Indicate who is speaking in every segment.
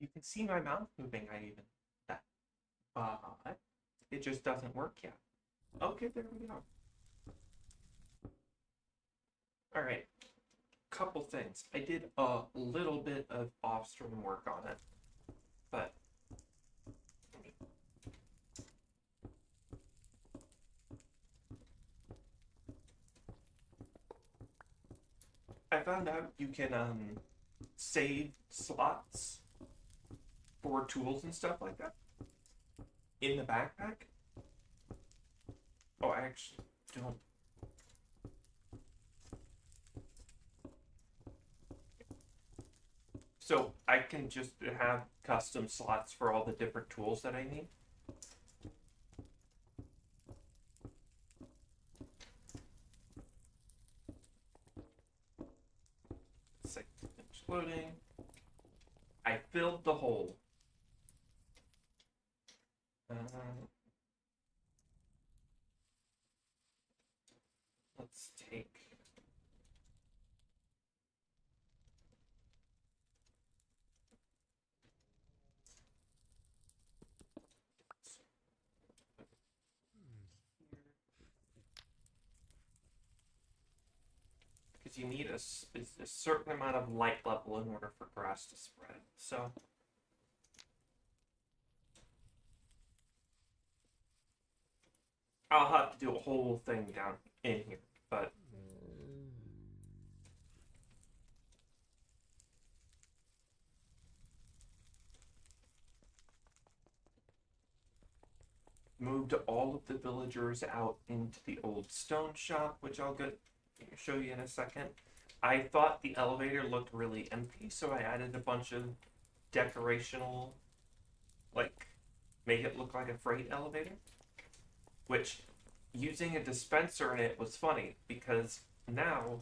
Speaker 1: You can see my mouth moving, but it just doesn't work yet. Okay, there we go. All right, couple things. I did a little bit of off-stream work on it, but I found out you can save slots for tools and stuff like that in the backpack. Oh, I actually don't. So I can just have custom slots for all the different tools that I need. Finish loading. I filled the hole. Let's take. Because you need a certain amount of light level in order for grass to spread. So I'll have to do a whole thing down in here, but moved all of the villagers out into the old stone shop, which I'll show you in a second. I thought the elevator looked really empty, so I added a bunch of decorational, like, make it look like a freight elevator, which using a dispenser in it was funny because now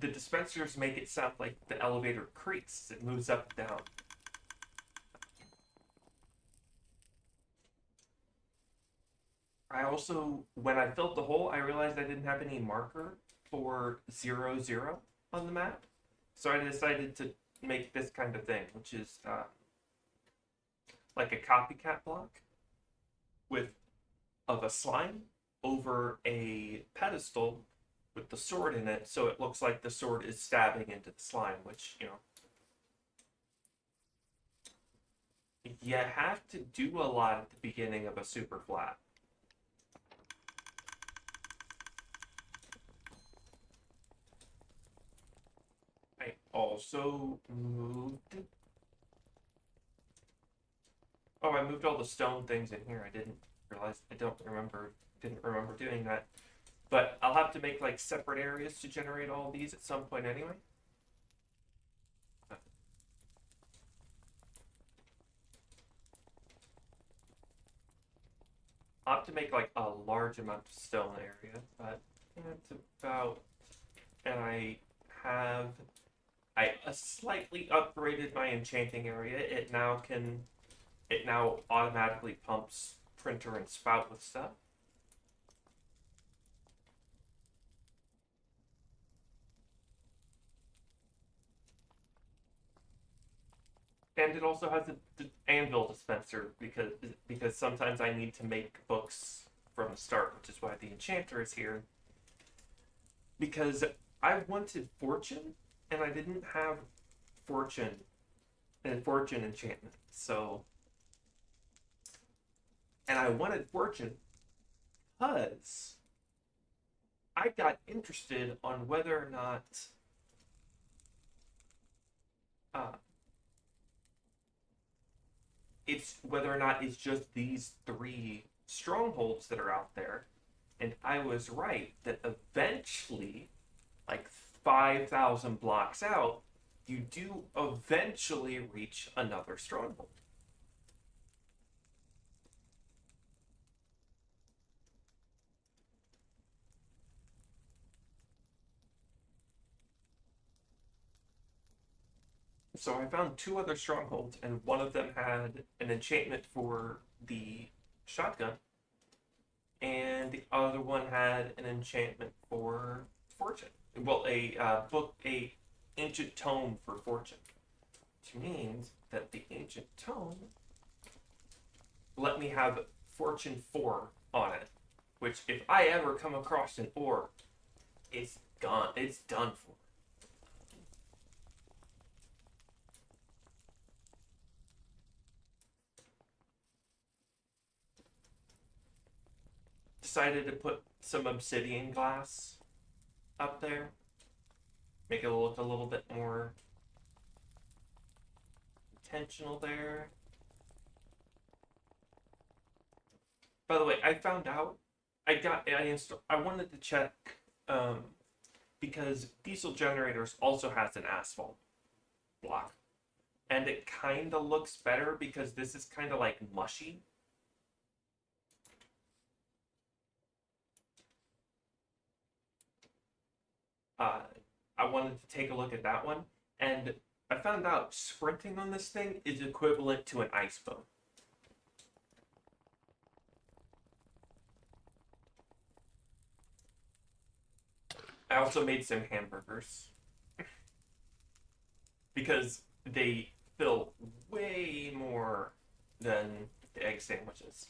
Speaker 1: the dispensers make it sound like the elevator creaks as it moves up and down. I also, when I filled the hole, I realized I didn't have any marker for 0, 0 on the map. So I decided to make this kind of thing, which is like a copycat block with of a slime over a pedestal with the sword in it, so it looks like the sword is stabbing into the slime, which, you have to do a lot at the beginning of a Superflat. I also moved. Oh, I moved all the stone things in here. I didn't realize. I don't remember. Didn't remember doing that. But I'll have to make like separate areas to generate all these at some point anyway. I'll have to make like a large amount of stone area, but it's about. And have I slightly upgraded my enchanting area. It now automatically pumps printer and spout with stuff. And it also has an anvil dispenser because sometimes I need to make books from the start, which is why the enchanter is here. Because I wanted fortune and I didn't have fortune and fortune enchantment. So and I wanted fortune because I got interested on whether or not uh, it's just these three strongholds that are out there, and I was right that eventually, like 5,000 blocks out, you do eventually reach another stronghold. So I found two other strongholds, and one of them had an enchantment for the shotgun, and the other one had an enchantment for fortune. Well, a book, a ancient tome for fortune, which means that the ancient tome let me have fortune 4 on it, which if I ever come across an ore, it's gone. It's done for. Decided to put some obsidian glass up there, make it look a little bit more intentional there. By the way, I found out I wanted to check um, because diesel generators also has an asphalt block, and it kind of looks better because this is kind of like mushy. Uh, I wanted to take a look at that one, and I found out sprinting on this thing is equivalent to an ice boat. I also made some hamburgers because they fill way more than the egg sandwiches.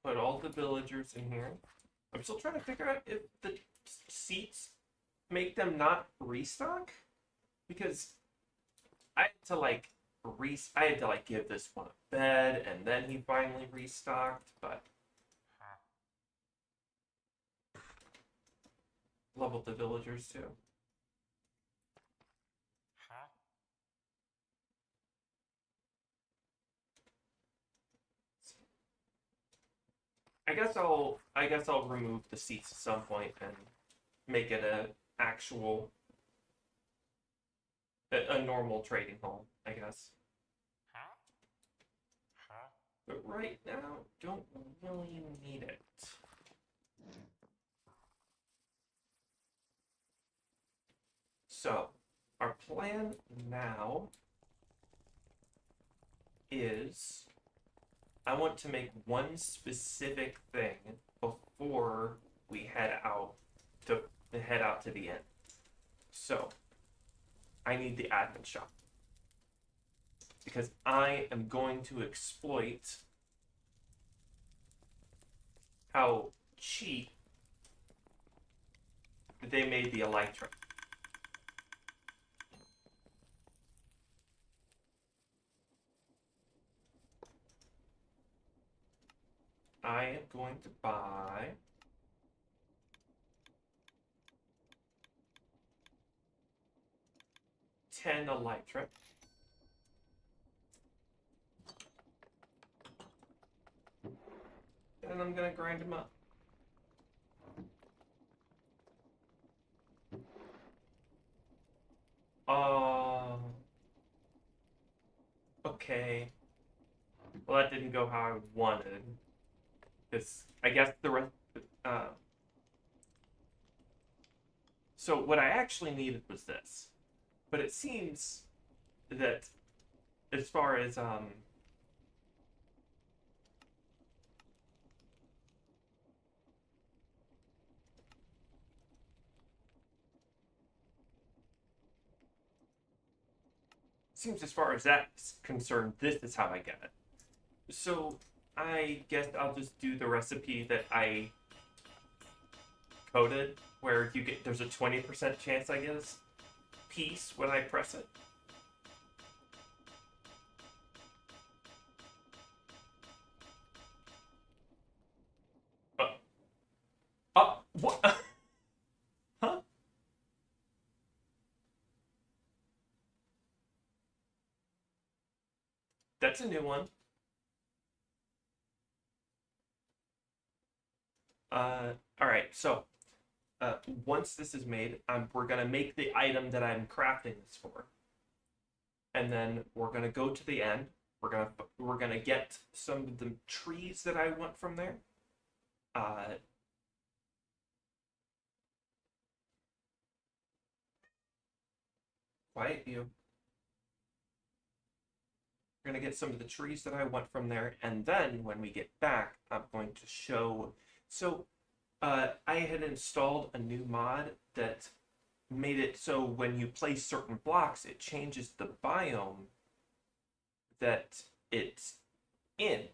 Speaker 1: Put all the villagers in here. I'm still trying to figure out if the seats make them not restock, because I had to like give this one a bed and then he finally restocked, but leveled the villagers too. I guess I'll remove the seats at some point and make it a normal trading hall, I guess. But right now, don't really need it. So, our plan now is I want to make one specific thing before we head out to the end. So, I need the admin shop because I am going to exploit how cheap they made the elytra. I am going to buy 10 elytra. And I'm gonna grind them up. Okay. Well, that didn't go how I wanted. This, I guess the rest. Uh, so what I actually needed was this, but it seems that as far as that's concerned, this is how I get it. So I guess I'll just do the recipe that I coded, where there's a 20% chance I get a piece when I press it. What? Huh? That's a new one. All right. So once this is made, we're gonna make the item that I'm crafting this for, and then we're gonna go to the end. We're gonna get some of the trees that I want from there. Uh, Quiet you. We're going to get some of the trees that I want from there, and then when we get back, I'm going to show. So, I had installed a new mod that made it so when you place certain blocks, it changes the biome that it's in.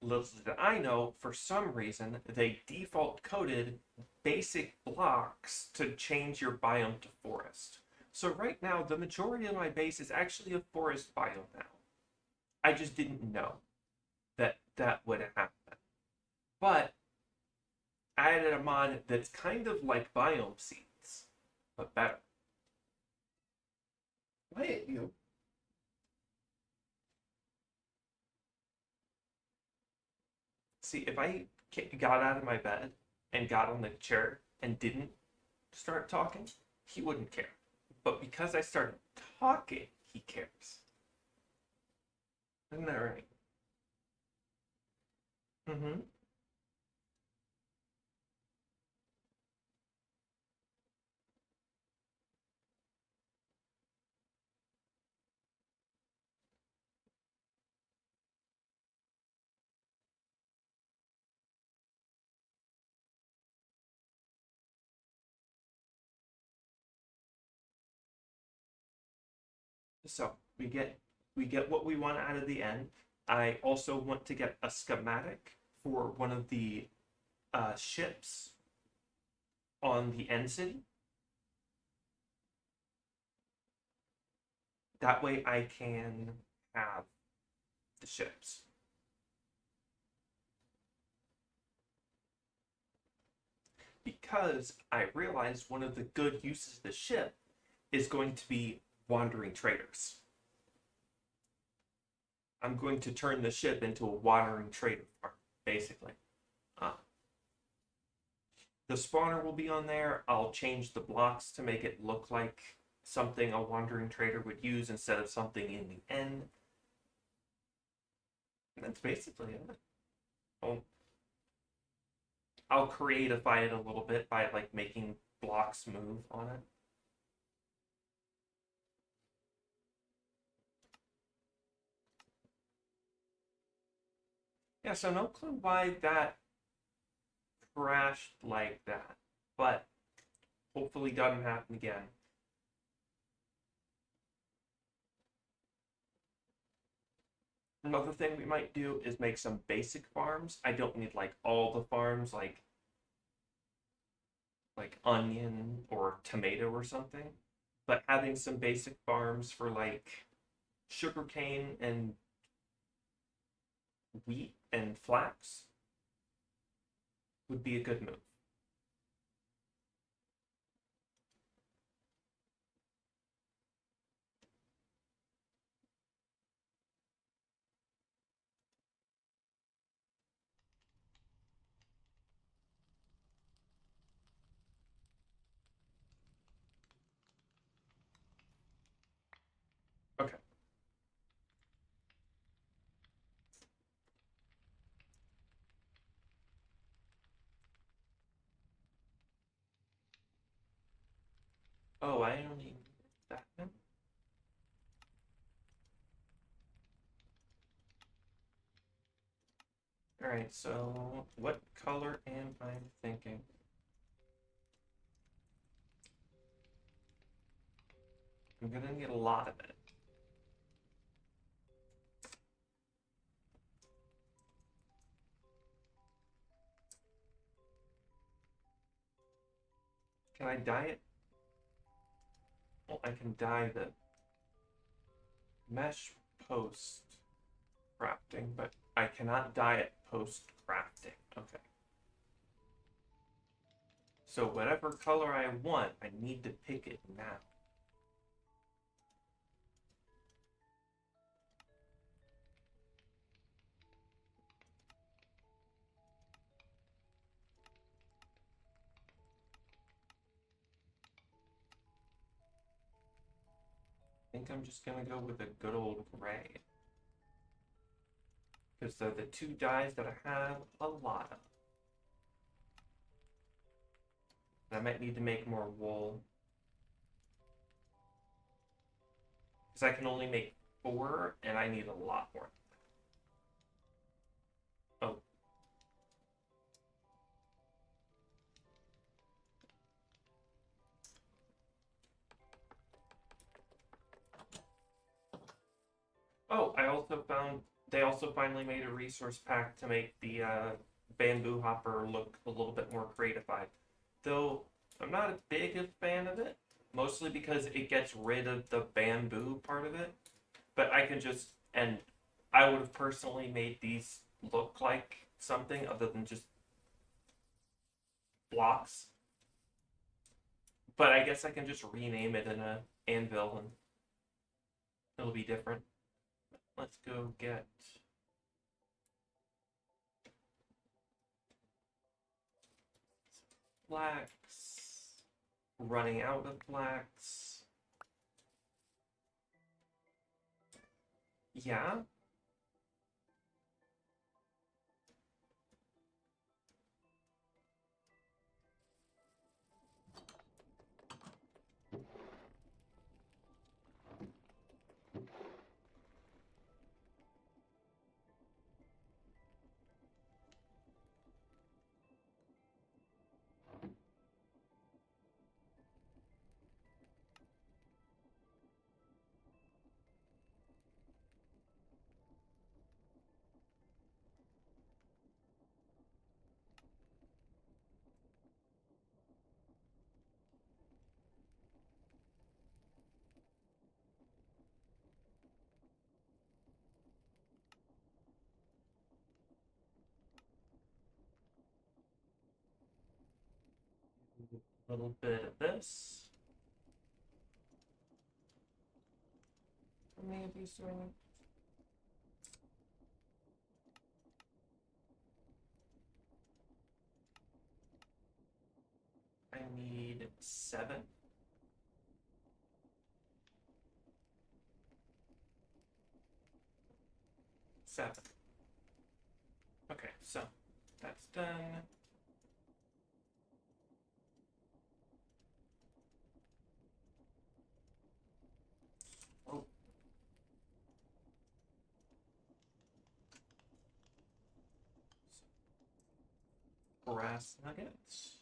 Speaker 1: Little did I know, for some reason, they default coded basic blocks to change your biome to forest. So right now, the majority of my base is actually a forest biome now. I just didn't know that that would happen. But I added a mod that's kind of like biome seeds, but better. Why you? See, if I got out of my bed and got on the chair and didn't start talking, he wouldn't care. But because I started talking, he cares. Isn't that right? Mm-hmm. So we get what we want out of the end. I also want to get a schematic for one of the ships on the end city. That way I can have the ships. Because I realized one of the good uses of the ship is going to be wandering traders. I'm going to turn the ship into a wandering trader farm, basically. Uh, the spawner will be on there. I'll change the blocks to make it look like something a wandering trader would use instead of something in the end. And that's basically it. I'll, I'll creatify it a little bit by like making blocks move on it. Yeah, so no clue why that crashed like that, but hopefully doesn't happen again. Another thing we might do is make some basic farms. I don't need like all the farms, like onion or tomato or something, but having some basic farms for like sugarcane and wheat and flax would be a good move. Okay. Oh, I don't need that then. All right, so what color am I thinking? I'm gonna need a lot of it. Can I dye it? Well, I can dye the mesh post crafting, but I cannot dye it post crafting. Okay. So whatever color I want, I need to pick it now. I think I'm just gonna go with a good old gray. Because they're the two dyes that I have a lot of. I might need to make more wool. Because I can only make 4, and I need a lot more. Oh. Oh, I also found they also finally made a resource pack to make the bamboo hopper look a little bit more creatified. Though I'm not a big fan of it, mostly because it gets rid of the bamboo part of it. But I can just, and I would have personally made these look like something other than just blocks. But I guess I can just rename it in a anvil and it'll be different. Let's go get flax. Running out of flax. Yeah. A little bit of this. How many of these do I need? I need 7. 7. Okay, so that's done. Oh. Brass nuggets.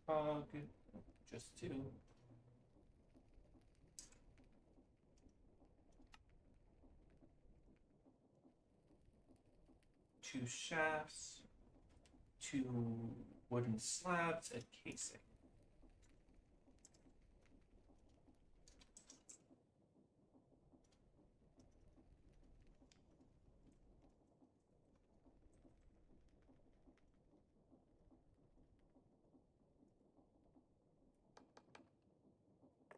Speaker 1: Cog. Just 2. 2 shafts. 2 wooden slabs and casing.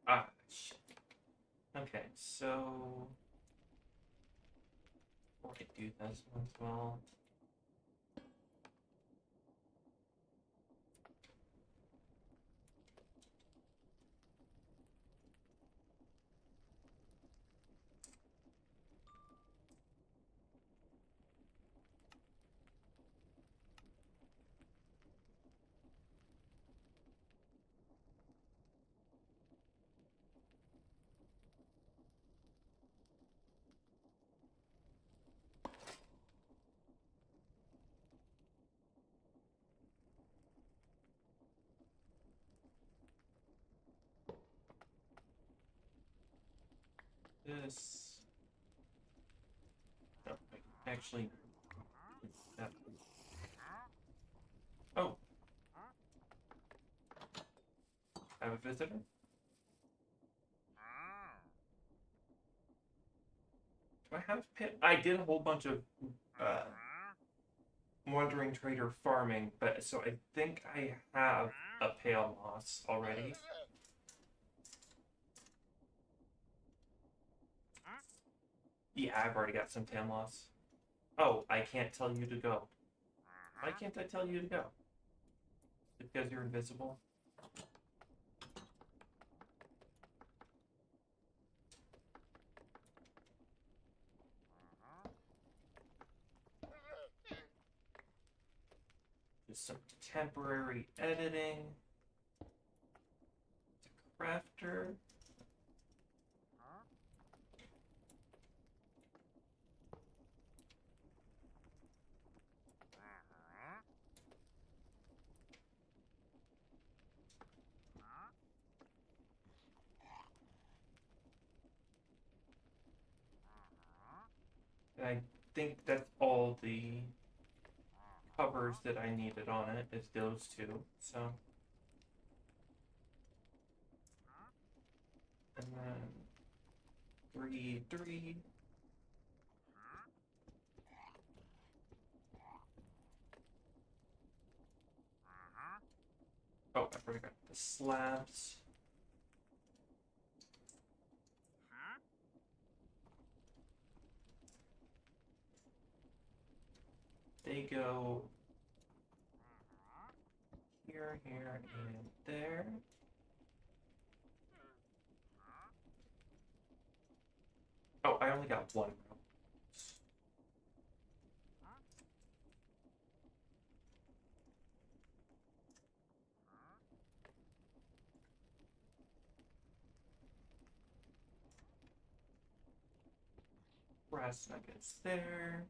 Speaker 1: Ah, shit. Okay, so we could do this one as well. This. No, actually. That. Oh. I have a visitor? Do I have pit? I did a whole bunch of wandering trader farming, but so I think I have a pale moss already. Yeah, I've already got some pale moss. Oh, I can't tell you to go. Why can't I tell you to go? Because you're invisible? Just some temporary editing to ornithopter. And I think that's all the covers that I needed on it, is those two. So, and then 3, 3. Oh, I forgot the slabs. They go here, here, and there. Oh, I only got one row. Brass nuggets there.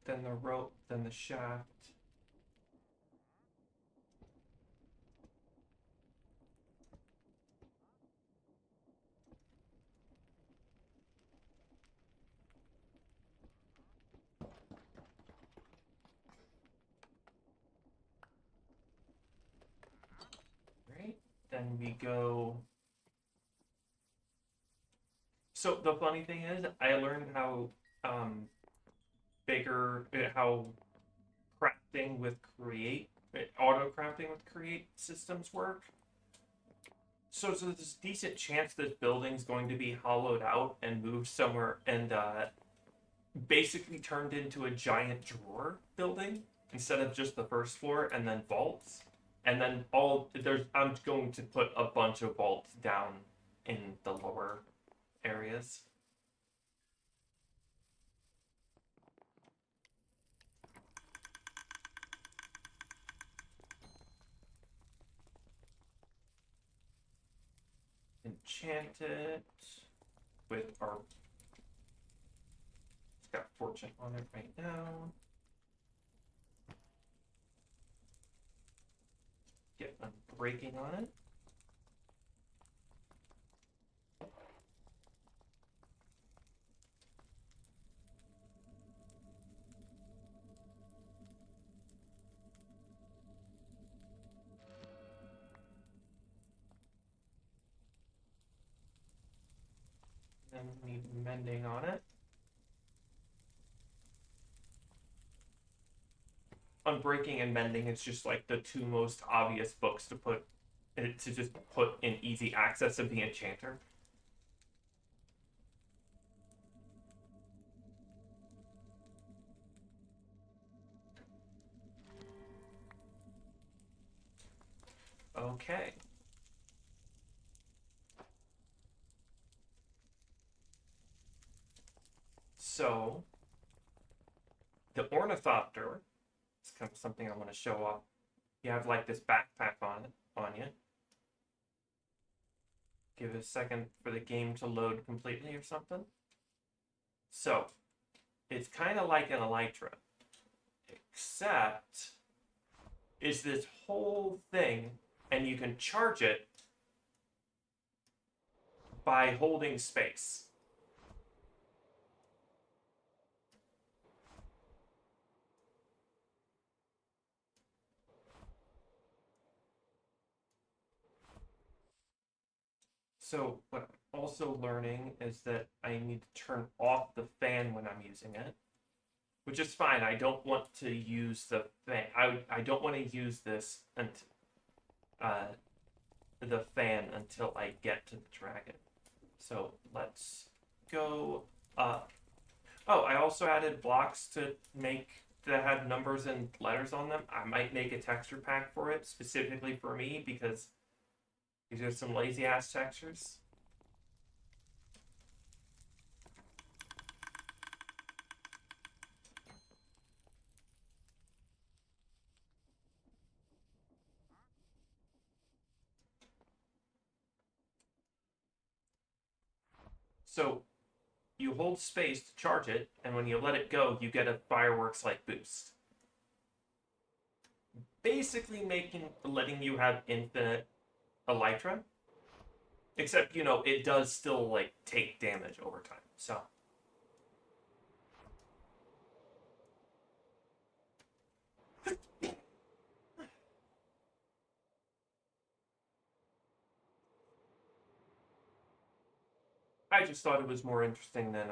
Speaker 1: Then the rope, then the shaft. Right? Then we go. So the funny thing is, I learned how how crafting with create auto crafting with create systems work. So there's a decent chance this building's going to be hollowed out and moved somewhere and basically turned into a giant drawer building instead of just the first floor and then vaults. And then I'm going to put a bunch of vaults down in the lower areas. Enchant it with our. It's got fortune on it right now. Get unbreaking on it. Then we need mending on it. Unbreaking and mending is just like the two most obvious books to just put in easy access of the enchanter. Okay. So the ornithopter is kind of something I want to show off. You have like this backpack on you. Give it a second for the game to load completely or something. So it's kind of like an elytra, except is this whole thing, and you can charge it by holding space. So what I'm also learning is that I need to turn off the fan when I'm using it, which is fine. I don't want to use the fan. I don't want to use this the fan until I get to the dragon. So let's go up. Oh, I also added blocks that have numbers and letters on them. I might make a texture pack for it specifically for me because these are some lazy ass textures. So you hold space to charge it, and when you let it go, you get a fireworks-like boost. Basically letting you have infinite elytra, except, it does still, like, take damage over time, so. I just thought it was more interesting than,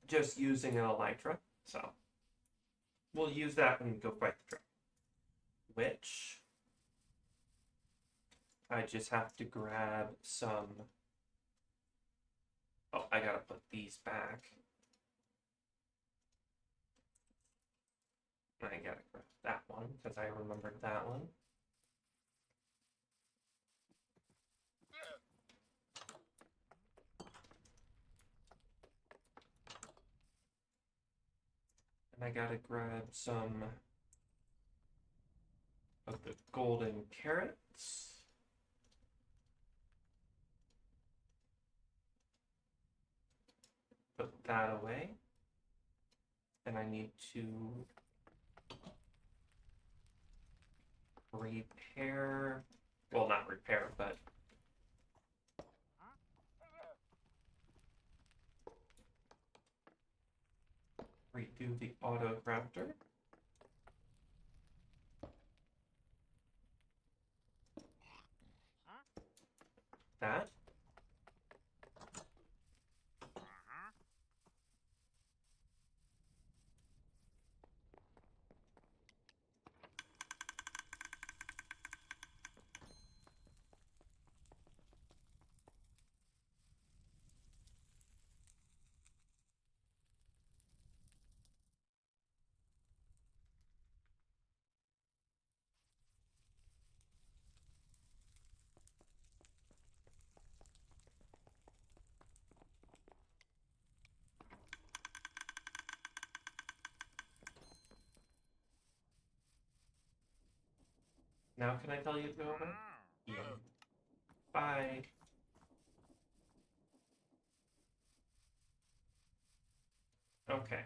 Speaker 1: just using an elytra, so. We'll use that when we go fight the dragon. Which I just have to grab some. Oh, I gotta put these back. I gotta grab that one because I remembered that one. And I gotta grab some of the golden carrots. Put that away. And I need to repair, well, not repair, but redo the auto crafter. That. Now can I tell you to go away? Yeah. Bye. Okay.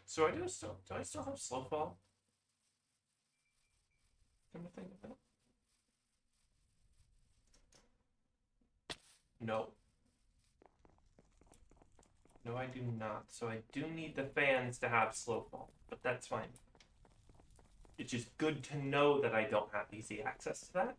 Speaker 1: So do I still have slow fall? Come to think of it. No. No, I do not. So I do need the fans to have slow fall, but that's fine. It's just good to know that I don't have easy access to that.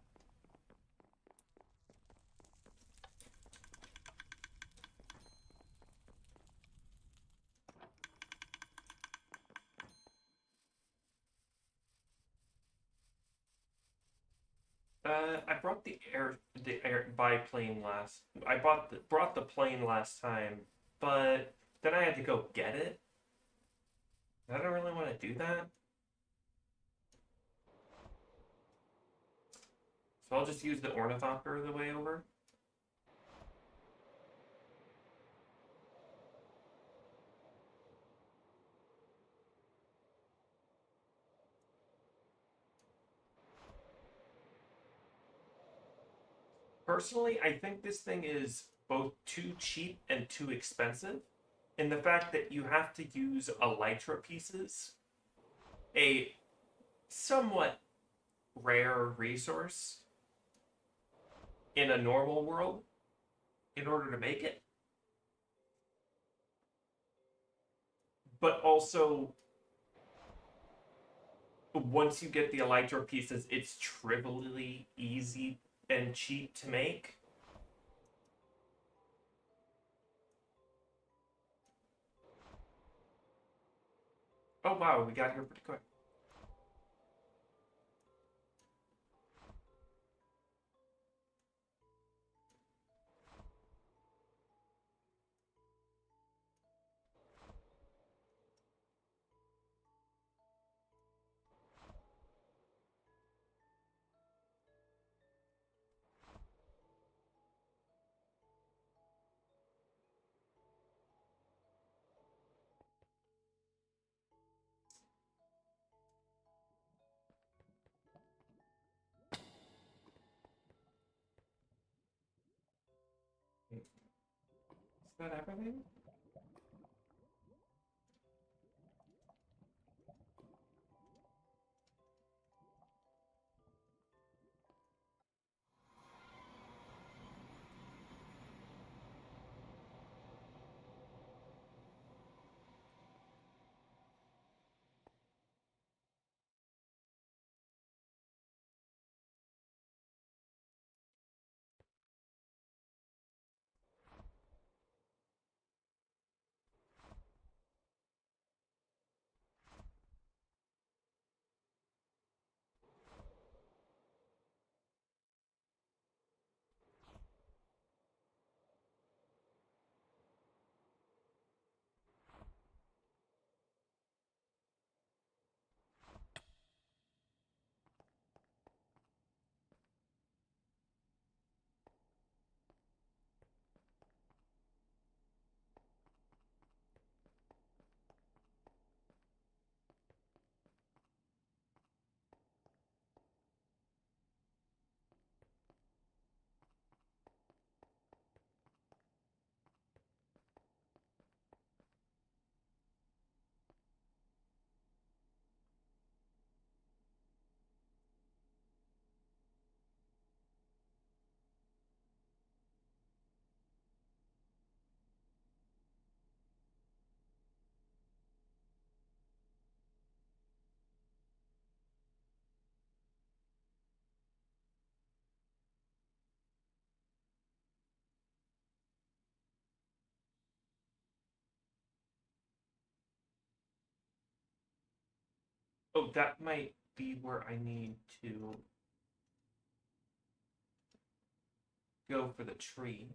Speaker 1: I brought the air biplane last. Brought the plane last time, but then I had to go get it. I don't really want to do that, so I'll just use the ornithopter the way over. Personally, I think this thing is both too cheap and too expensive. In the fact that you have to use elytra pieces, a somewhat rare resource in a normal world, in order to make it. But also, once you get the elytra pieces, it's trivially easy and cheap to make. Oh wow, we got here pretty quick. that everything? Oh, that might be where I need to go for the tree.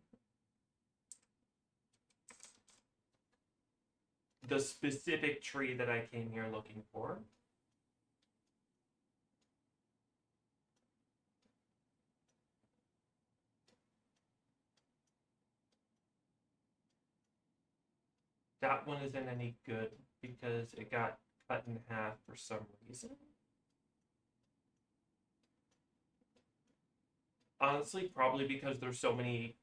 Speaker 1: The specific tree that I came here looking for. That one isn't any good because it got cut in half for some reason. Honestly, probably because there's so many,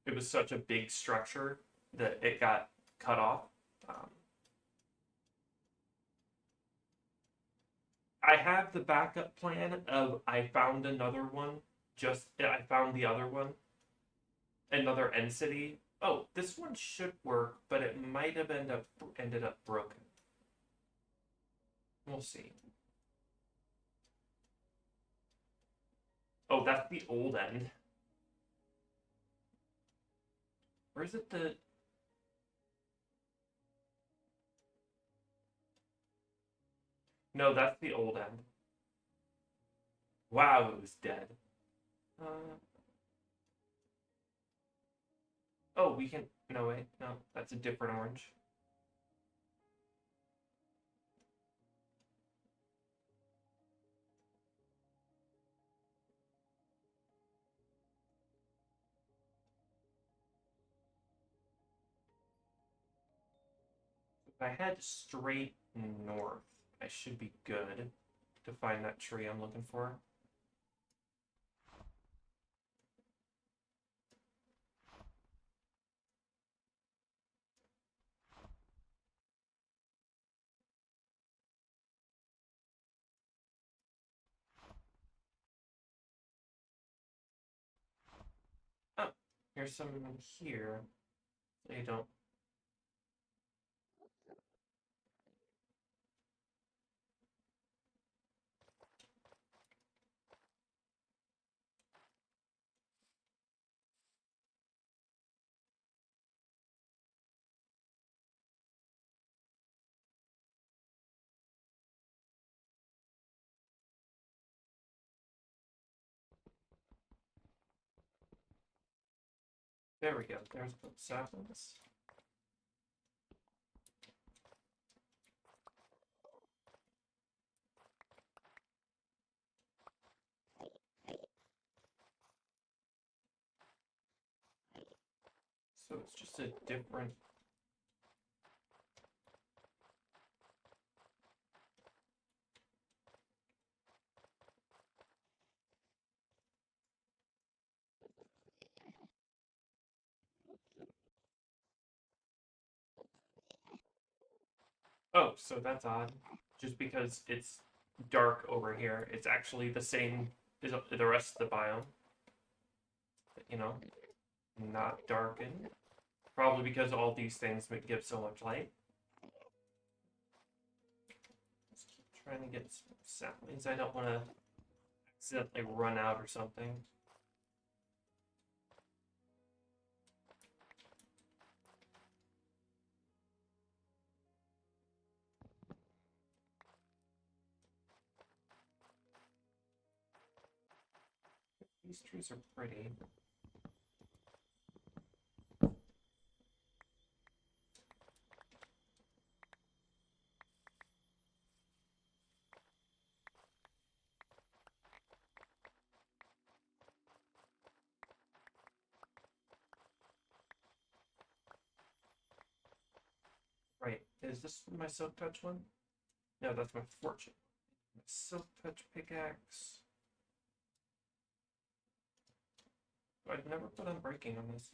Speaker 1: it was such a big structure that it got cut off. Um, I have the backup plan of I found another one. Just I found the other one, another end city. Oh, this one should work, but it might have ended up broken. We'll see. Oh, that's the old end. Or is it the? No, that's the old end. Wow, it was dead. Uh, oh, we can. No, wait. No, that's a different orange. If I head straight north, I should be good to find that tree I'm looking for. Oh, here's some here. They don't. There we go. There's the saplings. So it's just a different. Oh, so that's odd. Just because it's dark over here, it's actually the same as the rest of the biome. You know, not darkened. Probably because all these things give so much light. Just keep trying to get some saplings. I don't want to accidentally run out or something. These trees are pretty. Right, is this my silk touch one? No, that's my fortune. My silk touch pickaxe. I'd never put unbreaking on this.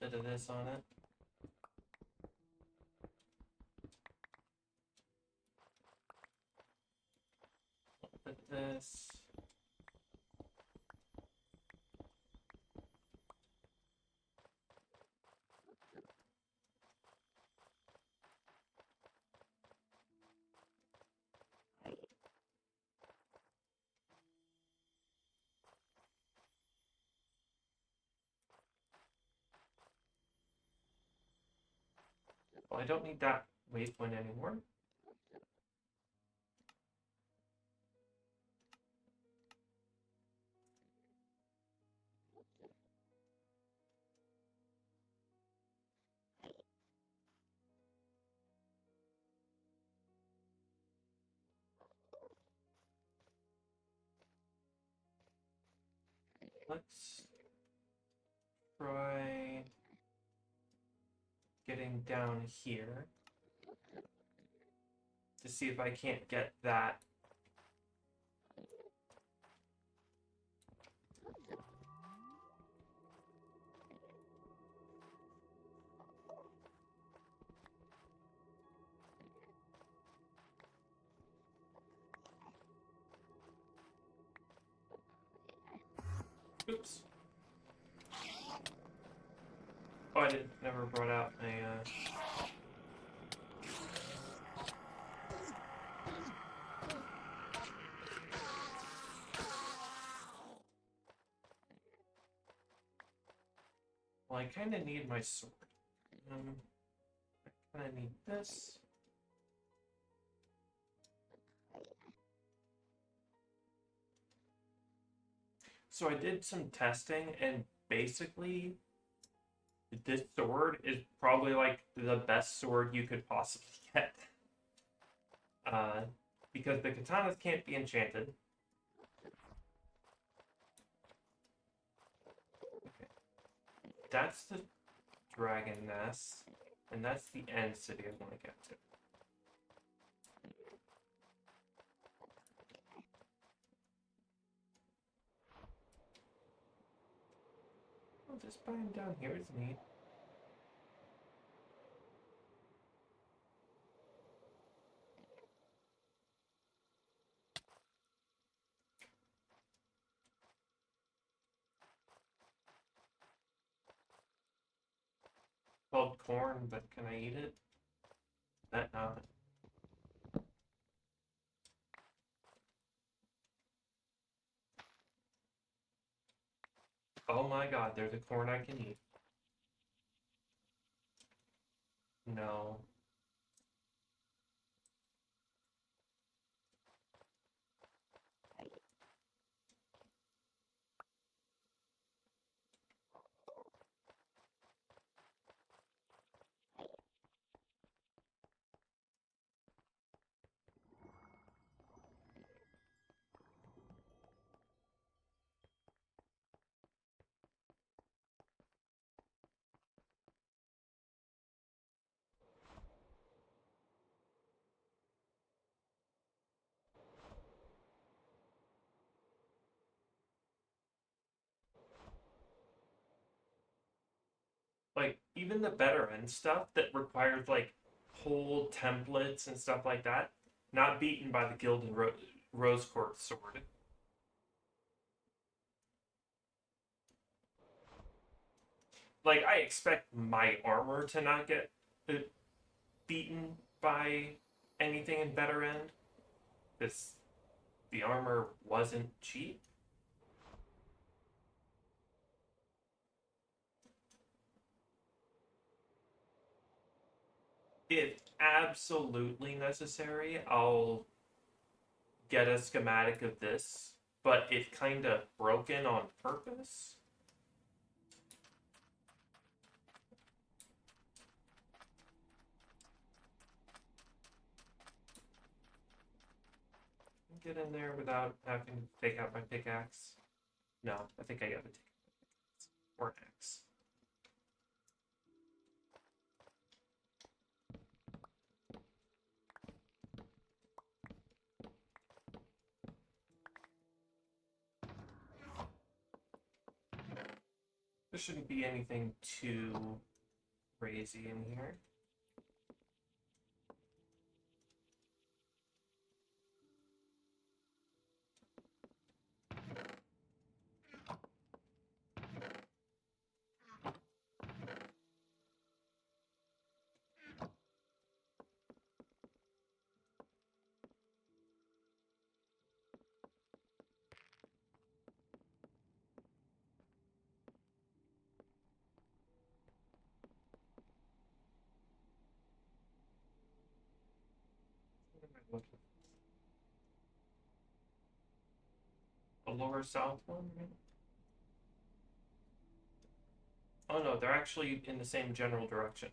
Speaker 1: Bit of this on it. Bit of this. Well, I don't need that waypoint anymore. Let's try getting down here to see if I can't get that. Oops. Oh, I didn't. Never brought out my. Well, I kind of need my sword. I kind of need this. So I did some testing, and basically, this sword is probably like the best sword you could possibly get. Because the katanas can't be enchanted. Okay. That's the dragon nest, and that's the end city I want to get to. Oh, this biome down here is neat. Called corn, but can I eat it? That not. Oh my god, there's a corn I can eat. No. like even the better end stuff that requires like whole templates and stuff like that, not beaten by the Gilded Rose Quartz sword. Like I expect my armor to not get beaten by anything in better end. This the armor wasn't cheap. If absolutely necessary, I'll get a schematic of this, but it's kind of broken on purpose. Get in there without having to take out my pickaxe. No, I think I gotta take it. Or an axe. There shouldn't be anything too crazy in here. A lower south one? Oh no, they're actually in the same general direction.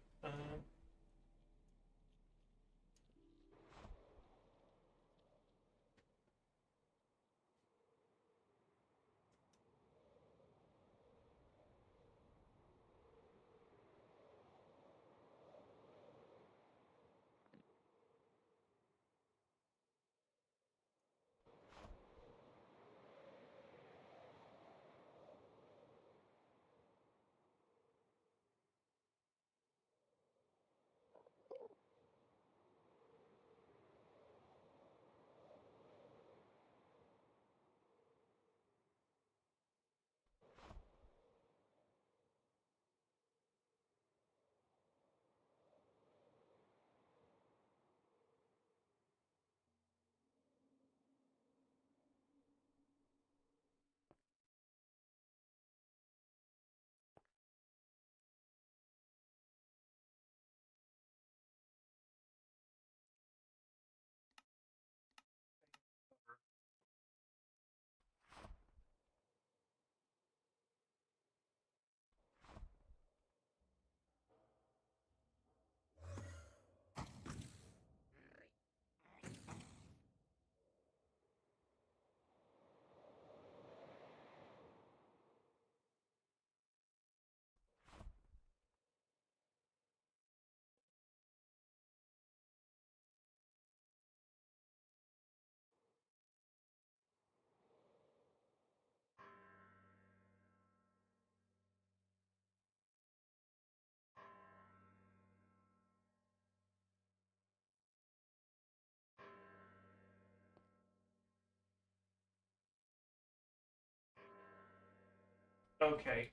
Speaker 1: Okay.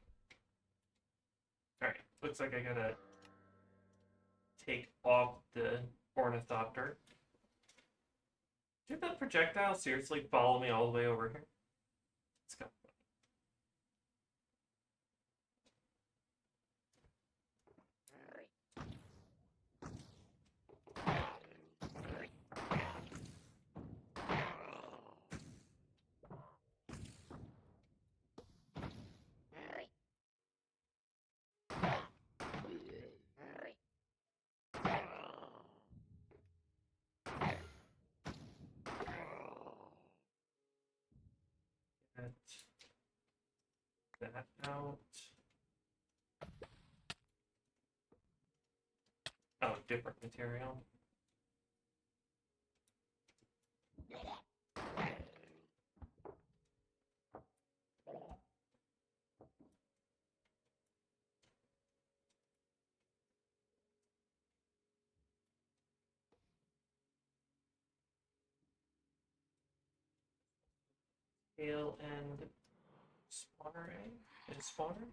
Speaker 1: Alright. Looks like I gotta take off the ornithopter. Did that projectile seriously follow me all the way over here? Let's go. Get that out. Oh, different material. tail end spawner egg and spawner.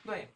Speaker 1: Nice.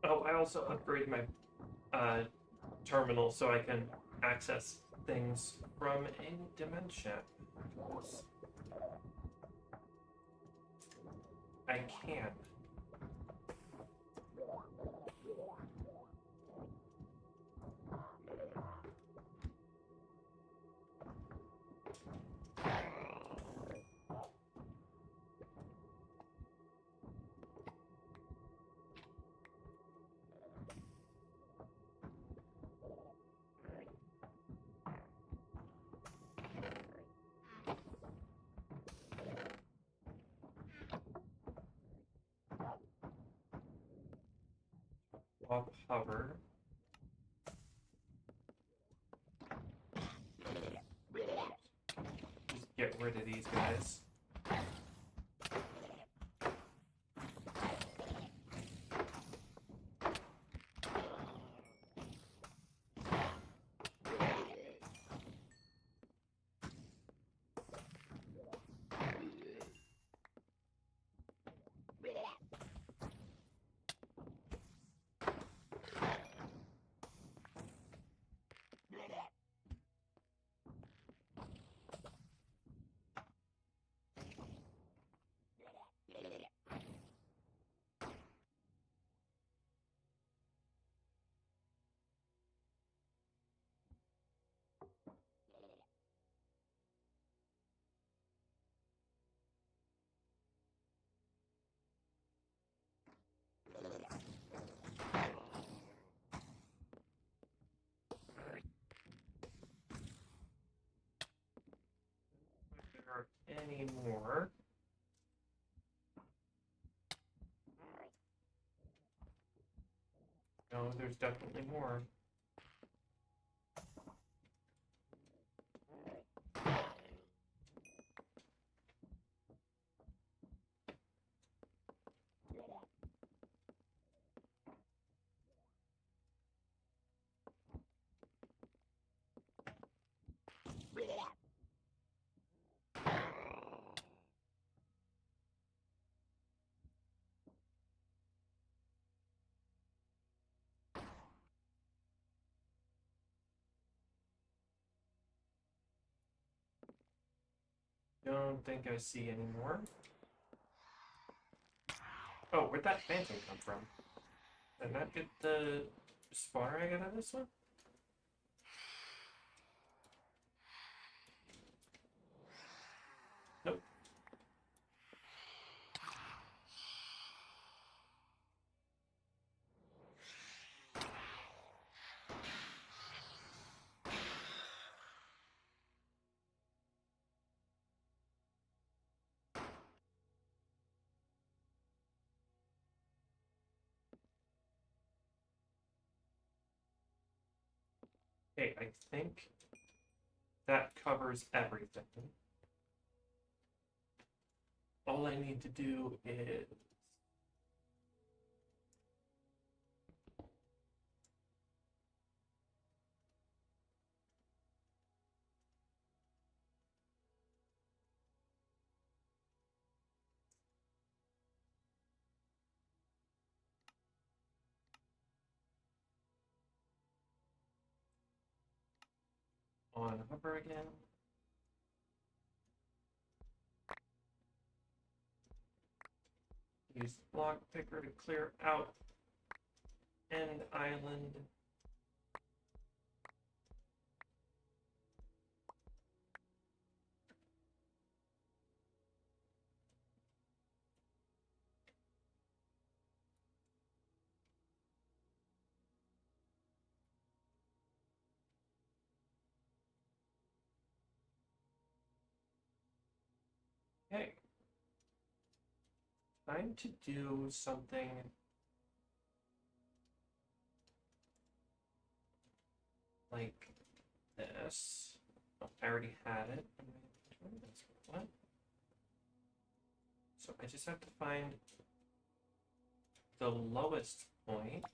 Speaker 1: Oh, I also upgraded my terminal so I can access things from any dimension. I can. Swap hover. Just get rid of these guys. If there are any more. No, there's definitely more. Don't think I see any more. Oh, where'd that phantom come from? Did I not get the spawner egg out of this one? Nope. Okay, I think that covers everything. All I need to do is on hover again. Use the block picker to clear out end island. Okay. Time to do something like this. Oh, I already had it. What? So I just have to find the lowest point.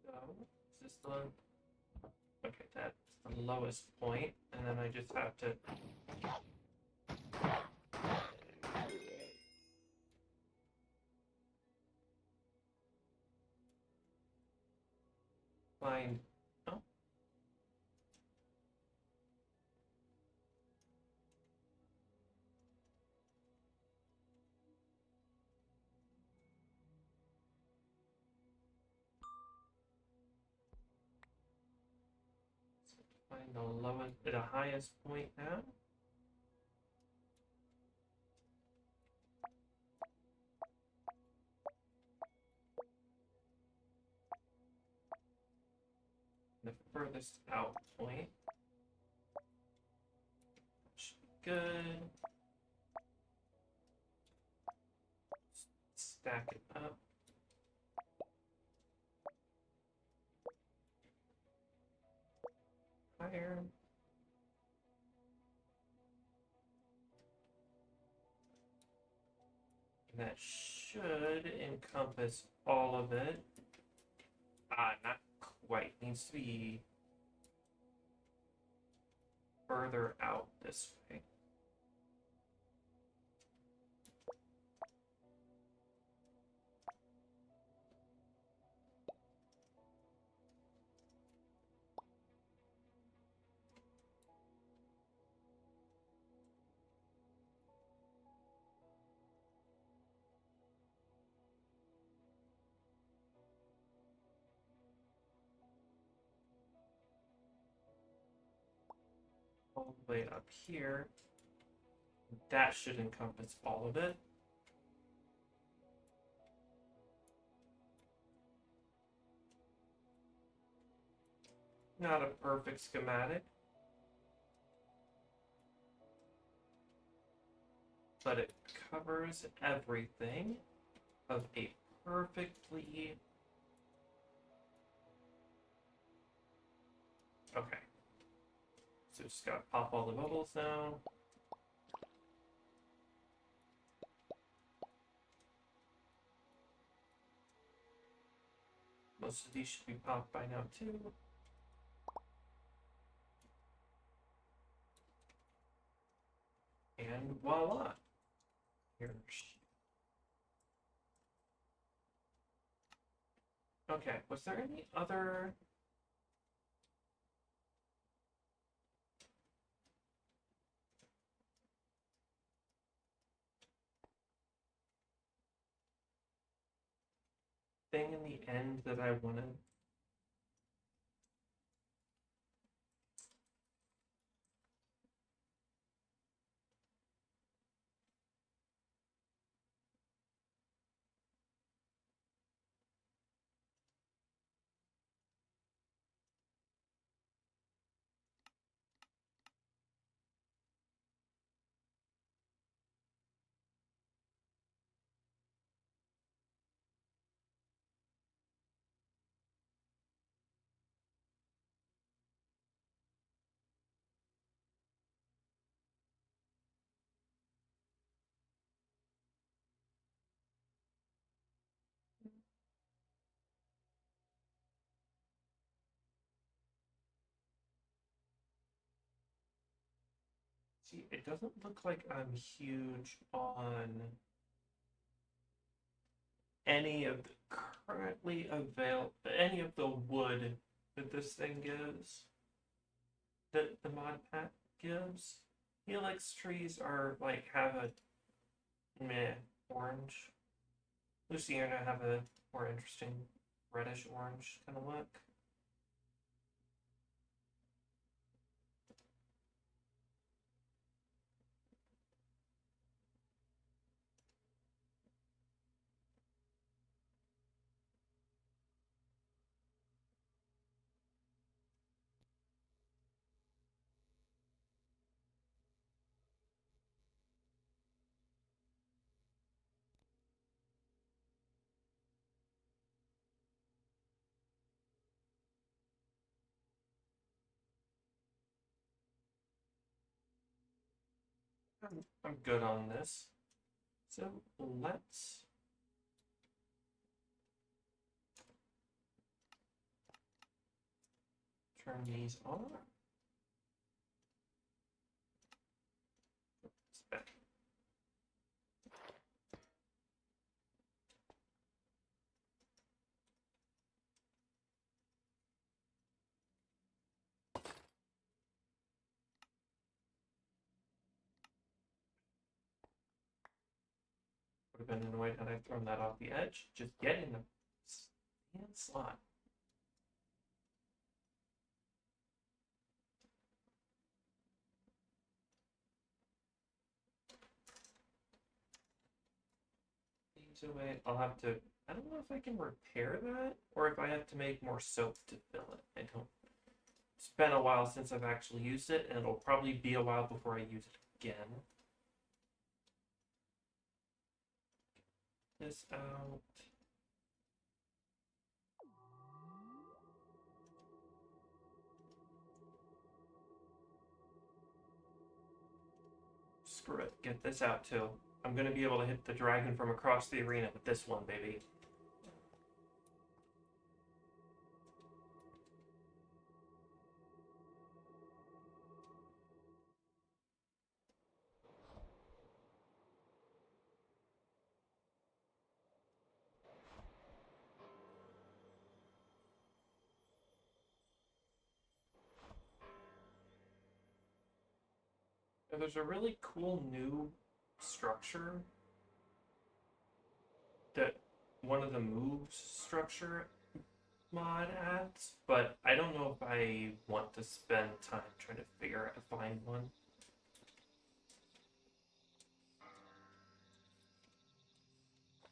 Speaker 1: So is this the okay, that's the lowest point, and then I just have to find oh, find the lowest the highest point now. The furthest out point. Should be good. Stack it up. Higher. That should encompass all of it. Not quite. Needs to be further out this way. All the way up here. That should encompass all of it. Not a perfect schematic, but it covers everything of a perfectly okay. So just gotta pop all the bubbles now. Most of these should be popped by now too. And voila. Here's okay, was there any other thing in the end that I wanted? See, it doesn't look like I'm huge on any of the currently available, any of the wood that this thing gives, that the mod pack gives. Helix trees are like have a meh orange. Luciana have a more interesting reddish orange kind of look. I'm good on this. So let's turn these on. Back. Would have been annoyed had I thrown that off the edge. Just get in the stand slot. These away. I'll have to. I don't know if I can repair that or if I have to make more soap to fill it. I don't. It's been a while since I've actually used it, and it'll probably be a while before I use it again. This out. Screw it. Get this out too. I'm gonna be able to hit the dragon from across the arena with this one, baby. Now, there's a really cool new structure that one of the moves structure mod adds, but I don't know if I want to spend time trying to figure out to find one.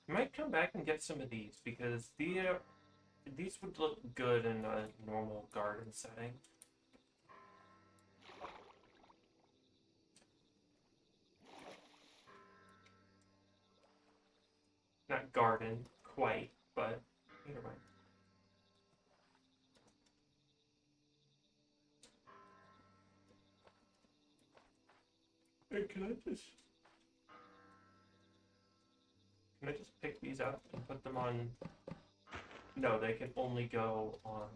Speaker 1: I might come back and get some of these because these would look good in a normal garden setting. Not garden quite, but never mind. Hey, can I just pick these up and put them on? No, they can only go on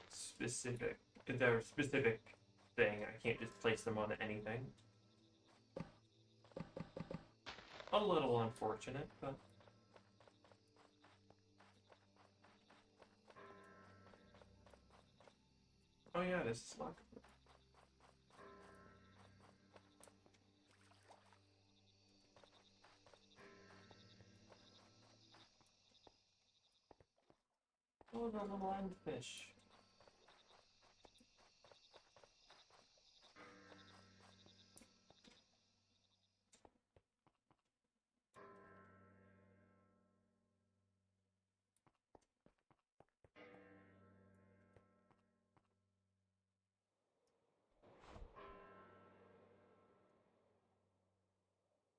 Speaker 1: specific. Their specific thing. I can't just place them on anything. A little unfortunate, but. Oh yeah, this is locked. Oh, the little end fish.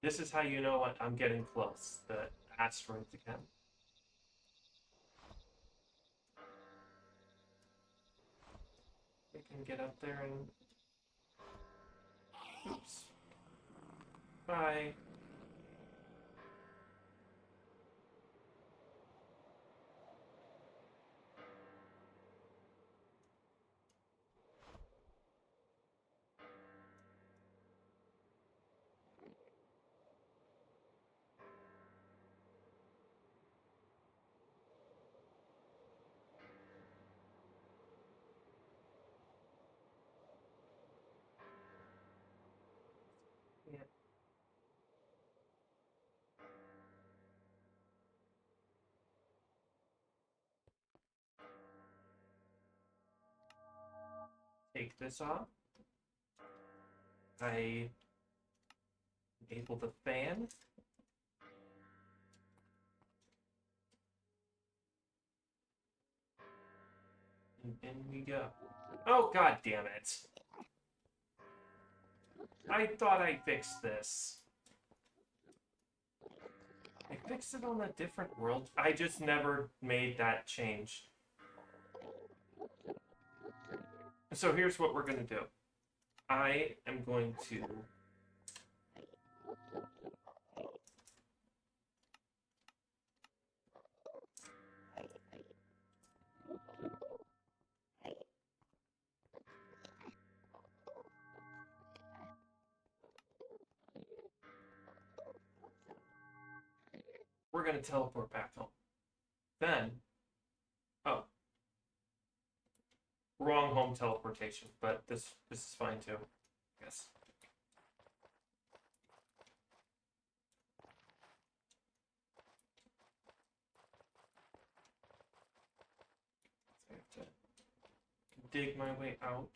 Speaker 1: This is how you know what I'm getting close. The asteroids again. We can get up there and. Oops. Bye. take this off. I enable the fan. And in we go. Oh, god damn it. I thought I fixed this. I fixed it on a different world. I just never made that change. So here's what we're going to do. I am going to... We're going to teleport back home. Then... Oh. Wrong home teleportation, but this is fine too, I guess. So I have to dig my way out.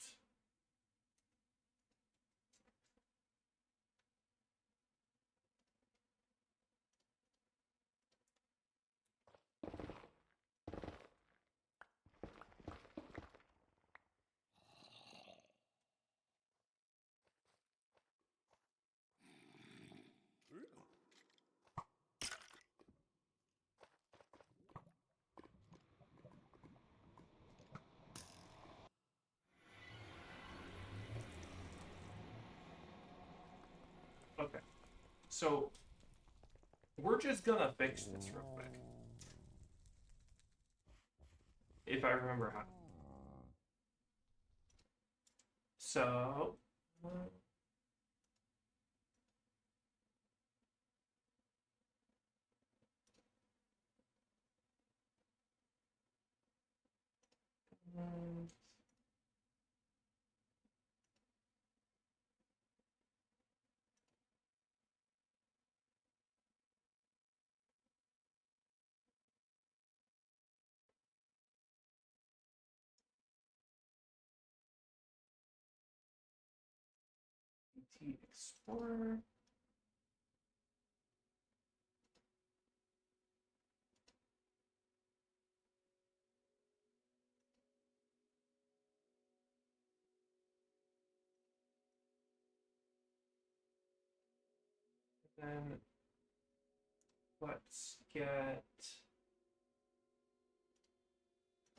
Speaker 1: Okay, so we're just gonna fix this real quick. If I remember how. So... Explorer. Then let's get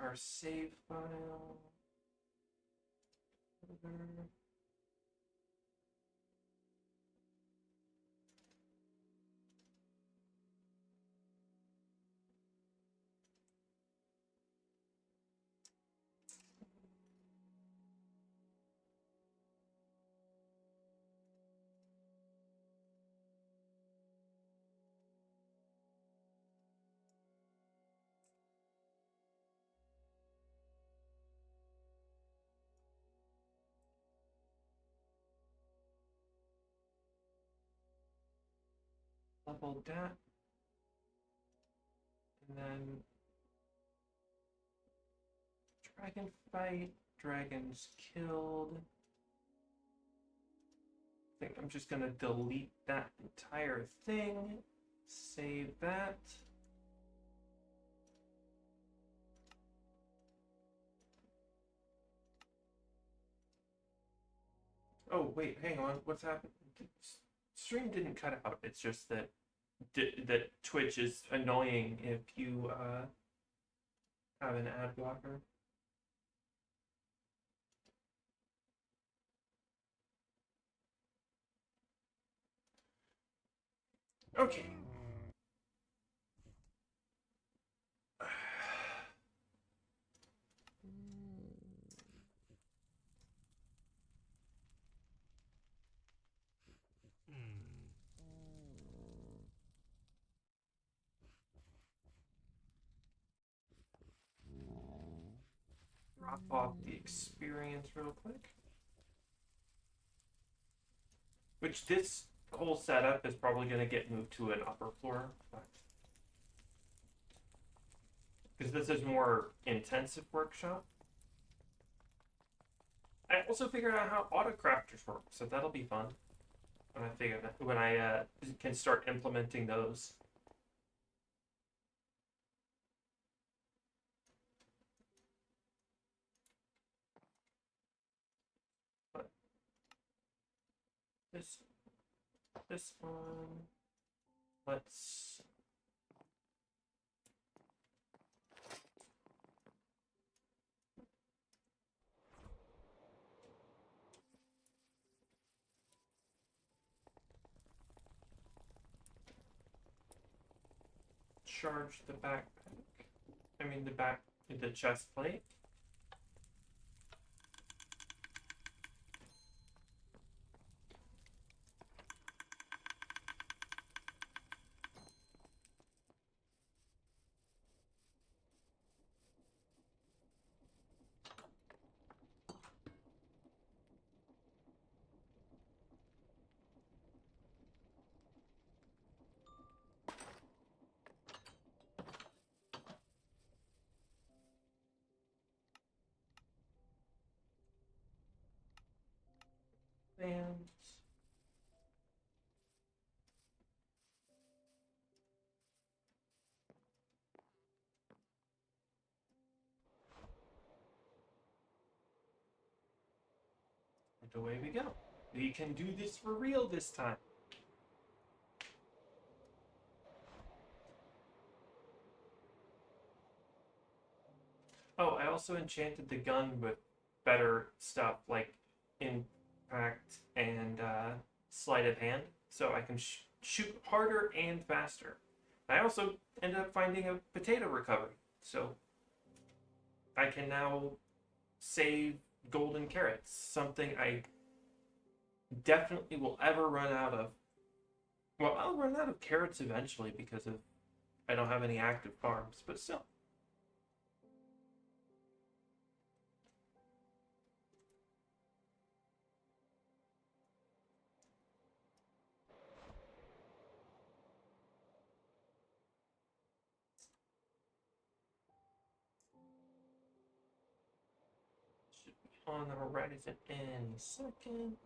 Speaker 1: our save file. Level that. And then dragon fight, dragons killed. I think I'm just gonna delete that entire thing. Save that. Oh wait, hang on. What's happened? Stream didn't cut out. It's just that that Twitch is annoying if you have an ad blocker. Okay. Drop off the experience real quick. Which this whole setup is probably going to get moved to an upper floor. Because this is more intensive workshop. I also figured out how autocrafters work, so that'll be fun when I can start implementing those. But this one, let's charge the backpack. I mean the chest plate. And away we go. We can do this for real this time. Oh, I also enchanted the gun with better stuff like impact and sleight of hand, so I can shoot harder and faster. I also ended up finding a potato recovery, so I can now save golden carrots, something I definitely will ever run out of. Well, I'll run out of carrots eventually because of I don't have any active farms, but still. Should be on the horizon any second.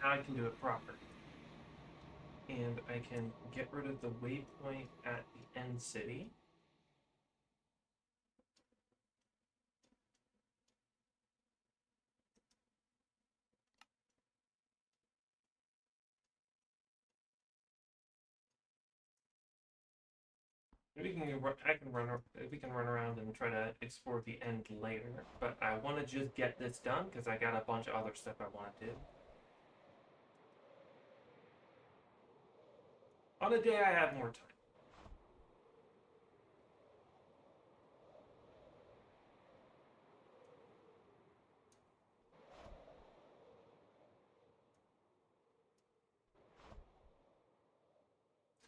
Speaker 1: Now I can do it proper. And I can get rid of the waypoint at the end city. We can we can run around and try to explore the end later, but I want to just get this done because I got a bunch of other stuff I want to do. On a day I have more time.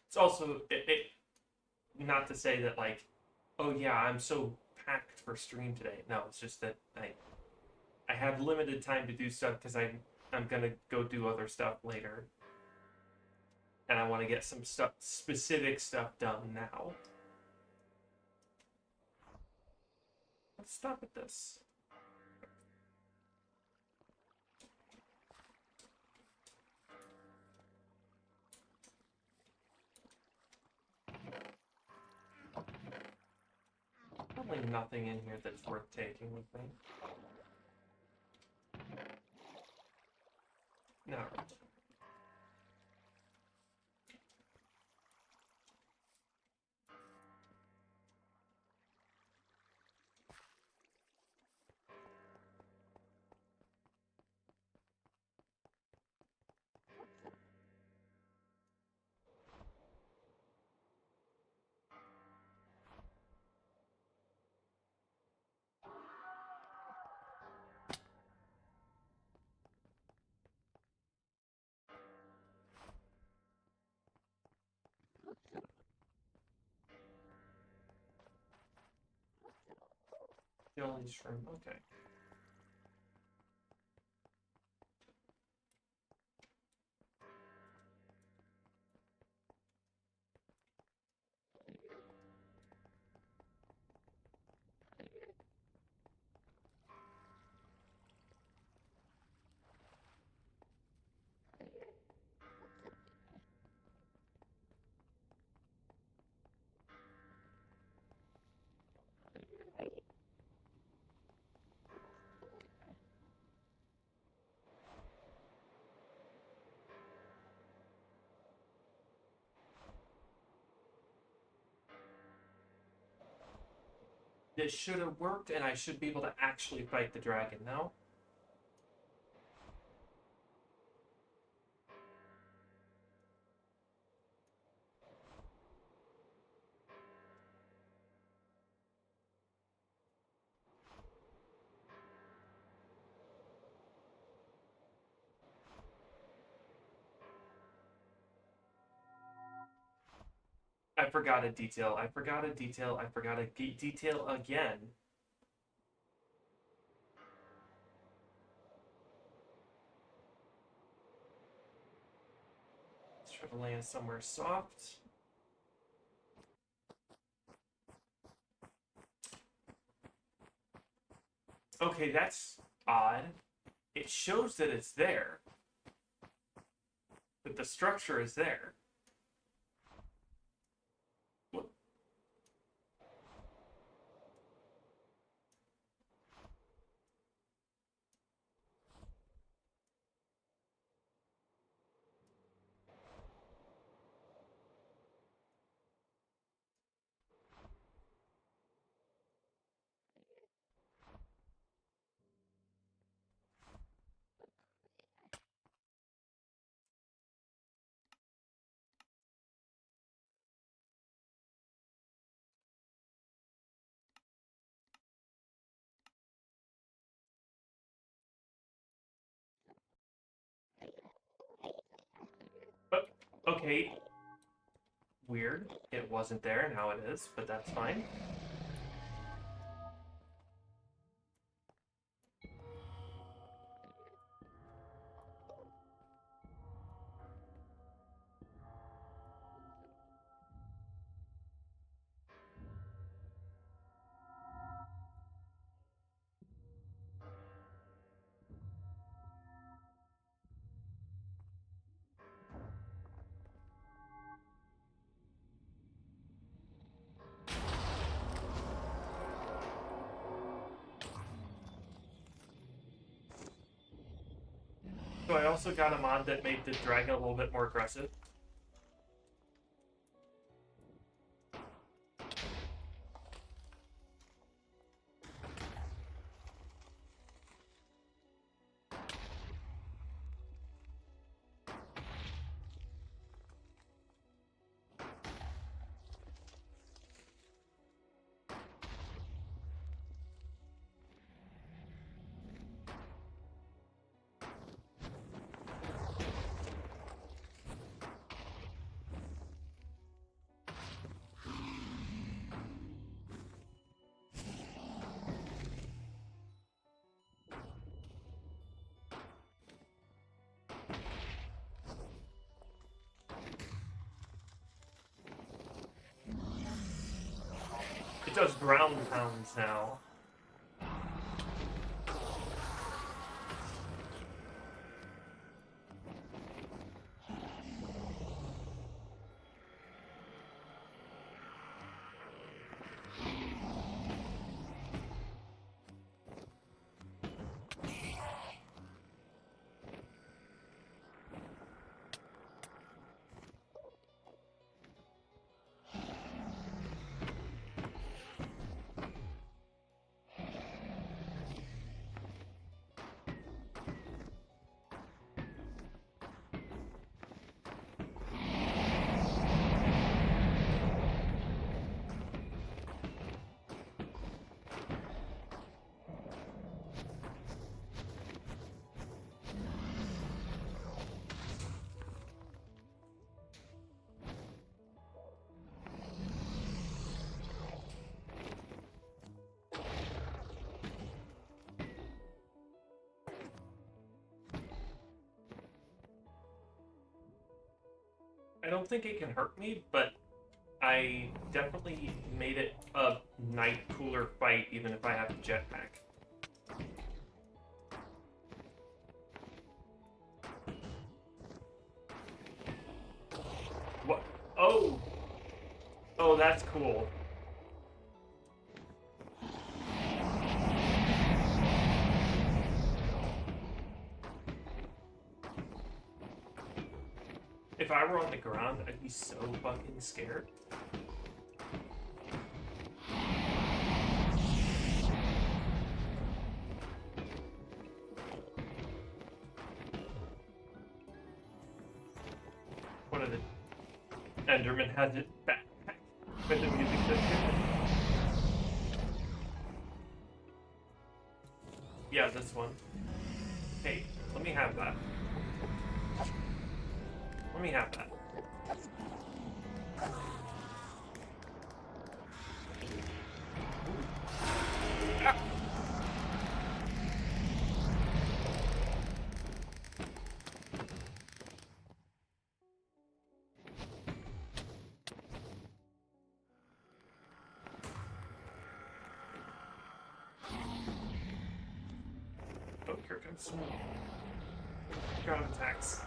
Speaker 1: It's also not to say that like, oh yeah, I'm so packed for stream today. No, it's just that I have limited time to do stuff because I'm gonna go do other stuff later, and I want to get some specific stuff done now. Let's stop at this. Probably nothing in here that's worth taking with me. No. Jelly shrimp, okay. This should have worked, and I should be able to actually fight the dragon now. I forgot a detail. I forgot a detail. I forgot a detail again. Let's try to land somewhere soft. Okay, that's odd. It shows that it's there. That the structure is there. What? Okay. Weird. It wasn't there, and now it is, but that's fine. So I also got a mod that made the dragon a little bit more aggressive. It does ground pounds now. I don't think it can hurt me, but I definitely made it a night cooler fight, even if I have a jetpack. What? Oh! Oh, that's cool. If I were on the ground, I'd be so fucking scared. One of the Enderman has it backpack with the music system. Yeah, this one. Hey, let me have that. Let me have that. Ah! Oh, here comes some ground attacks.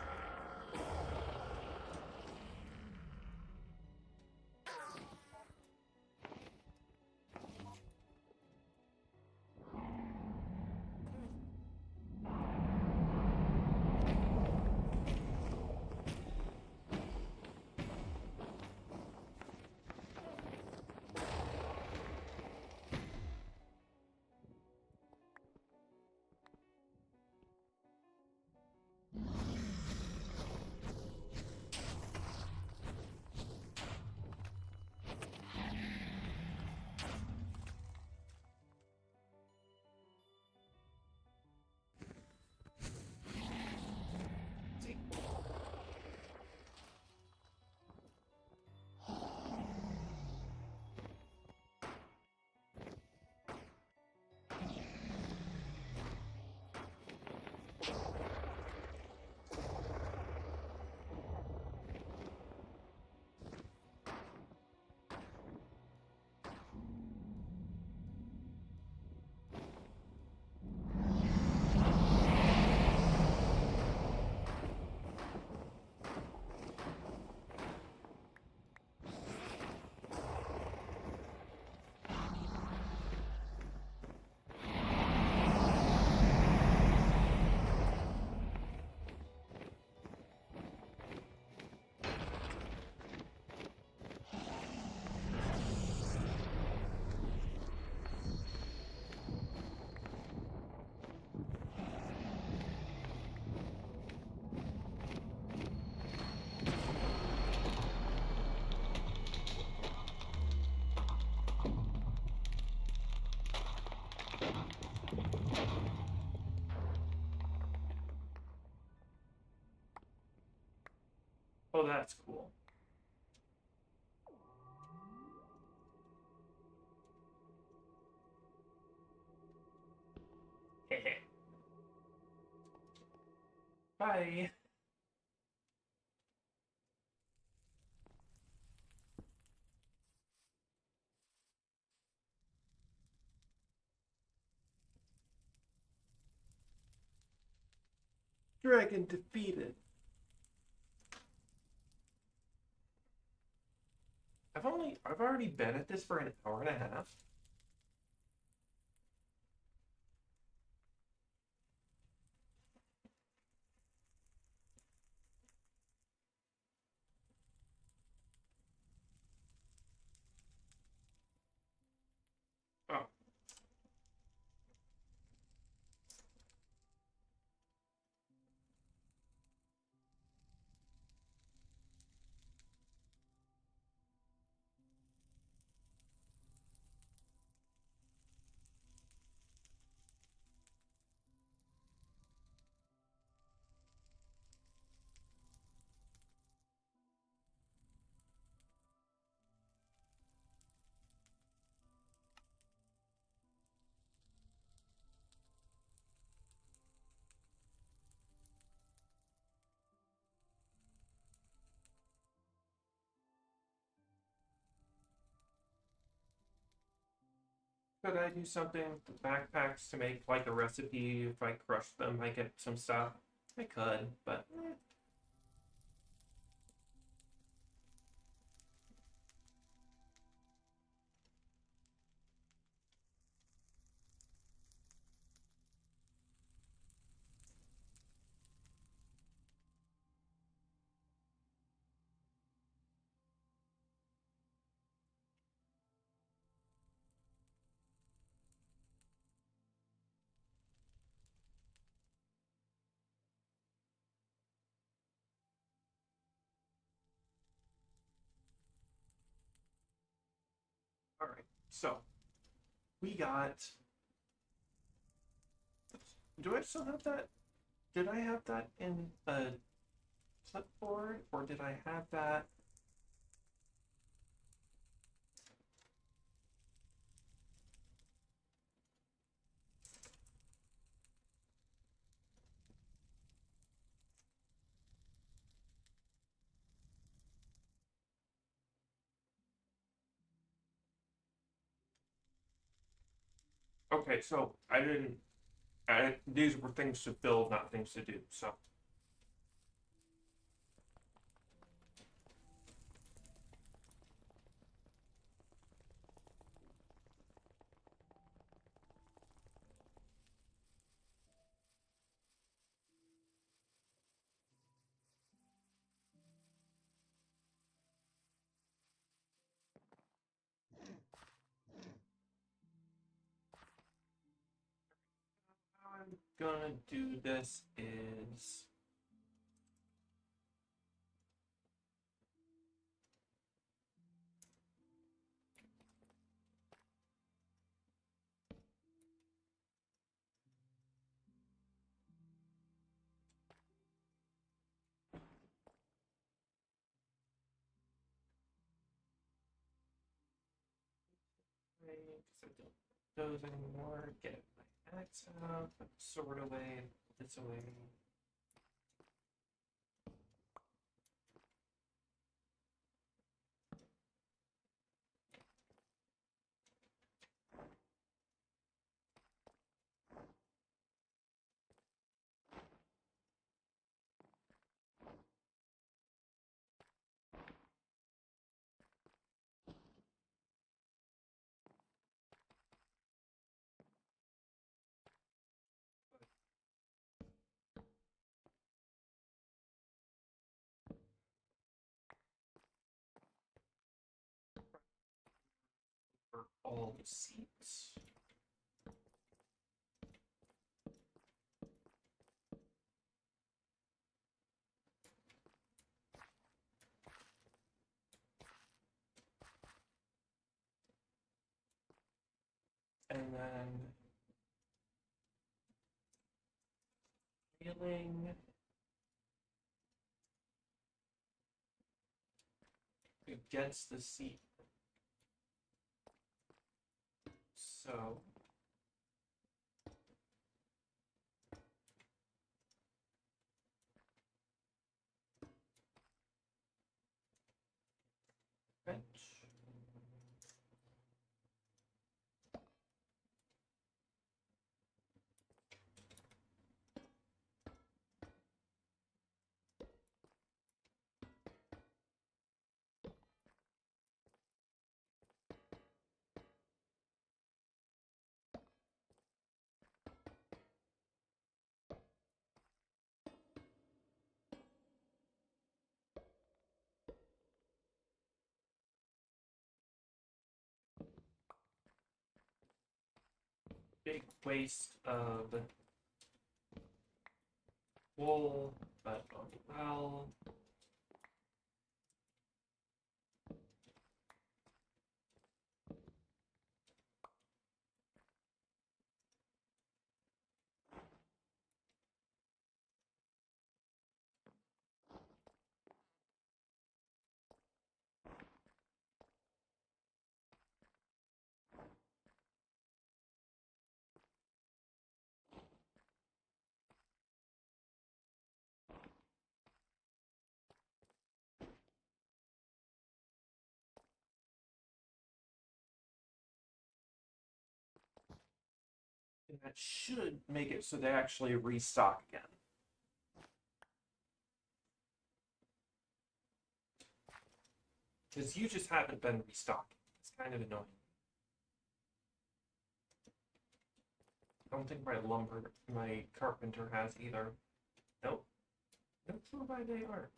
Speaker 1: Oh, that's cool. Bye. Dragon defeated. I've already been at this for an hour and a half. Oh, Could I do something with the backpacks to make like a recipe? If I crush them, I get some stuff. I could, but all right. So we got. Do I still have that? Did I have that in a clipboard, or did I have that? Okay, so I didn't. These were things to build, not things to do. So how I'm gonna do this is because I don't those anymore. Get my X out, put the sword away, this away. For all the seats. And then feeling against the seat. So bench. Big waste of wool, but oh well. And that should make it so they actually restock again. Because you just haven't been restocking. It's kind of annoying. I don't think my carpenter has either. Nope. No clue why they aren't.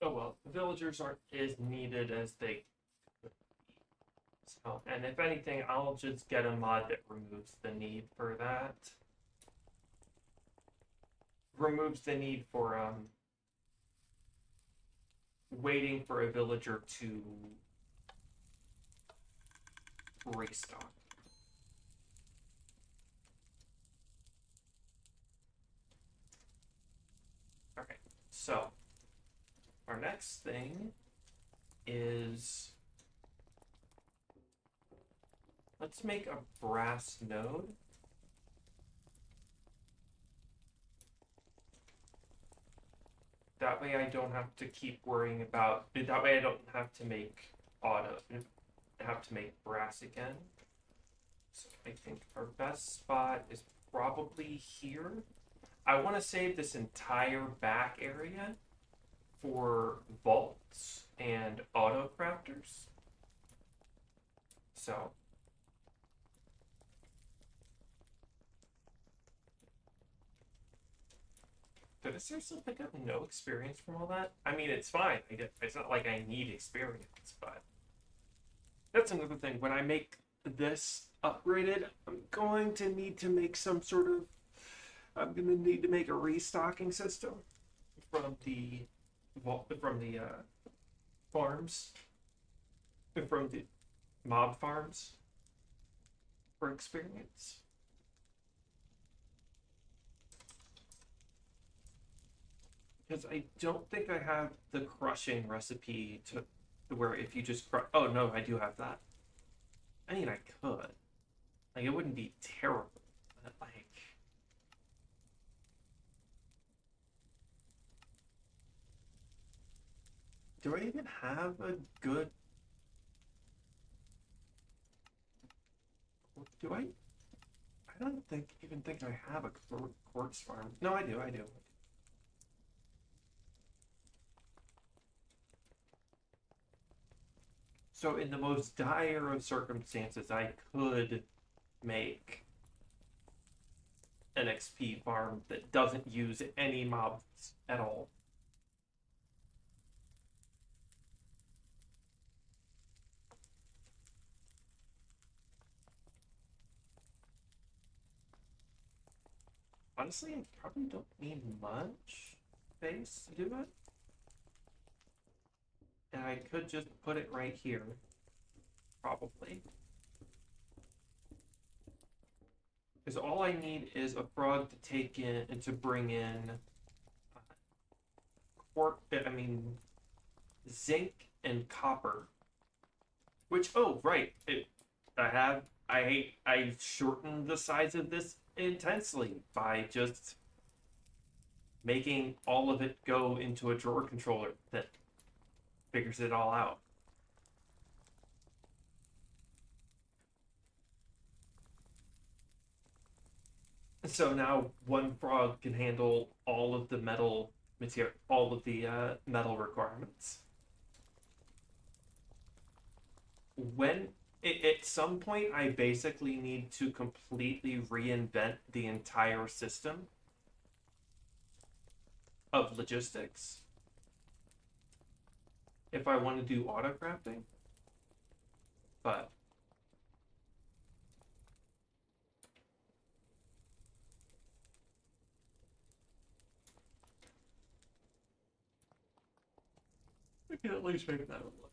Speaker 1: Oh well, the villagers aren't as needed as they could be. So, and if anything, I'll just get a mod that removes the need for that. Removes the need for waiting for a villager to restock. Okay, so our next thing is let's make a brass node. That way I don't have to keep worrying about, that way I don't have to make brass again. So I think our best spot is probably here. I want to save this entire back area for vaults and auto crafters. So did I seriously pick up no experience from all that? I mean, it's fine. It's not like I need experience, but that's another thing. When I make this upgraded, I'm going to need to make some sort of. I'm going to need to make a restocking system from the farms, from the mob farms for experience. Because I don't think I have the crushing recipe to where if you just crush. Oh no, I do have that. I mean, I could. Like, it wouldn't be terrible, but like. Do I even have a good. Do I? I don't even think I have a quartz farm. No, I do. I do. So, in the most dire of circumstances, I could make an XP farm that doesn't use any mobs at all. Honestly, I probably don't need much space to do it. And I could just put it right here, probably. Because all I need is a frog to take in and to bring in zinc and copper. Which, oh, right, I shortened the size of this intensely by just making all of it go into a drawer controller that figures it all out. So now one frog can handle all of the metal material, all of the metal requirements. When at some point, I basically need to completely reinvent the entire system of logistics if I want to do auto crafting. But I can at least make that look.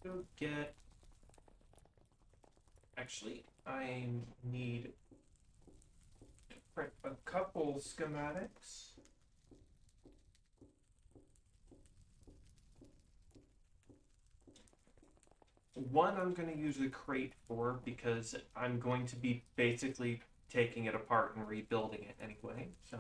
Speaker 1: Go get. Actually, I need to print a couple schematics. One I'm going to use a crate for because I'm going to be basically taking it apart and rebuilding it anyway, so.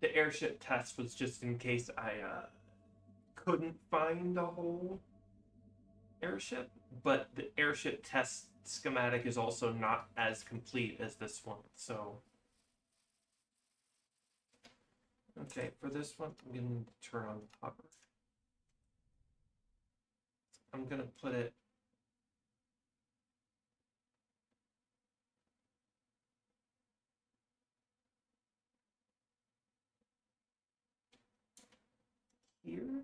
Speaker 1: The airship test was just in case I couldn't find a whole airship, but the airship test schematic is also not as complete as this one, so. Okay, for this one, I'm going to turn on the hover. I'm going to put it here.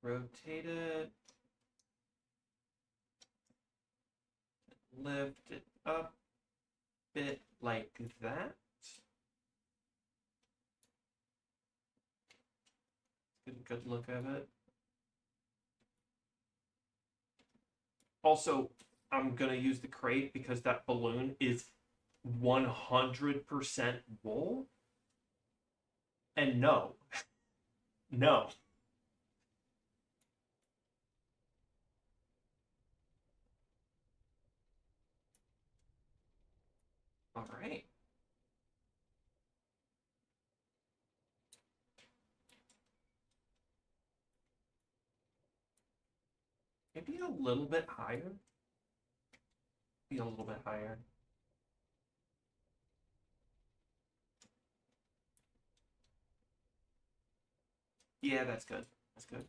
Speaker 1: Rotate it. Lift it up a bit like that. Get a good look at it. Also, I'm going to use the crate because that balloon is 100% wool. And no. No. All right. Maybe a little bit higher. Be a little bit higher. Yeah, that's good. That's good.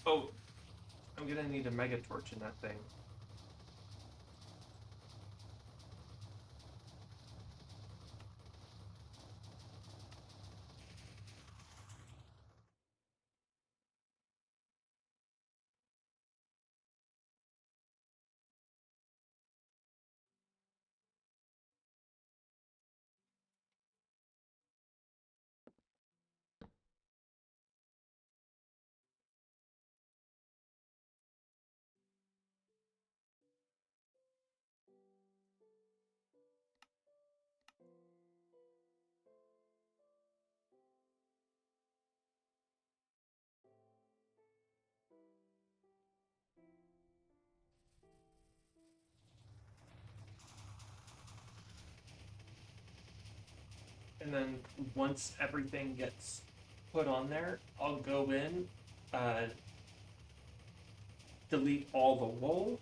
Speaker 1: Oh, I'm gonna need a mega torch in that thing. And then once everything gets put on there, I'll go in, uh, delete all the wool.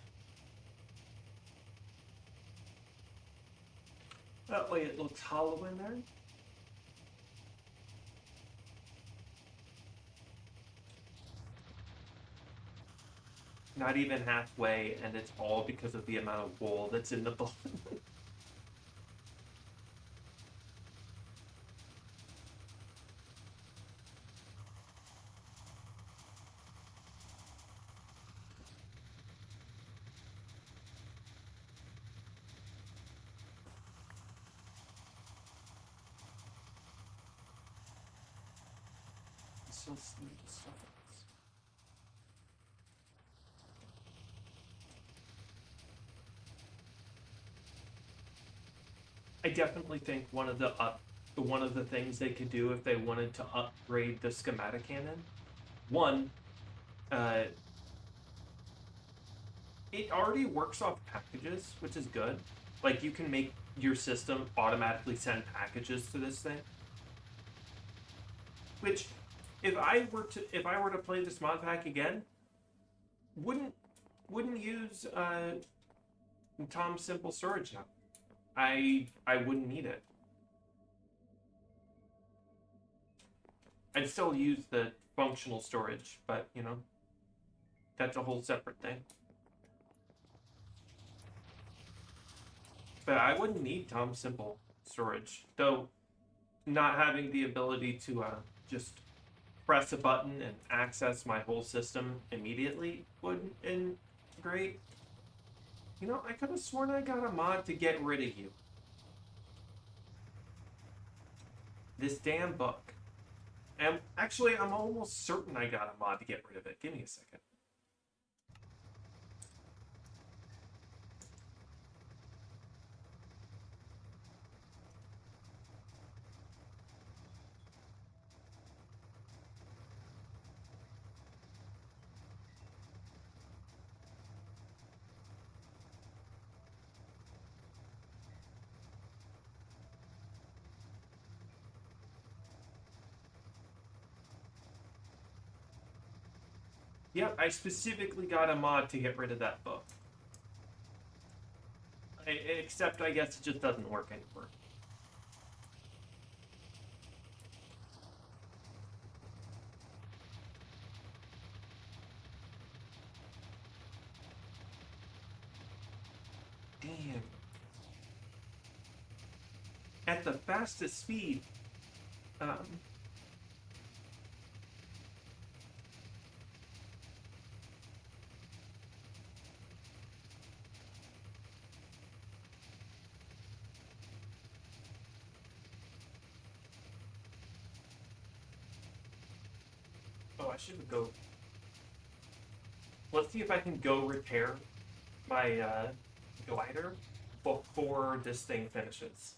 Speaker 1: That way it looks hollow in there. Not even halfway, and it's all because of the amount of wool that's in the balloon. So sneaky stuff. I definitely think one of the things they could do if they wanted to upgrade the schematic cannon, one, uh, it already works off packages, which is good. Like you can make your system automatically send packages to this thing. Which, if I were to play this mod pack again, wouldn't wouldn't use Tom's simple storage now. I wouldn't need it. I'd still use the functional storage, but you know, that's a whole separate thing. But I wouldn't need Tom's simple storage, though. Not having the ability to just press a button and access my whole system immediately would great. You know, I could have sworn I got a mod to get rid of you. This damn book. And actually, I'm almost certain I got a mod to get rid of it. Give me a second. Yep, I specifically got a mod to get rid of that book. Except I guess it just doesn't work anymore. Damn. At the fastest speed, um, oh, I should go. Let's see if I can go repair my glider before this thing finishes.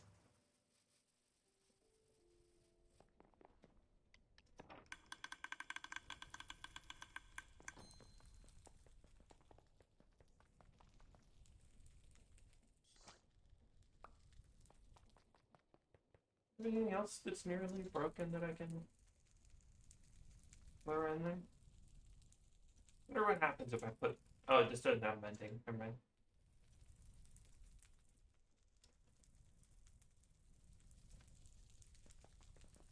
Speaker 1: Anything else that's nearly broken that I can throw in there? I wonder what happens if I put. Oh, it just doesn't have mending. Never mind.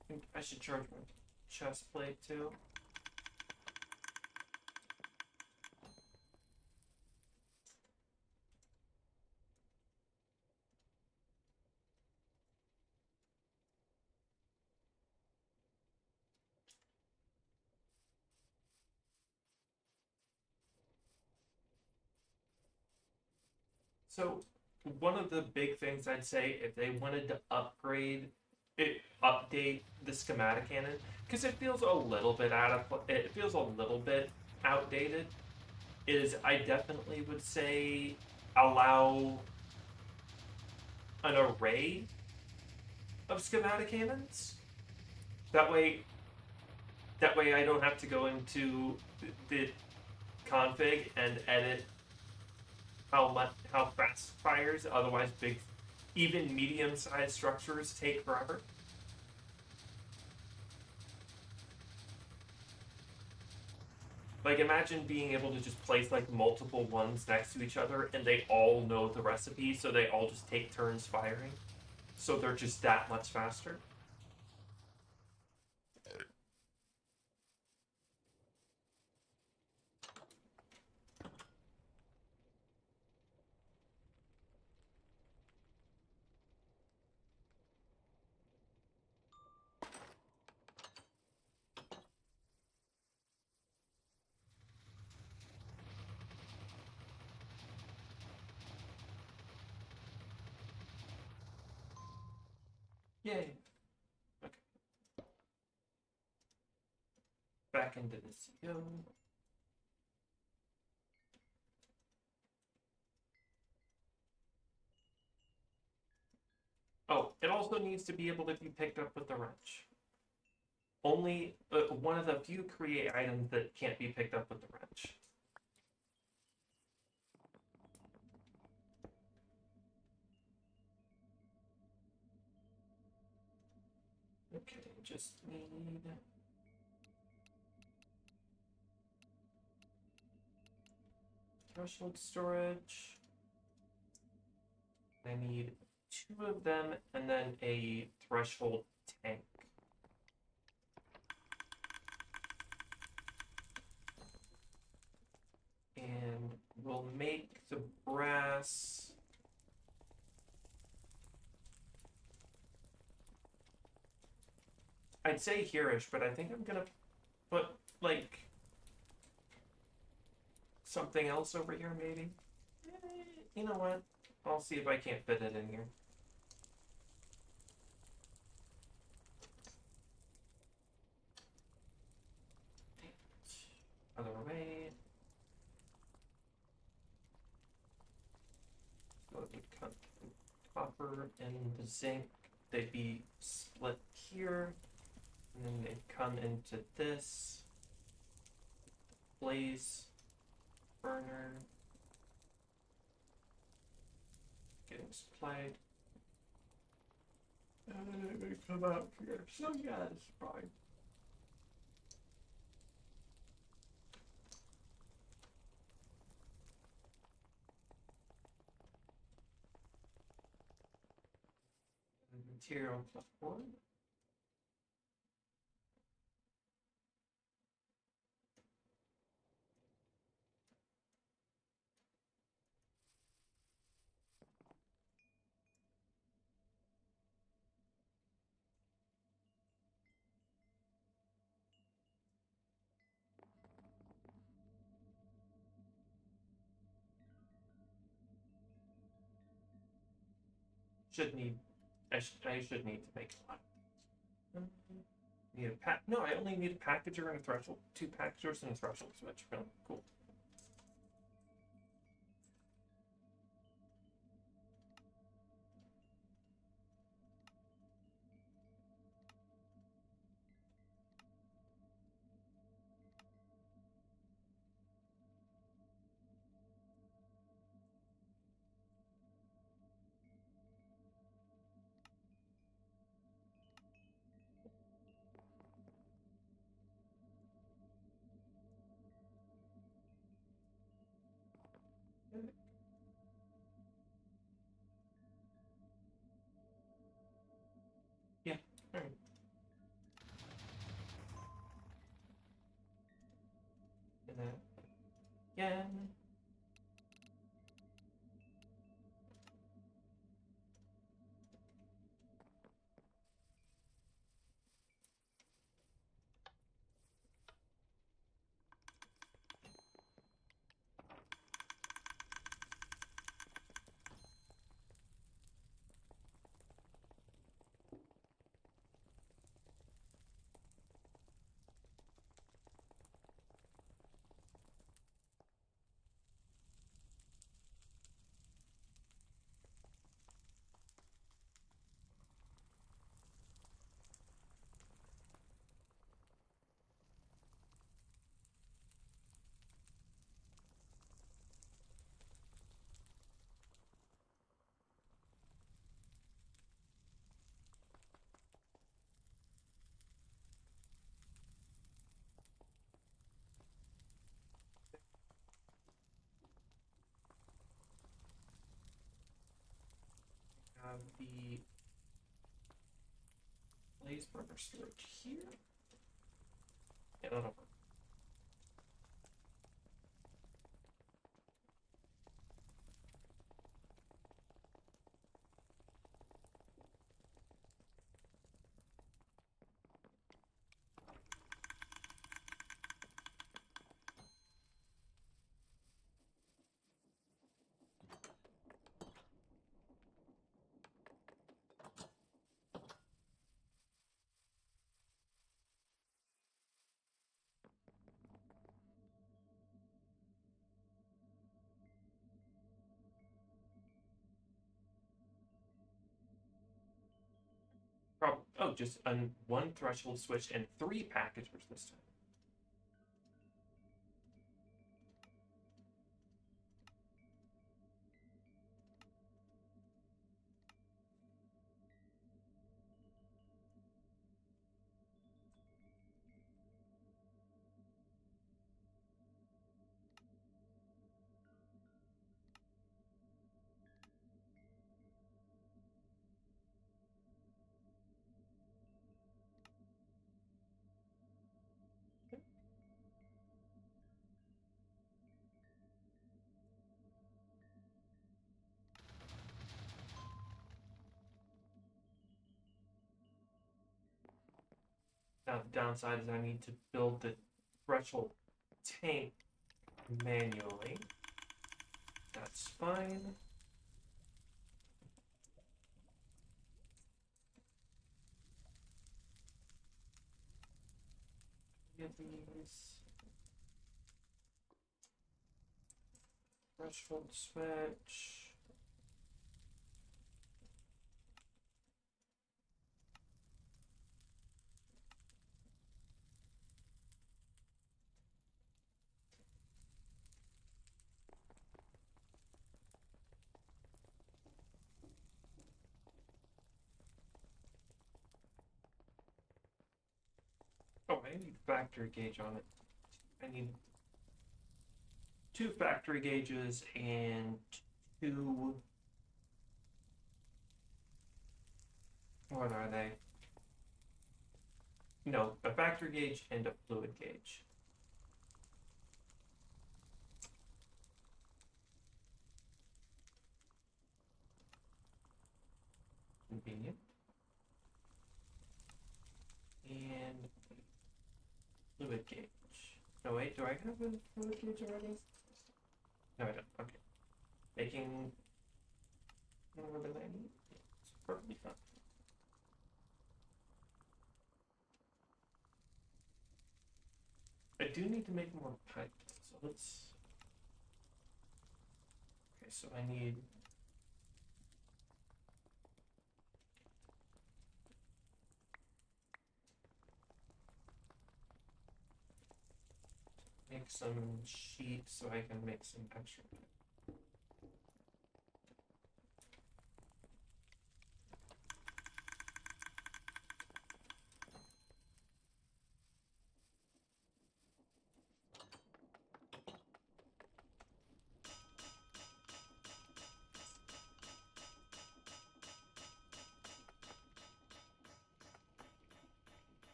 Speaker 1: I think I should charge my chest plate too. So one of the big things I'd say if they wanted to update the schematic cannon, because it feels a little bit it feels a little bit outdated, is I definitely would say allow an array of schematic cannons. That way, I don't have to go into the config and edit how fast fires. Otherwise, even medium-sized structures take forever. Like, imagine being able to just place like multiple ones next to each other, and they all know the recipe, so they all just take turns firing. So they're just that much faster. Yay. Okay. Back into the CO. Oh, it also needs to be able to be picked up with the wrench. Only one of the few create items that can't be picked up with the wrench. Okay, just need threshold storage. I need 2 of them and then a threshold tank. And we'll make the brass. I'd say here-ish, but I think I'm gonna put like something else over here maybe. You know what? I'll see if I can't fit it in here. Other way. So it would cut the copper and the zinc. They'd be split here. And then they'd come into this blaze burner. Getting supplied. And then it would come out here. So yeah, it's fine. Material plus 1. I should need to make a lot. Need a pack. No, I only need a packager and a threshold. 2 packagers and a threshold switch. Really cool. Yeah. All right. And then again. the blaze burner storage here. Yeah, that'll work. Oh, just one threshold switch and 3 packagers this time. Now the downside is I need to build the threshold tank manually. That's fine. Get these. Threshold switch. Oh, I need factory gauge on it. I need 2 factory gauges and 2. What are they? No, a factory gauge and a fluid gauge. Convenient. And fluid gauge. No, wait, do I have a fluid gauge already? No, I don't. Okay. Making more than I need. It's perfectly fine. I do need to make more pipe, so let's. Okay, so I need. Make some sheet so I can make some extra pipe.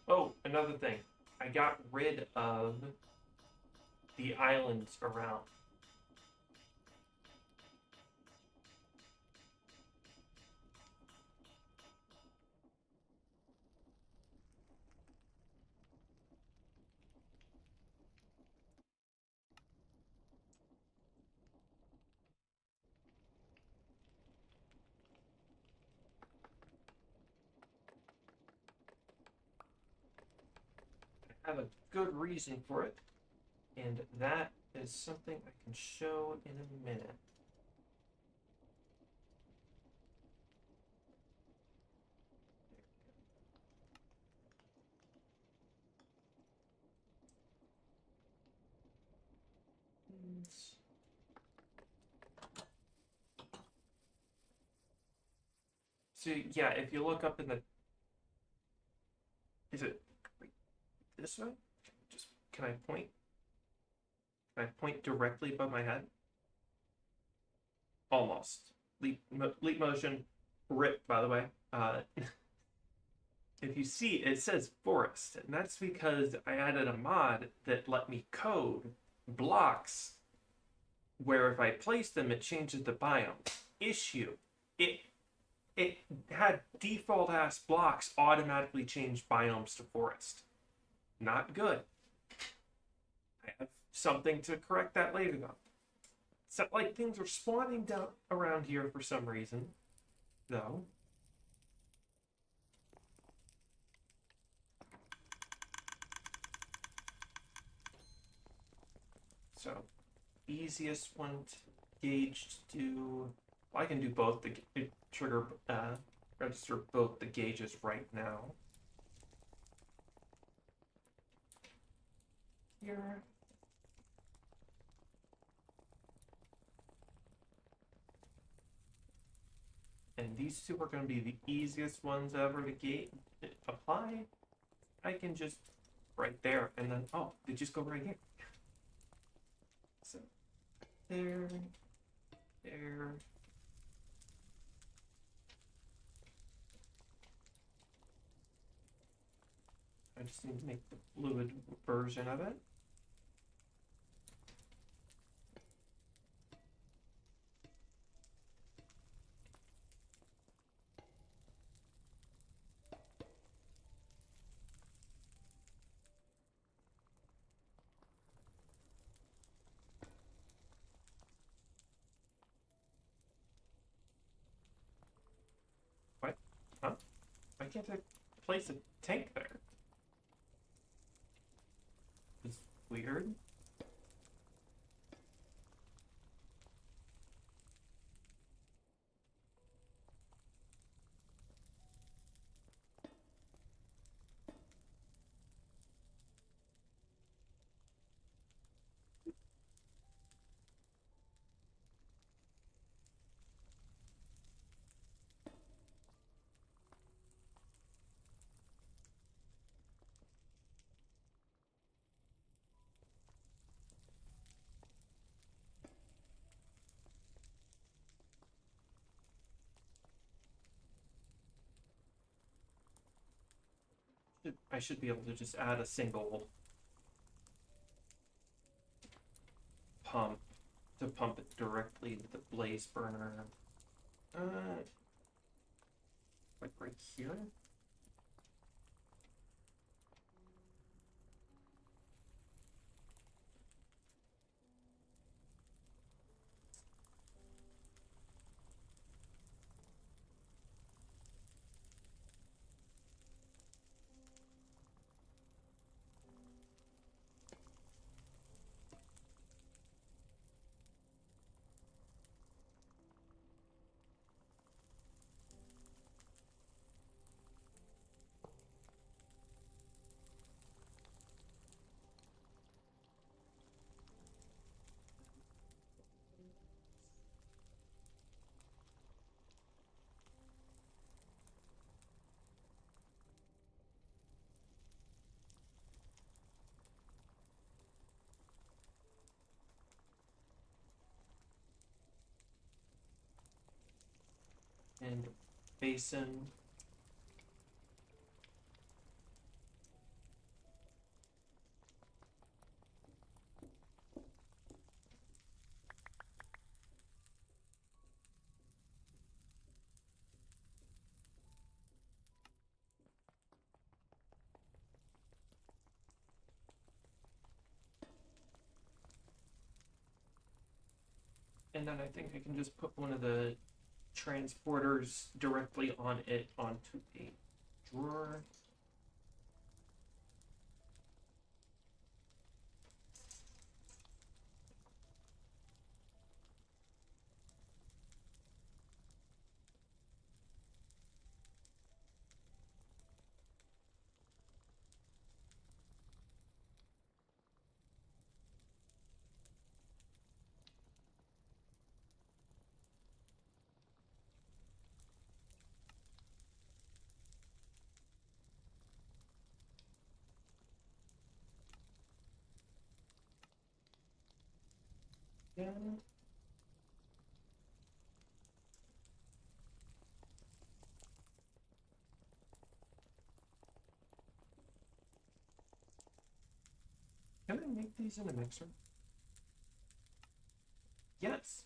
Speaker 1: Oh, another thing. I got rid of the islands around. I have a good reason for it, and that is something I can show in a minute. So yeah, if you look up in the, is it this way? Just can I point? Can I point directly above my head? Almost. leap motion, rip, by the way. If you see, it says forest, and that's because I added a mod that let me code blocks where if I place them, it changes the biome. Issue. It it had default ass blocks automatically change biomes to forest. Not good. I have something to correct that later though. So like things are spawning down around here for some reason, though. So easiest one to gauge to do. Well, I can do both the trigger register both the gauges right now. Here. And these two are going to be the easiest ones ever to apply. I can just right there and then, oh, they just go right here. So there, there. I just need to make the fluid version of it. What? Huh? Why can't I place a tank there? It's weird. I should be able to just add a single pump to pump it directly to the blaze burner. Like right here. And basin. And then I think I can just put one of the transporters directly on it onto a drawer. Yeah. Can I make these in a mixer? Yes.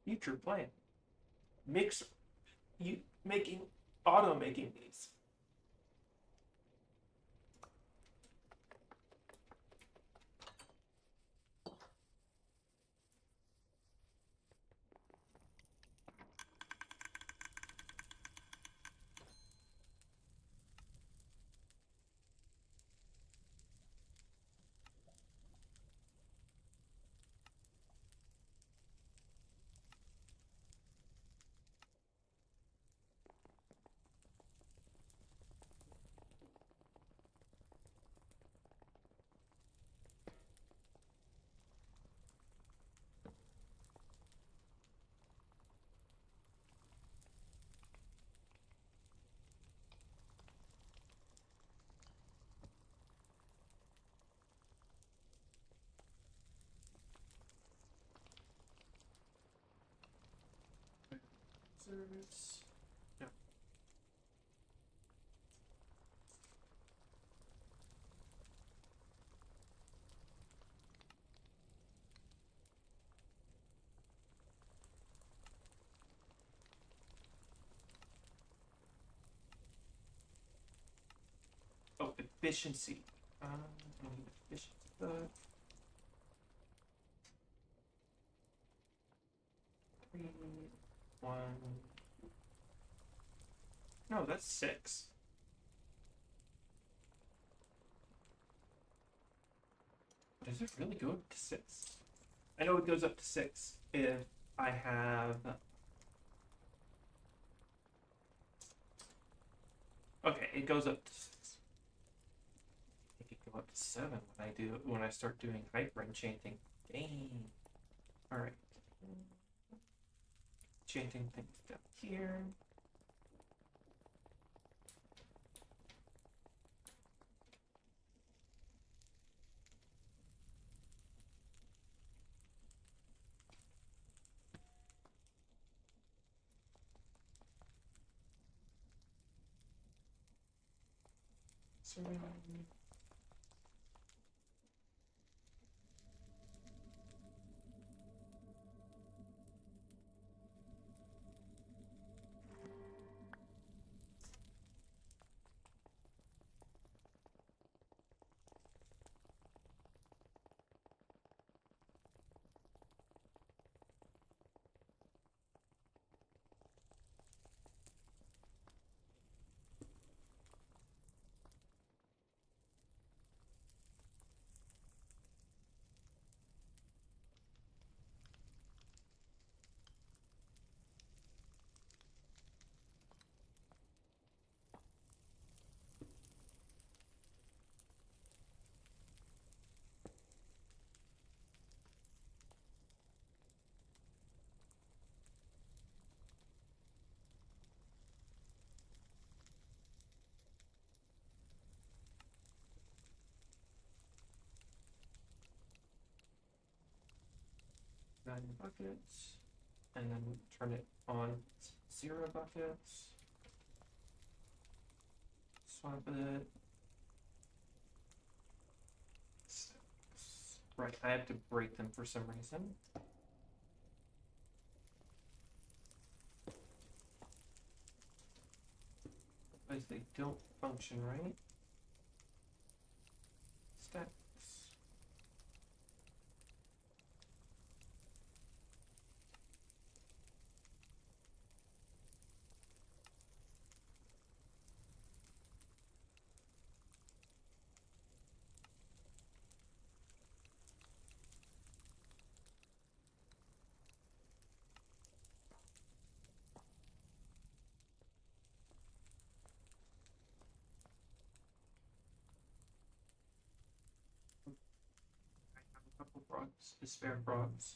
Speaker 1: Future plan. Mix you making making these. Service. No. Oh, efficiency. Efficiency. 3, 1. No, that's 6. Does it really go up to 6? I know it goes up to 6 if I have. Okay, it goes up to 6. It could go up to 7 when I start doing hyper enchanting. Dang. Alright. Enchanting things down here. So 9 buckets, and then turn it on 0 buckets. Swap it. Right, I have to break them for some reason. Because they don't function right. Stacks. I have a couple frogs, spare frogs.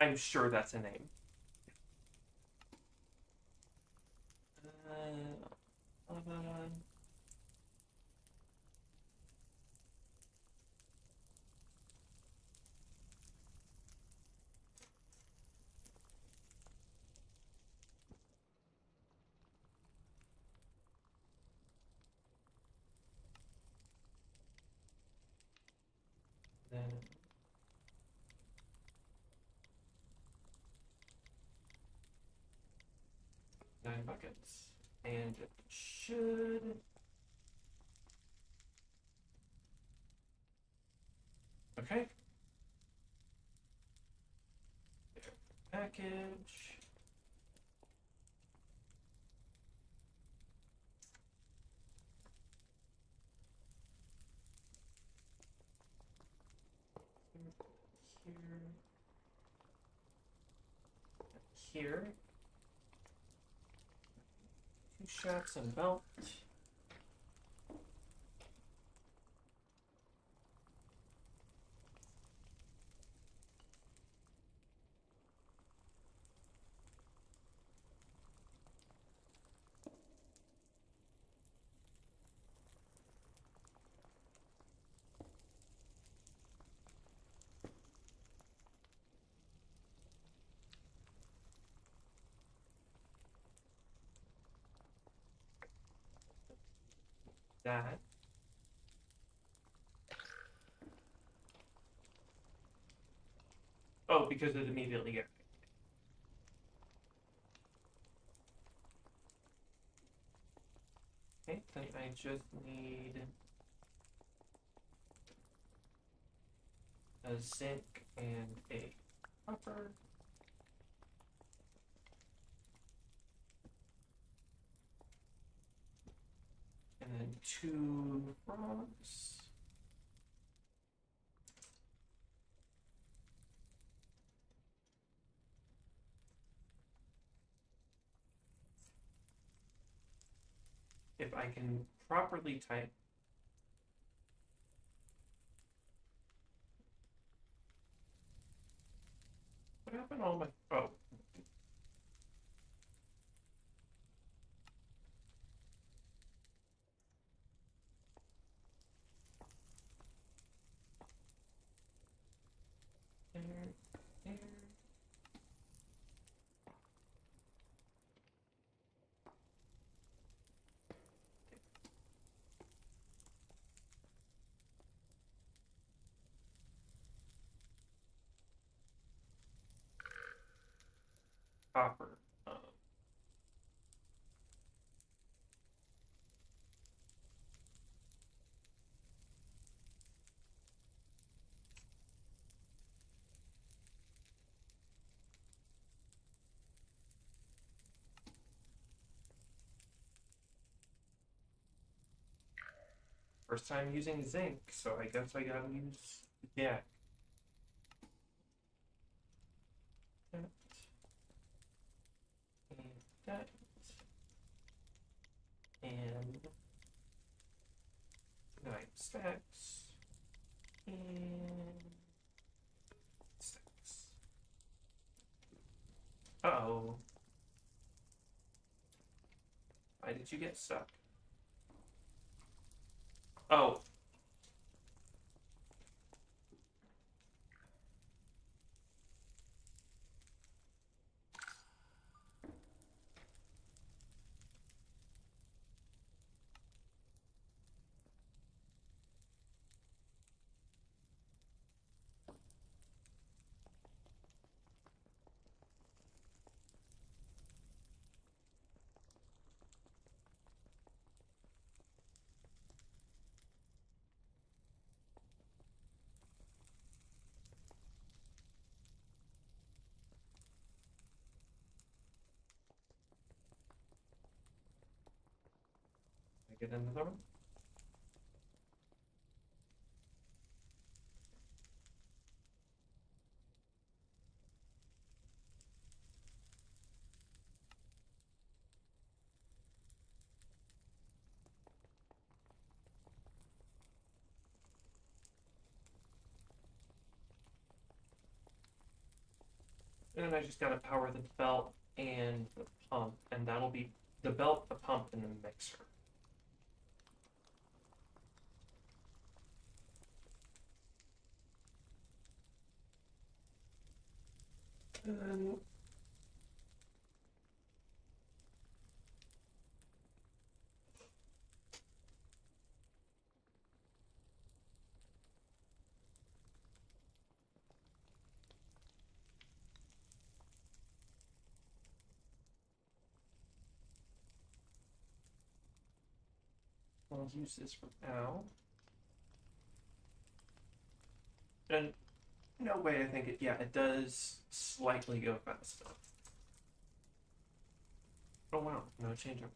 Speaker 1: I'm sure that's a name. 11. Then 9 buckets. And it should. Okay. Package. Here. 2 shafts and a belt. That. Oh, because it immediately gets. Okay, then I just need a zinc and a copper. And then 2 frogs. If I can properly type. What happened to all my. Oh. There, there. Copper. First time using zinc, so I guess I gotta use. Yeah. That. And that. And 9 stacks. And 6. Uh-oh. Why did you get stuck? Oh. I get another one? And I just gotta power the belt and the pump, and that'll be the belt, the pump, and the mixer. And I'll use this for now. And no way, I think it, yeah, it does slightly go fast enough. Oh wow, no change up.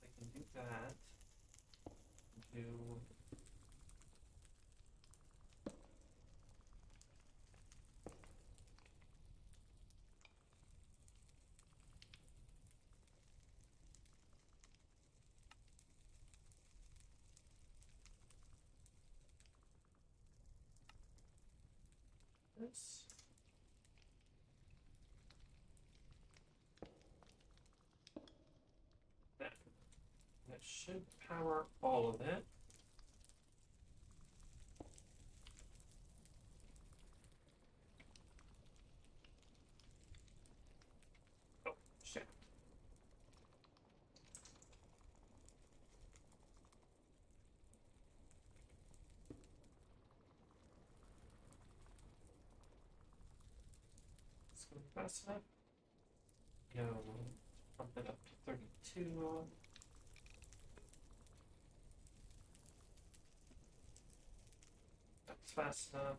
Speaker 1: I can do that. Do this. That. That should power all of it. Oh, shit. Let's go fast enough. Go pump it up to 32. That's fast enough.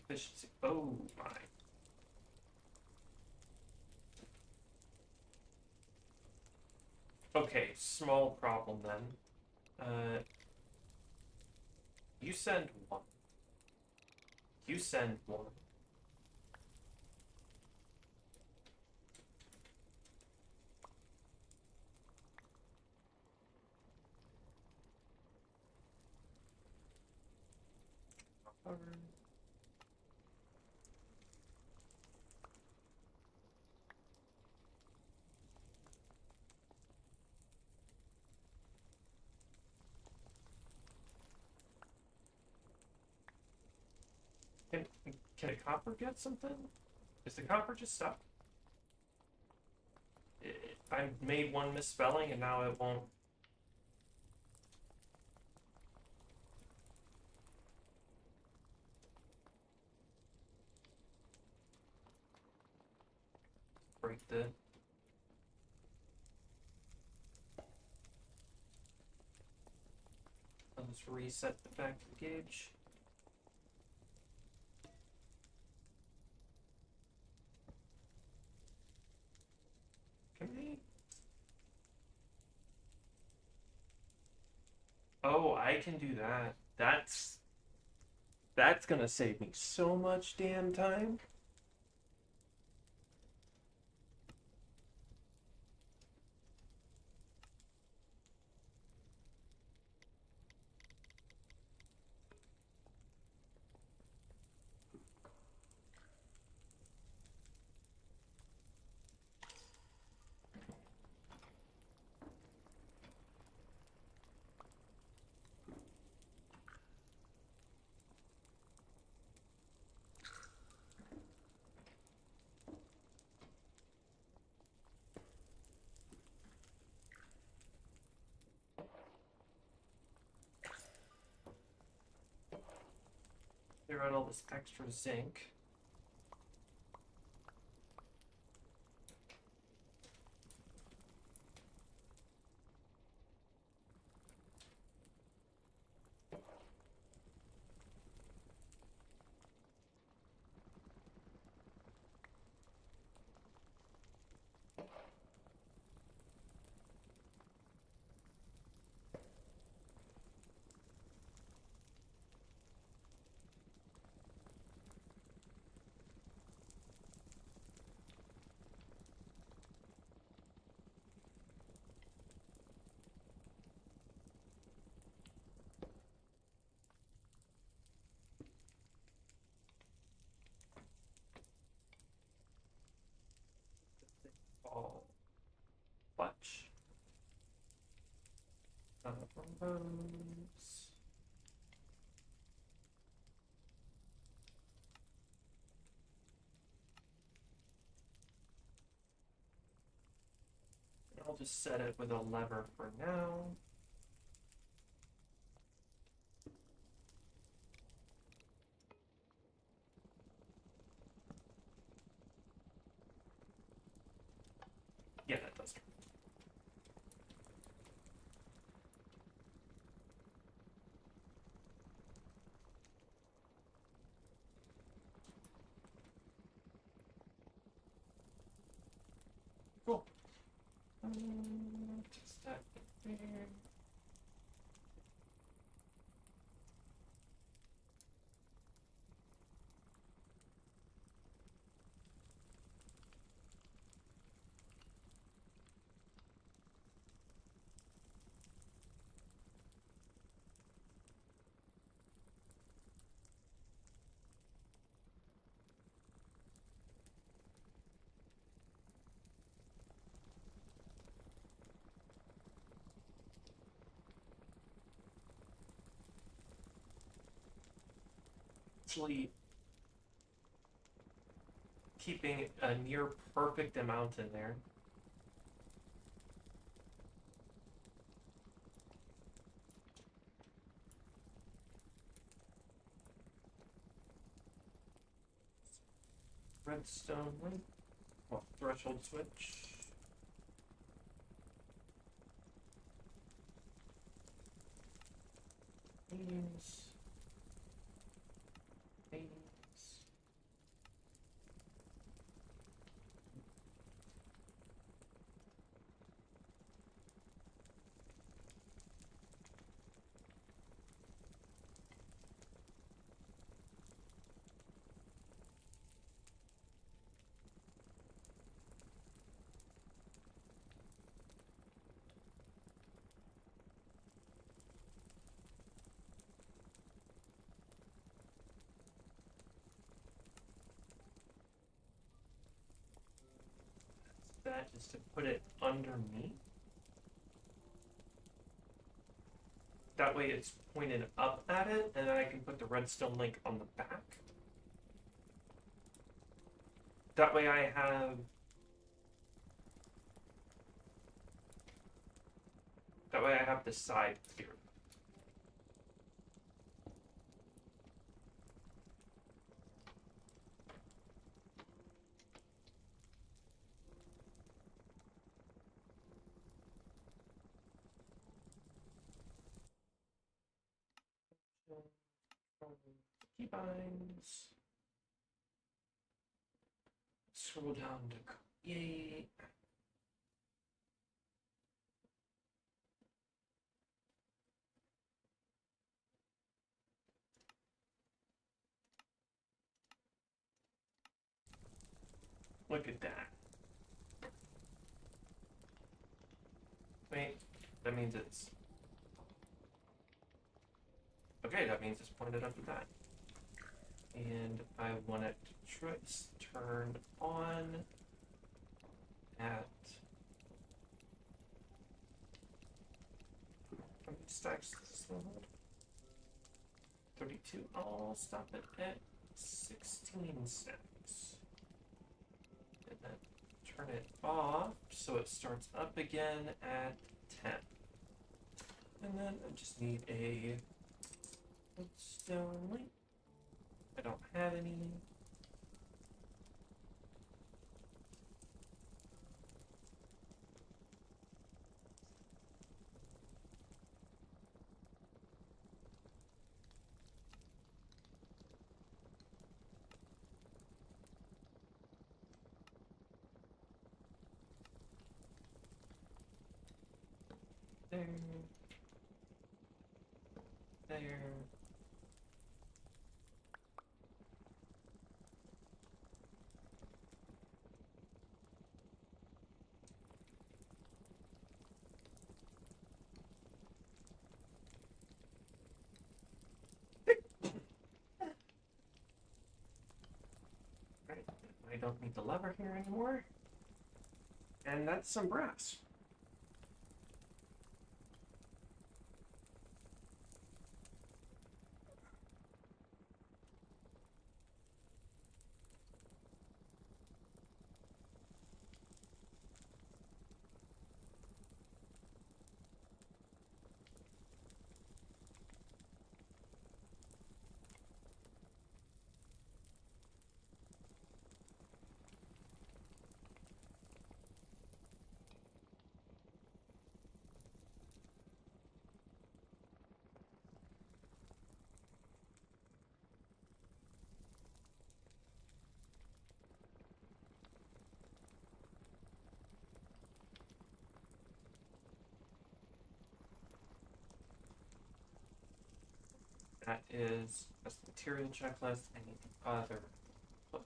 Speaker 1: Efficiency. Oh my. Okay, small problem then. You send one. You send one. Cover. Can, can a copper get something? Is the copper just stuck? I made one misspelling and now it won't. Break the. I'll just reset the factory gauge. Can we? Oh, I can do that. That's That's gonna save me so much damn time. Clear out all this extra zinc. All clutch. Bones. I'll just set it with a lever for now. Yeah, that does. Cool. Just that there. Actually, keeping a near perfect amount in there. Redstone link. Oh, threshold switch. These. These. That just to put it underneath. That way it's pointed up at it, and then I can put the redstone link on the back. That way I have... That way I have the side here. Keybinds. Scroll down to create. Look at that. Wait, that means it's... Okay, that means it's pointed up at that. And I want it to turn on at... How many stacks does this one hold? 32. I'll stop it at 16 stacks. And then turn it off so it starts up again at 10. And then I just need a stone link. I don't have any. There. There. Right. I don't need the lever here anymore. And that's some brass. That's the material checklist. I need the other book.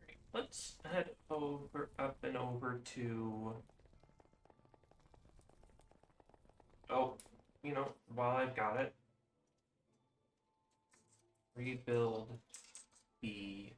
Speaker 1: Right. Let's head up and over to... Oh, while I've got it, rebuild the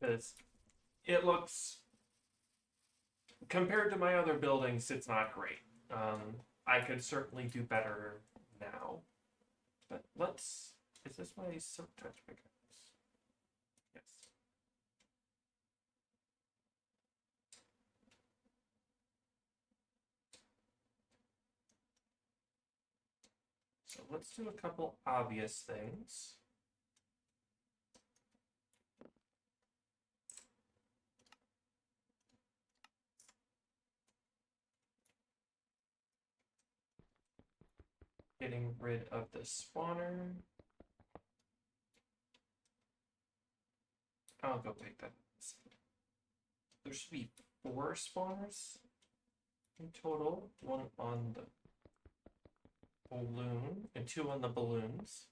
Speaker 1: because it looks, compared to my other buildings, it's not great. I could certainly do better now. But is this my silk touch pickaxe? Yes. So let's do a couple obvious things. Getting rid of the spawner. I'll go pick that up. There should be 4 spawners in total. 1 on the balloon and 2 on the balloons.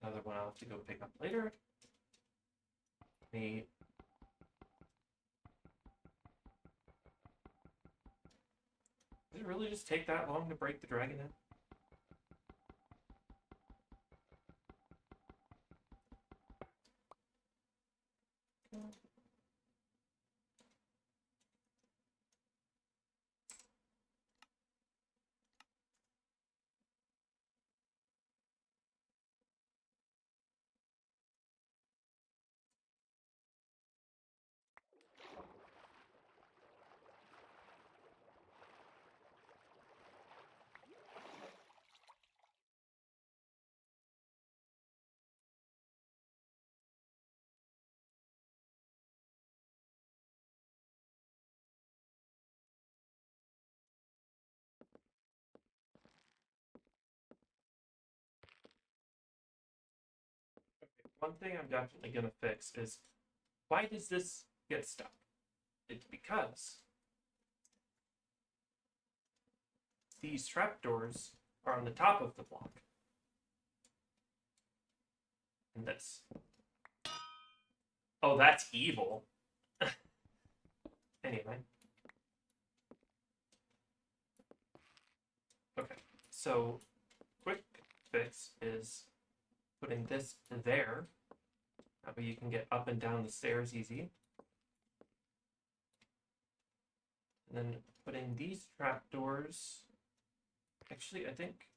Speaker 1: Another one I'll have to go pick up later. Did it really just take that long to break the dragon in? one thing I'm definitely gonna fix is why does this get stuck? It's because these trapdoors are on the top of the block. And this. Oh, that's evil. Anyway. Okay, so quick fix is putting this there. That way you can get up and down the stairs easy. And then putting these trapdoors. Actually, I think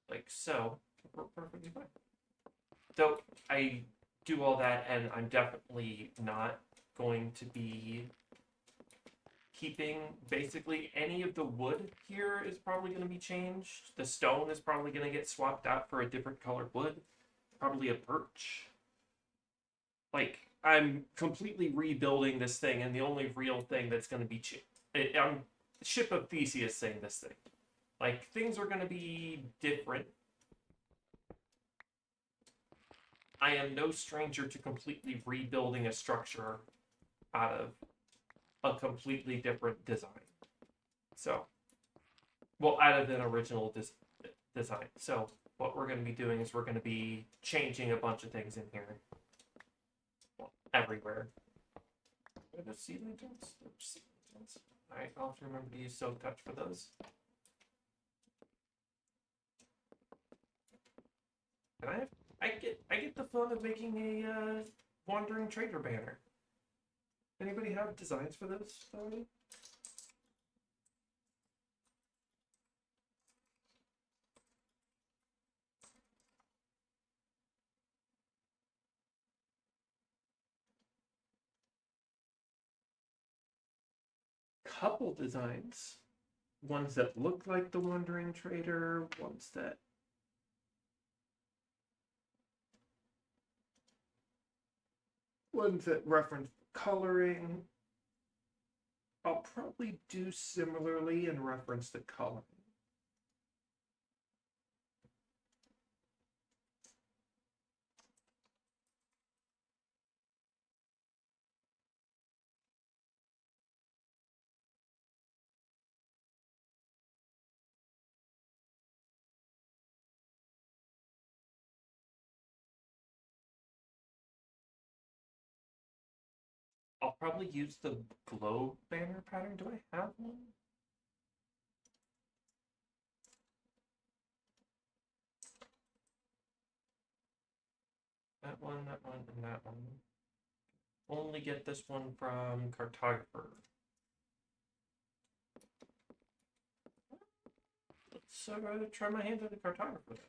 Speaker 1: like so. Perfectly fine. So I do all that, and I'm definitely not going to be keeping basically any of the wood here is probably going to be changed. The stone is probably going to get swapped out for a different colored wood, probably a birch. Like, I'm completely rebuilding this thing, and the only real thing that's going to be I'm Ship of Theseus saying this thing. Like, things are going to be different. I am no stranger to completely rebuilding a structure out of a completely different design. So, well, out of an original design. So, what we're going to be doing is we're going to be changing a bunch of things in here. Well, everywhere. Are those sea lanterns? Alright, I'll have to remember to use Silk Touch for those. And I get the fun of making a wandering trader banner. Anybody have designs for those already? Couple designs. Ones that look like the wandering trader, ones that reference coloring. I'll probably do similarly and reference the coloring. I'll probably use the globe banner pattern. Do I have one? That one, and that one. Only get this one from Cartographer. Let's try my hand at the Cartographer.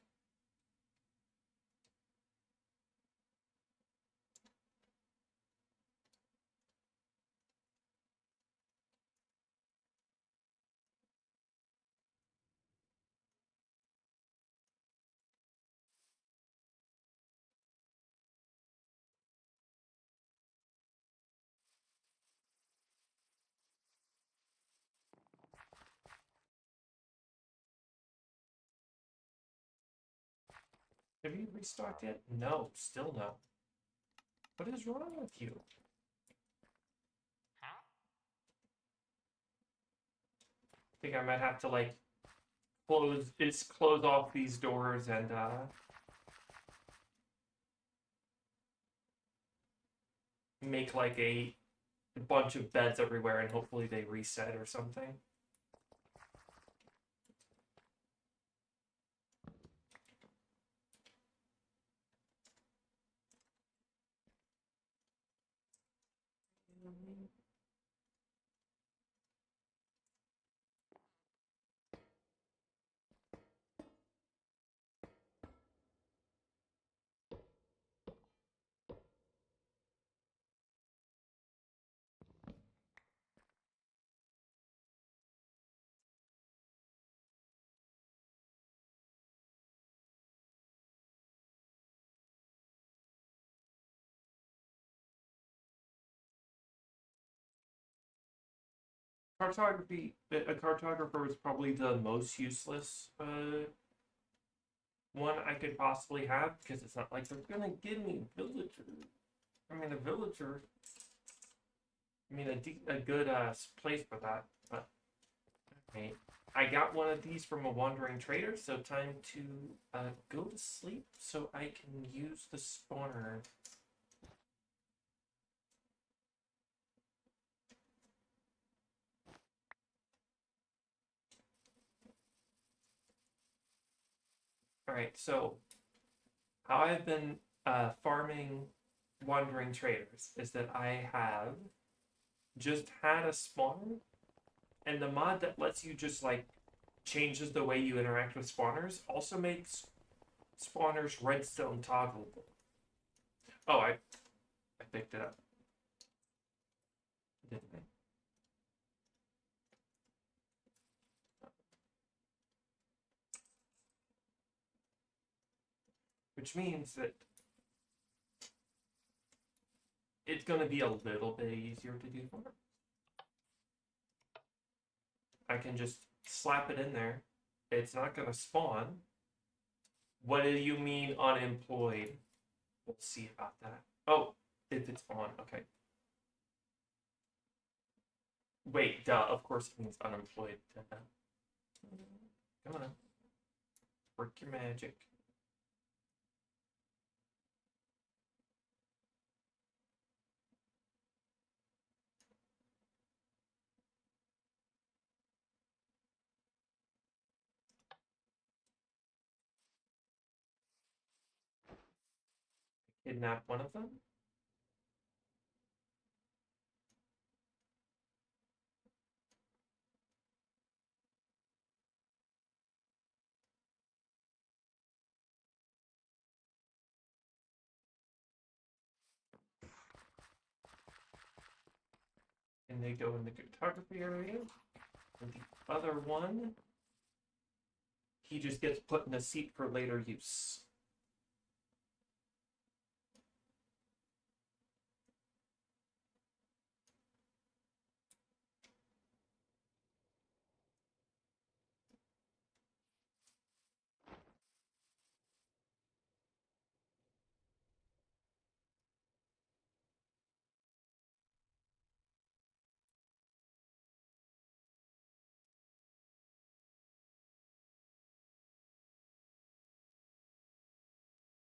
Speaker 1: Have you restocked yet? No, still no. What is wrong with you? I think I might have to like close off these doors and make like a bunch of beds everywhere and hopefully they reset or something. A cartographer is probably the most useless one I could possibly have because it's not like they're gonna give me villager. I mean, a villager. I mean, a good place for that. But okay, I got one of these from a wandering trader, so time to go to sleep so I can use the spawner. All right, so how I've been farming wandering traders is that I have just had a spawner, and the mod that lets you just like changes the way you interact with spawners also makes spawners redstone toggleable. Oh, I picked it up, didn't I? Which means that it's going to be a little bit easier to do farm. I can just slap it in there. It's not going to spawn. What do you mean unemployed? We'll see about that. Oh, if it's on, okay. Wait, duh, of course it means unemployed. Come on. Work your magic. Kidnap one of them. And they go in the photography area. And the other one, he just gets put in a seat for later use.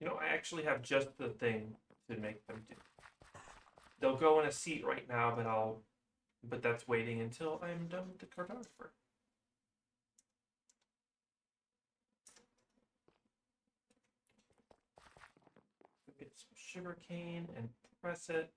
Speaker 1: You know, I actually have just the thing to make them do. They'll go in a seat right now, but that's waiting until I'm done with the cartographer. Get some sugar cane and press it.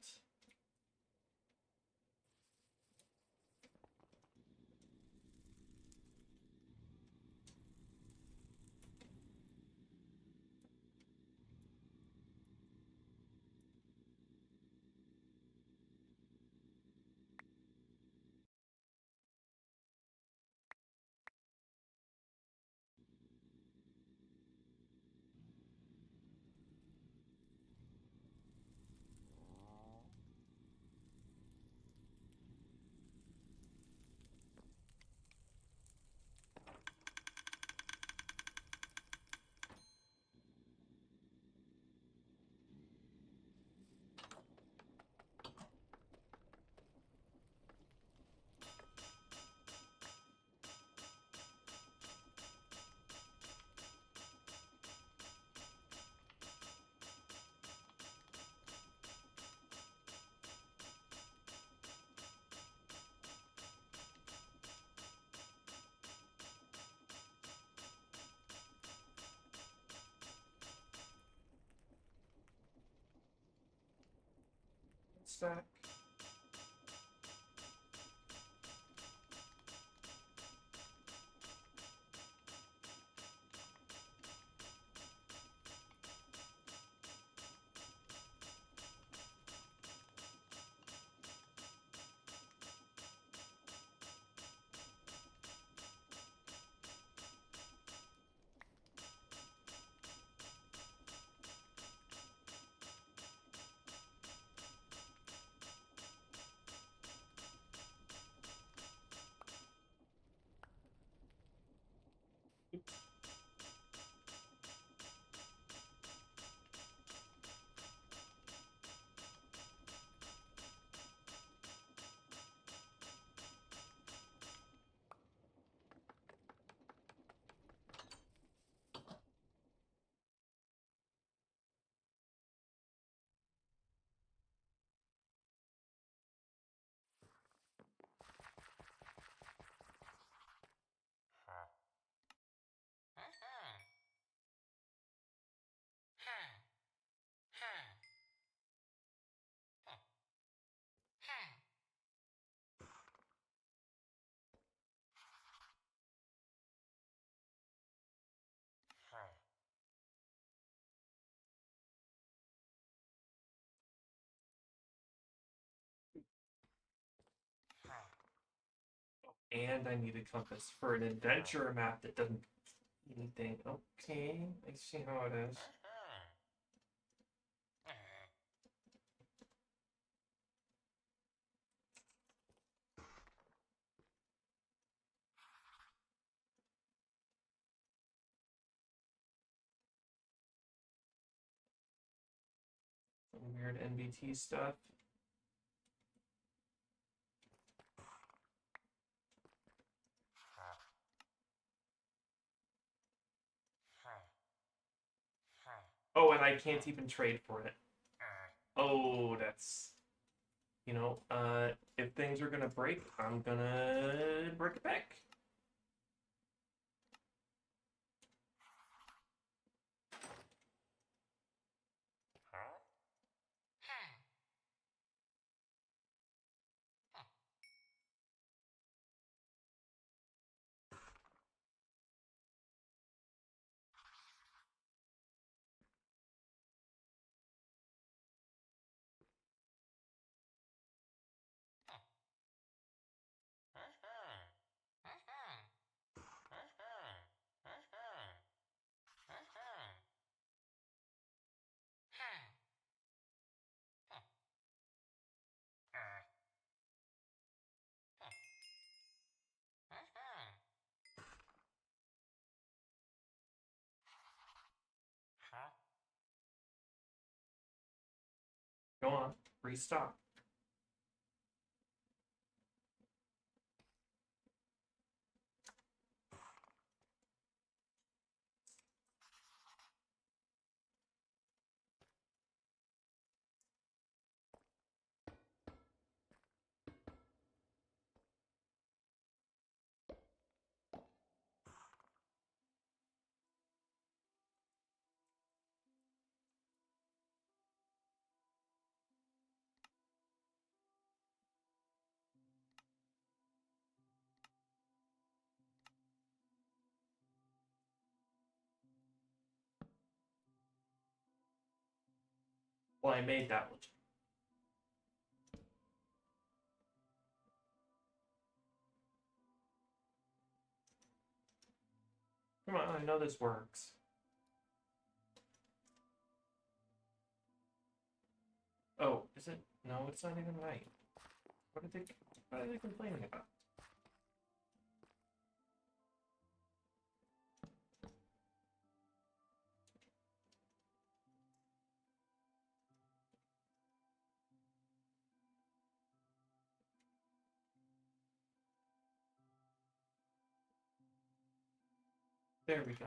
Speaker 1: Stack. And I need a compass for an adventure map that doesn't do anything. Okay, I see how it is. Some weird NBT stuff. Oh, and I can't even trade for it. Oh, that's... You know, if things are gonna break, I'm gonna break it back. Go on, restock. Well, I made that legit. Come on, I know this works. Oh, is it? No, it's not even right. What are they complaining about? There we go.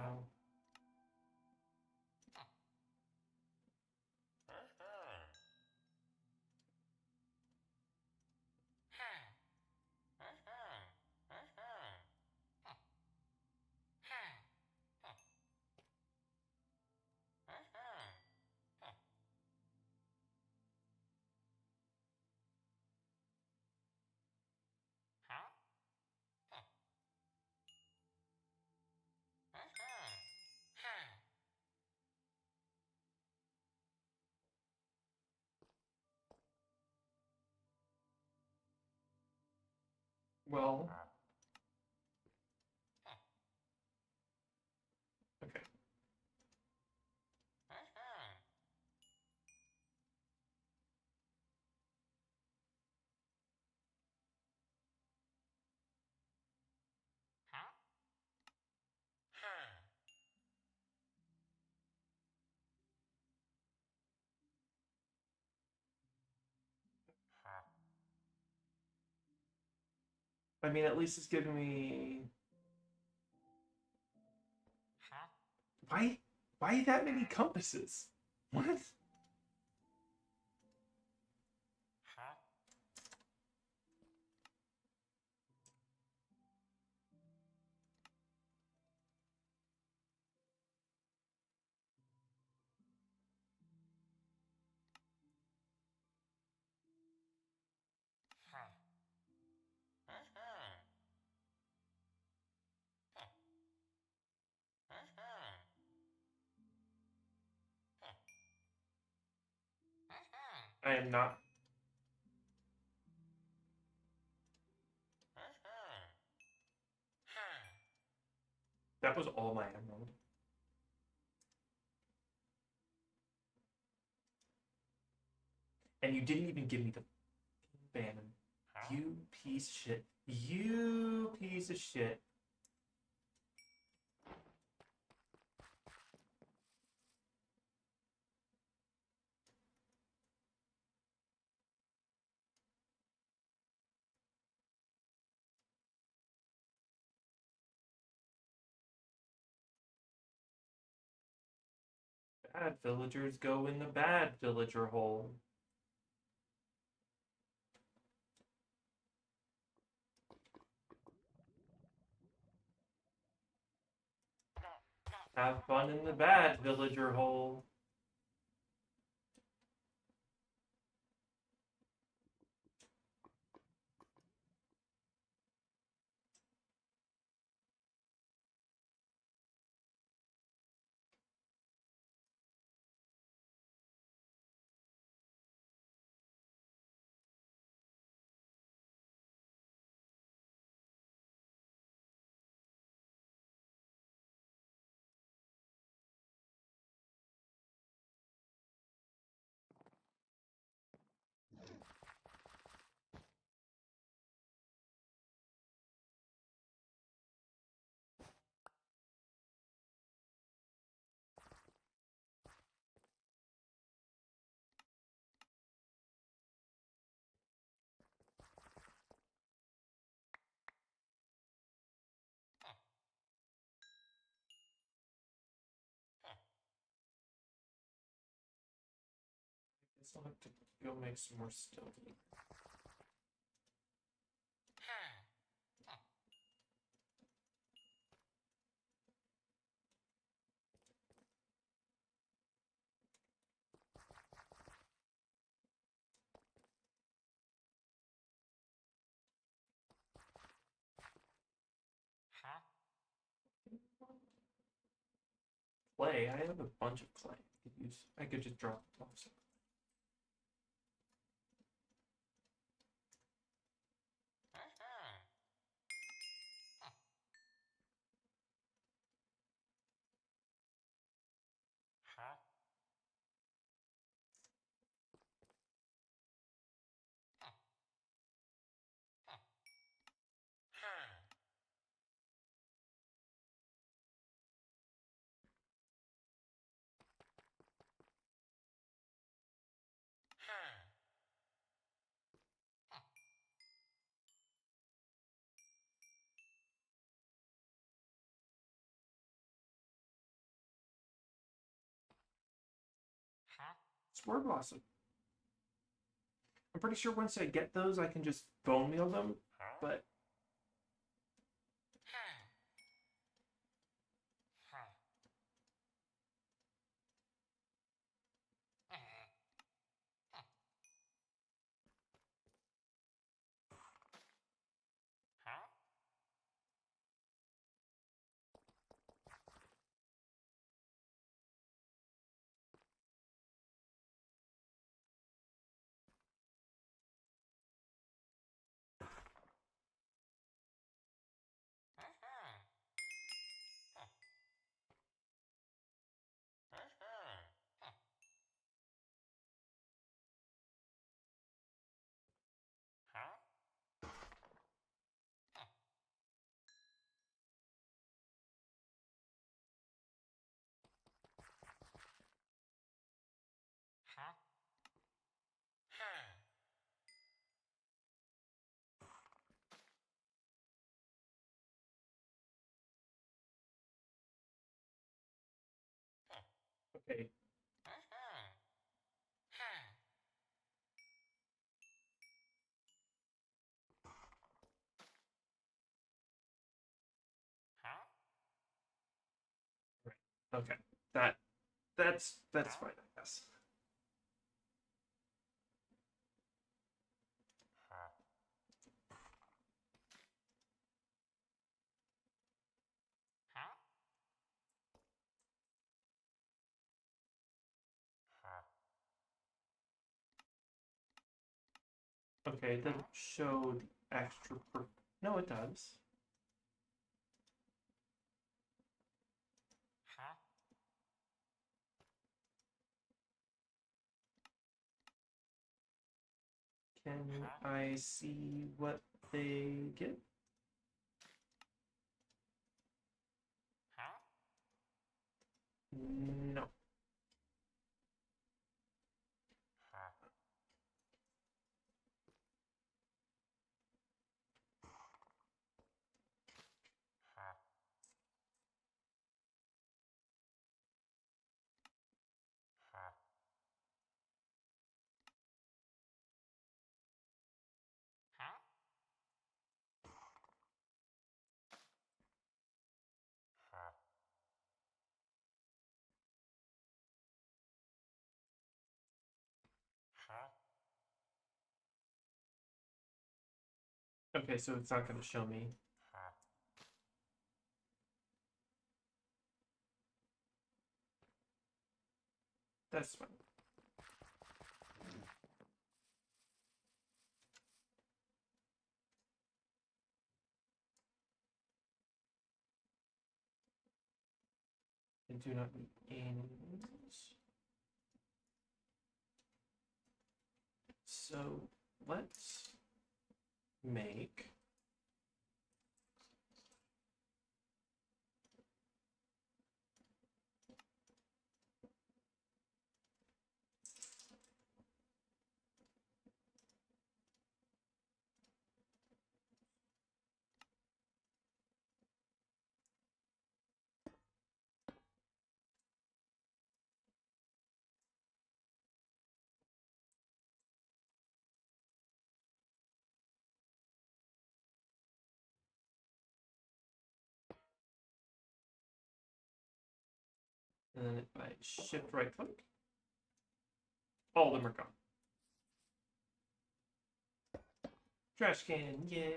Speaker 1: Well, okay. I mean, at least it's giving me... Why? Why that many compasses? What? I am not... That was all my emerald. And you didn't even give me the banner. You piece of shit. You piece of shit. Bad villagers go in the bad villager hole. Have fun in the bad villager hole. Guess I'll have to go make some more stone. Clay, I have a bunch of clay. I could just drop it off. Spore blossom. I'm pretty sure once I get those, I can just bone meal them, but okay. Right. Okay. That's fine, I guess. Okay, it doesn't show the extra no, it does. Can I see what they get? No. Okay, so it's not going to show me. That's fine. I do not need gains. So let's make and then if I shift right click, all of them are gone. Trash can, yay!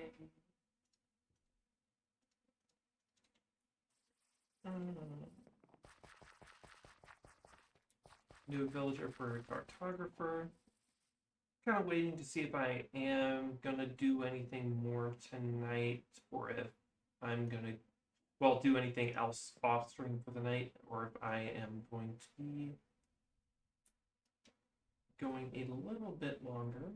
Speaker 1: New villager for cartographer. Kind of waiting to see if I am gonna do anything more tonight, or if I'm gonna, well, do anything else off stream for the night, or if I am going to be going a little bit longer.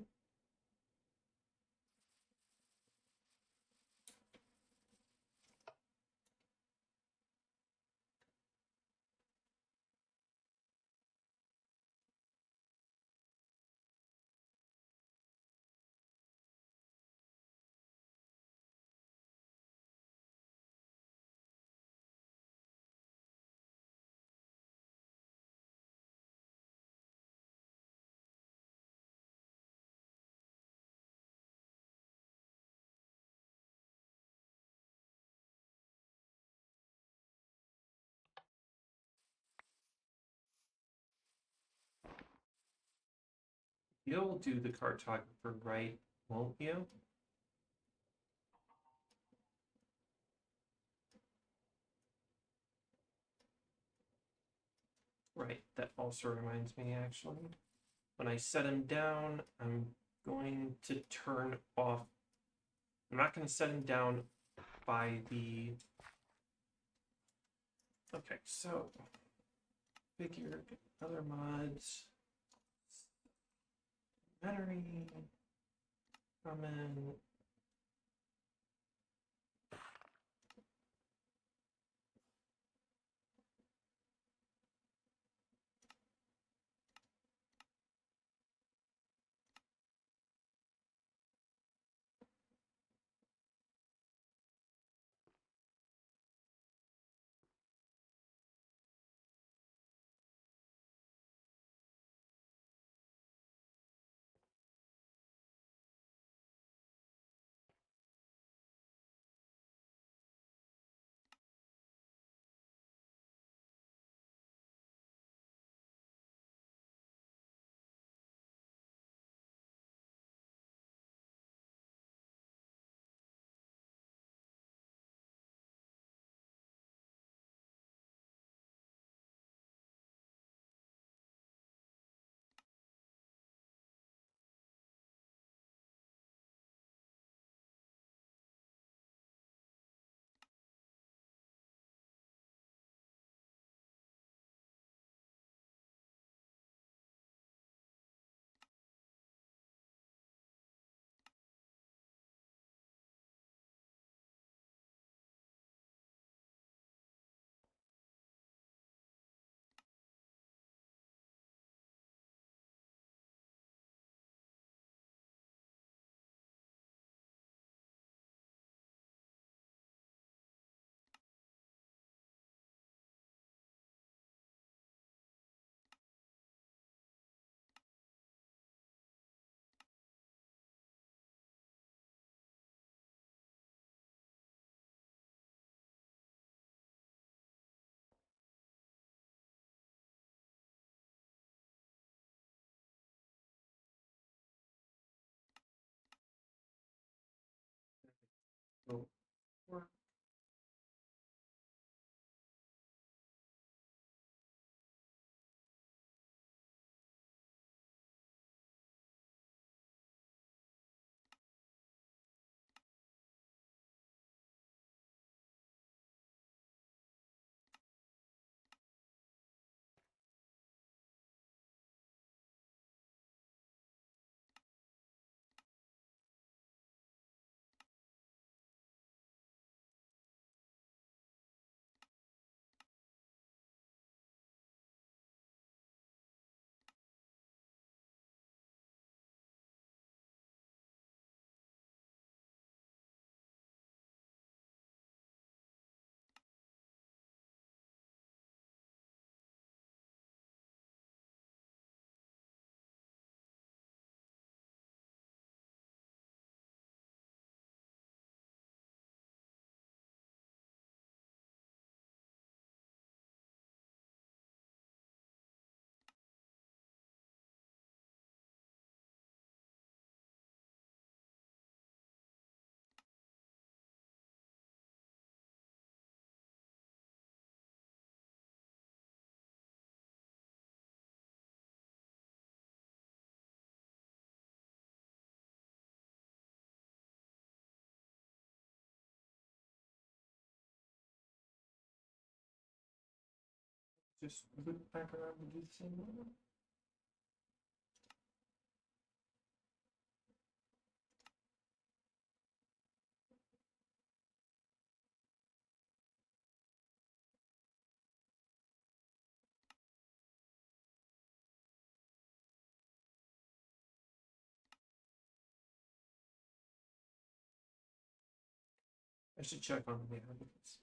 Speaker 1: You'll do the cartographer, right? Won't you? Right, that also reminds me actually. When I set him down, I'm going to turn off. I'm not going to set him down by the. Okay, so figure, other mods, battery, comment. will work. Just loop back around and do the same one. I should check on the because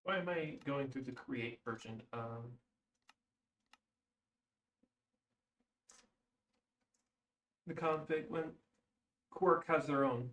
Speaker 1: why am I going through the create version? The config when Quark has their own.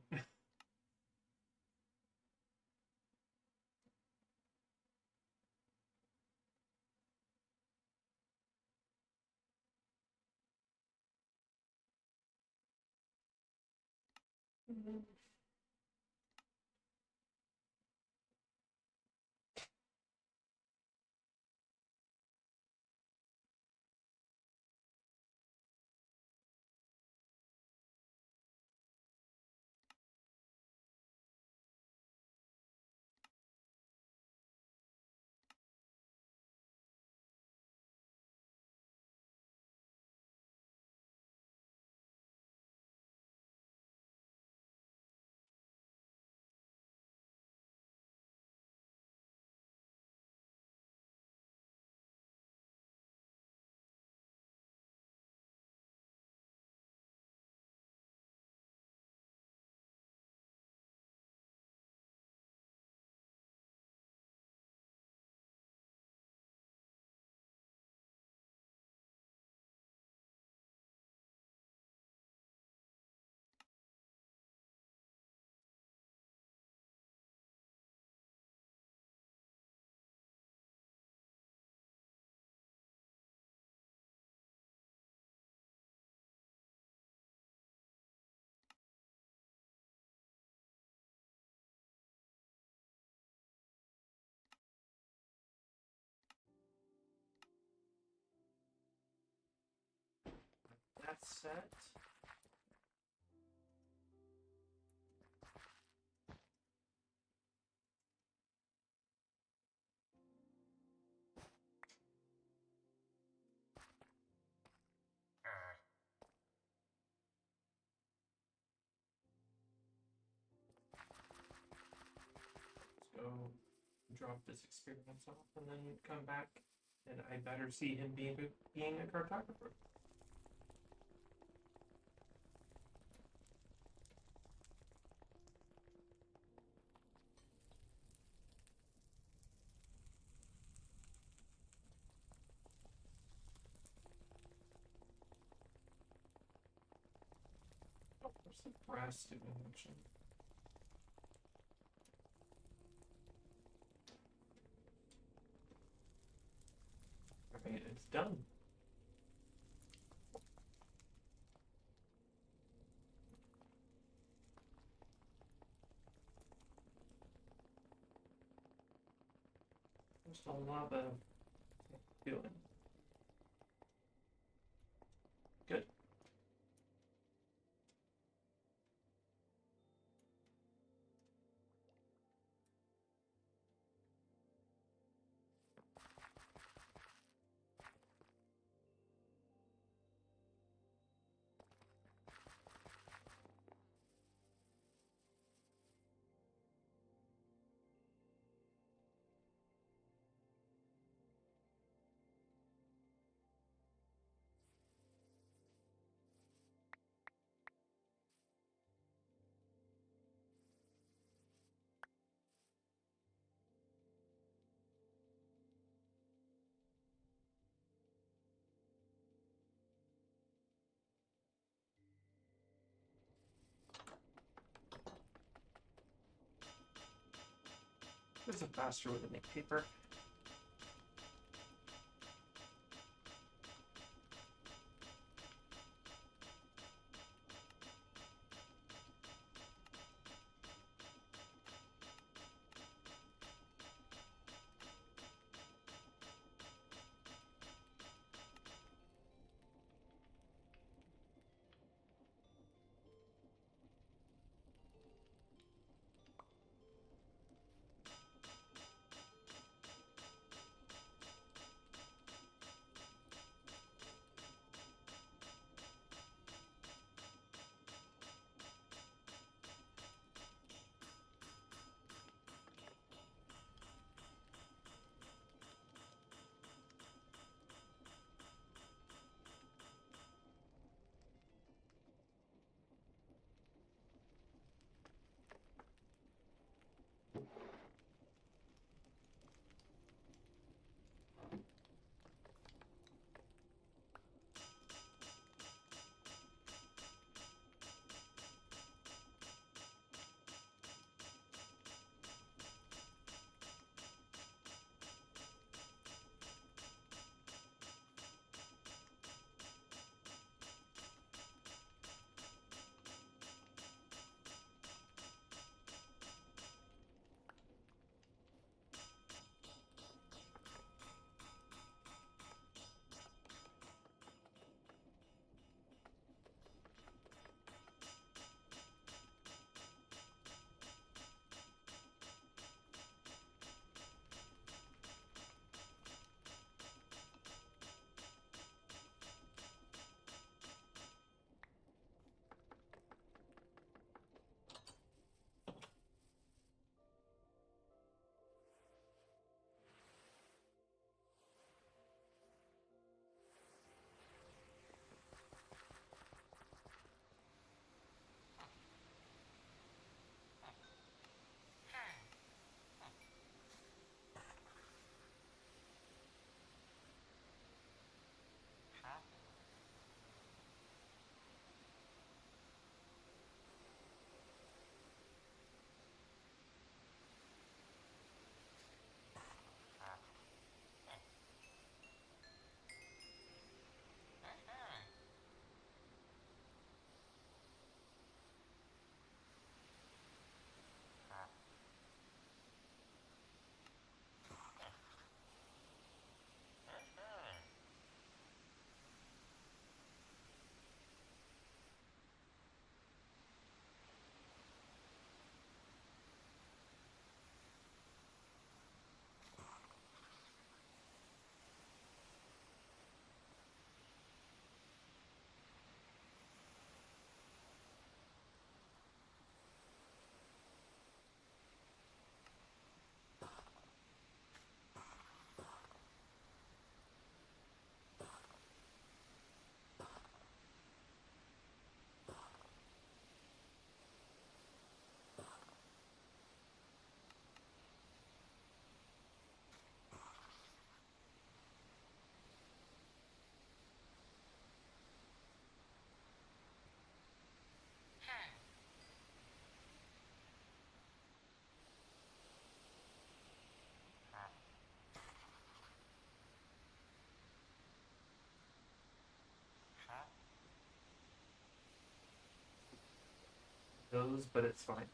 Speaker 1: set. Go drop this experience off and then come back, and I better see him being a cartographer. Oh, there's the brass to mention. Alright, it's done. There's a lot of doing. Good. There's a faster way to make paper. those, but it's fine.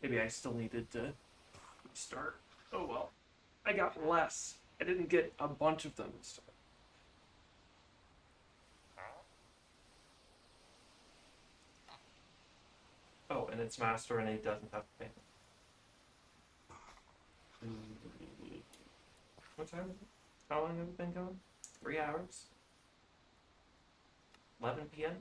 Speaker 1: Maybe I still needed to restart. Oh well. I got less. I didn't get a bunch of them this time. Oh, and it's master and it doesn't have pain. What time is it? How long have it been going? 3 hours? 11 p.m.?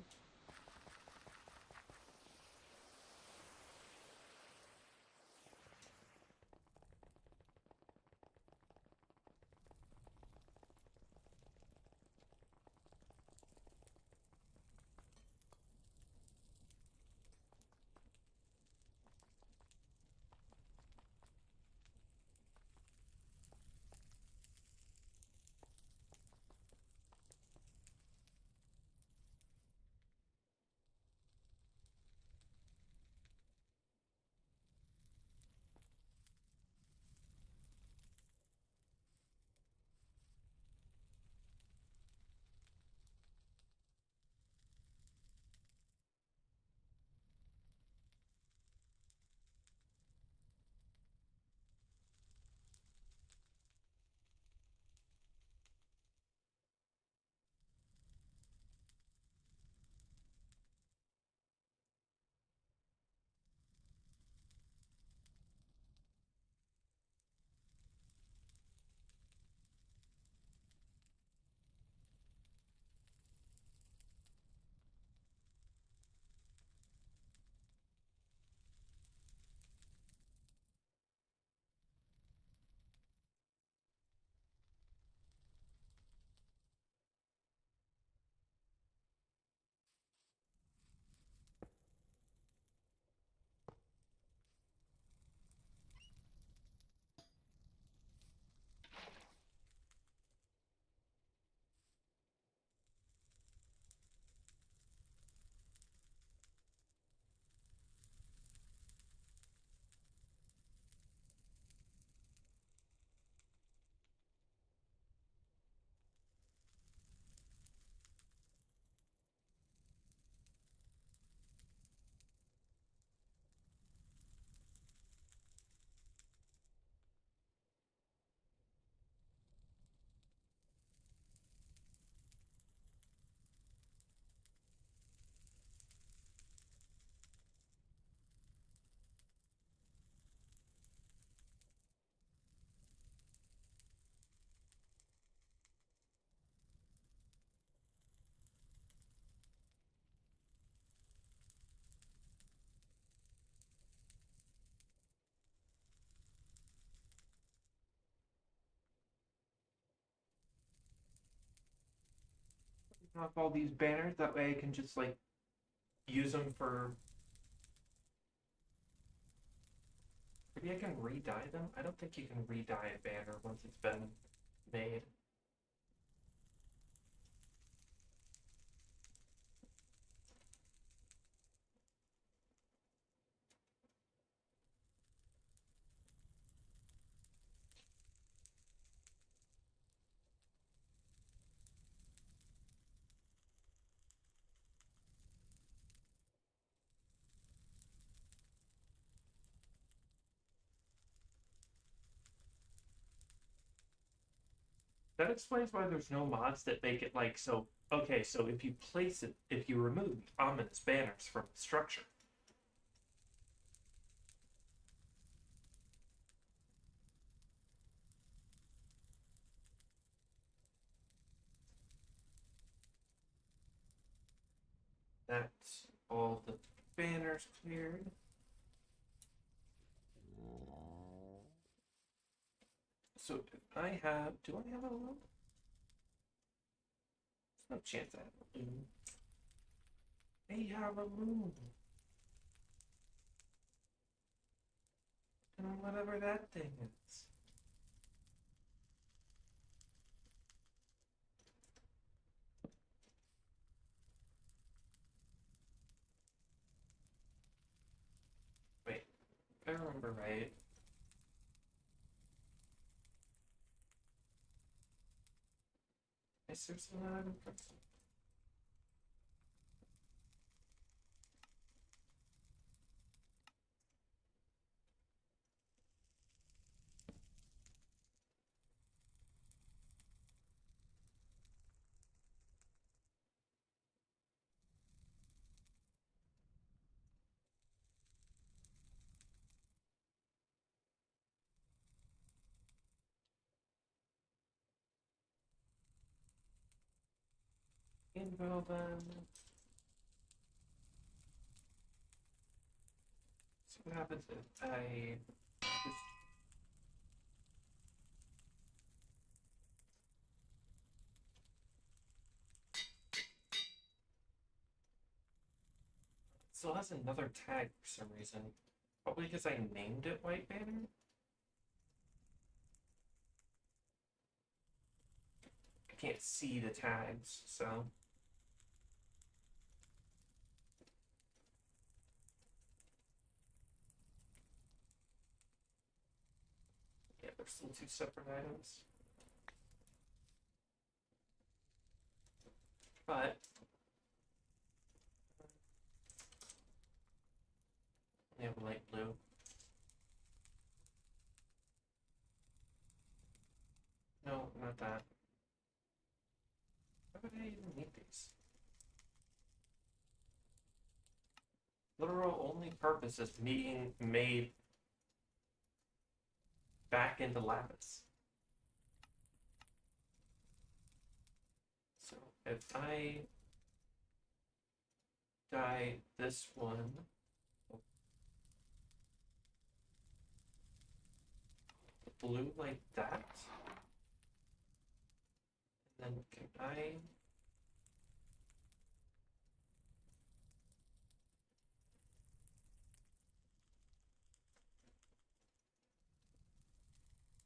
Speaker 1: Knock all these banners, that way I can just like use them for. Maybe I can re-dye them? I don't think you can re-dye a banner once it's been made. That explains why there's no mods that make it like so. Okay, so if you place it, if you remove ominous banners from the structure, that's all the banners cleared. So if I have, do I have a loop? There's no chance I have a loop. I have a loop. And whatever that thing is. I remember right. Is there something that I'm pressing? Info then. See what happens if I just. Still has another tag for some reason. Probably because I named it White Banner. I can't see the tags, so. Yeah, they're still two separate items. But they have light blue. No, not that. Why would I even need these? Literal only purpose is being made back into lapis. So if I dye this one blue like that, and then can I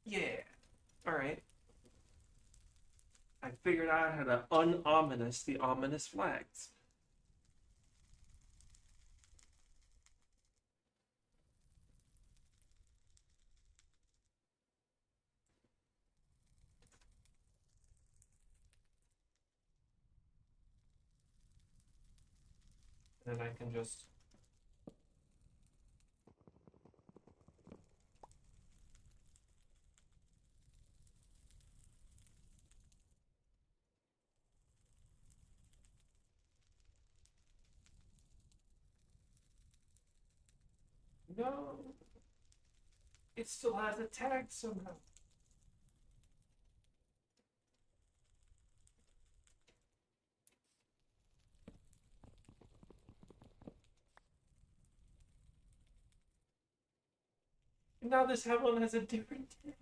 Speaker 1: yeah. Alright. I figured out how to un-ominous the ominous flags. And then I can just no. It still has a tag somehow. And now this one has a different tag.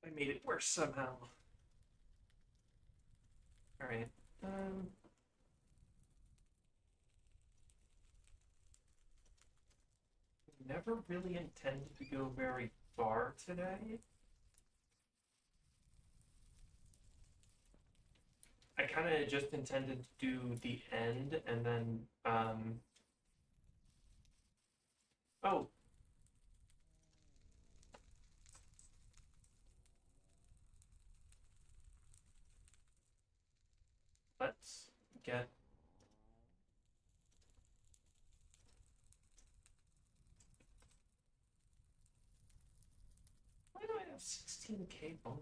Speaker 1: I made it worse somehow. Alright. Never really intended to go very far today. I kind of just intended to do the end and then, oh. Let's get why do I have 16k bone?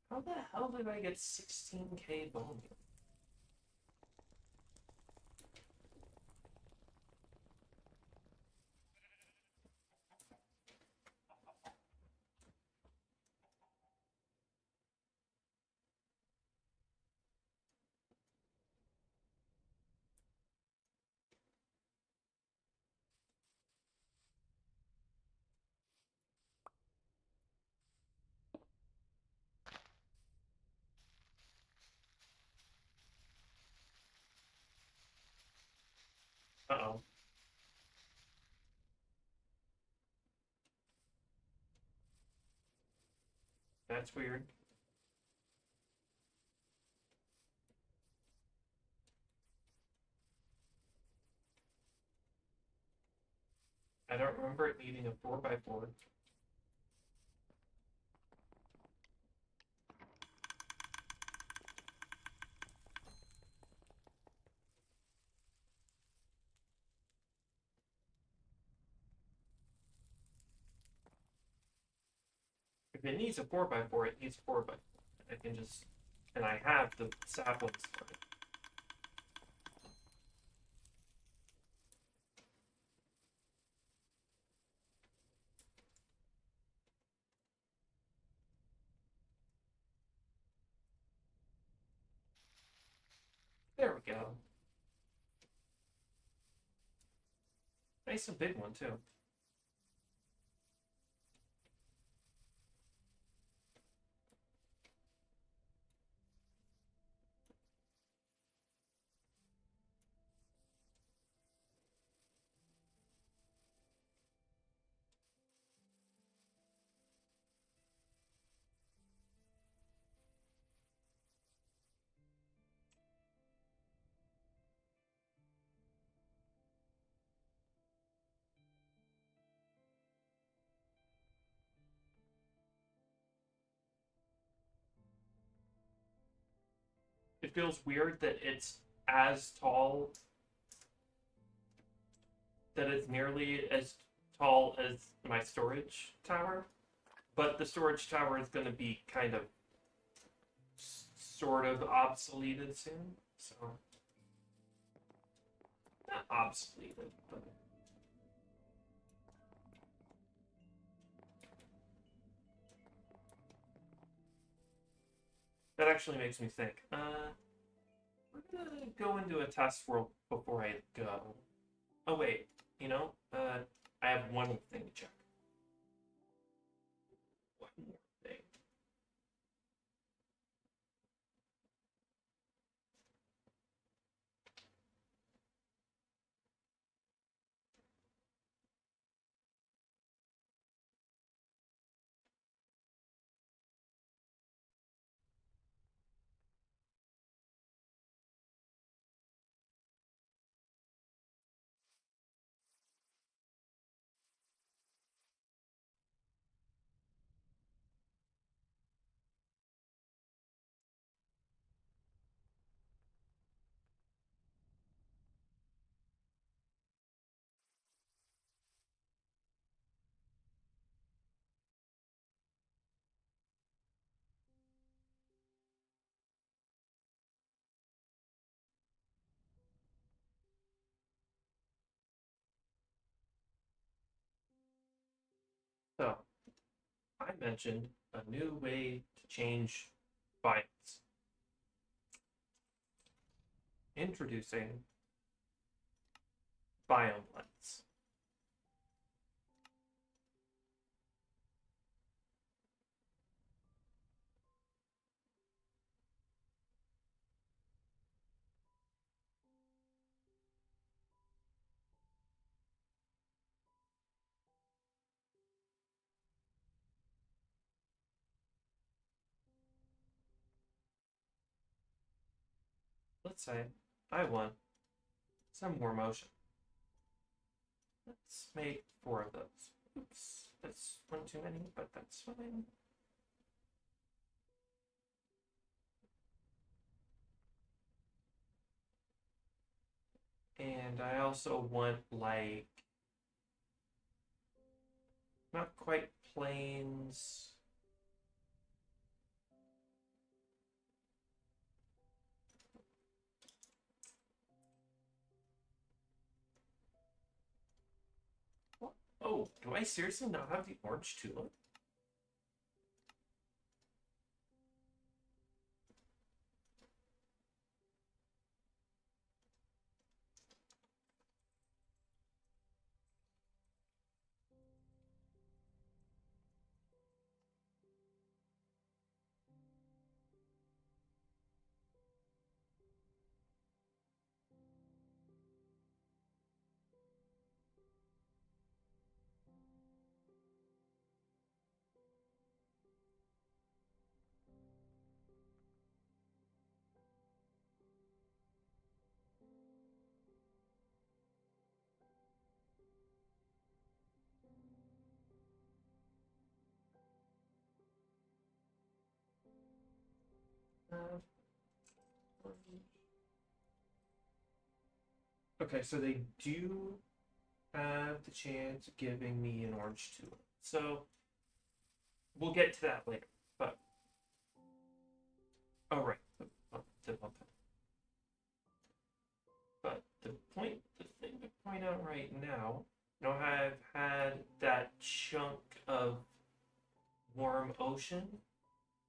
Speaker 1: How the hell did I get 16k bone? Uh-oh. That's weird. I don't remember it needing a 4x4. If it needs a 4x4, it needs a 4x4. I can just, and I have the saplings for it. There we go. Nice and big one, too. It feels weird that it's as tall, that it's nearly as tall as my storage tower, but the storage tower is going to be kind of sort of obsoleted soon, so not obsoleted, but that actually makes me think. We're gonna go into a test world before I go. Oh wait, I have one more thing to check. One more thing. So, I mentioned a new way to change biomes. Introducing biome blends. Let's say I want some more motion. Let's make 4 of those. Oops, that's one too many, but that's fine. And I also want, like, not quite planes. What? Oh, do I seriously not have the orange tulip? Okay, so they do have the chance of giving me an orange tulip. So we'll get to that later. But oh right, tip on that. But the thing to point out right now, you know, I've had that chunk of warm ocean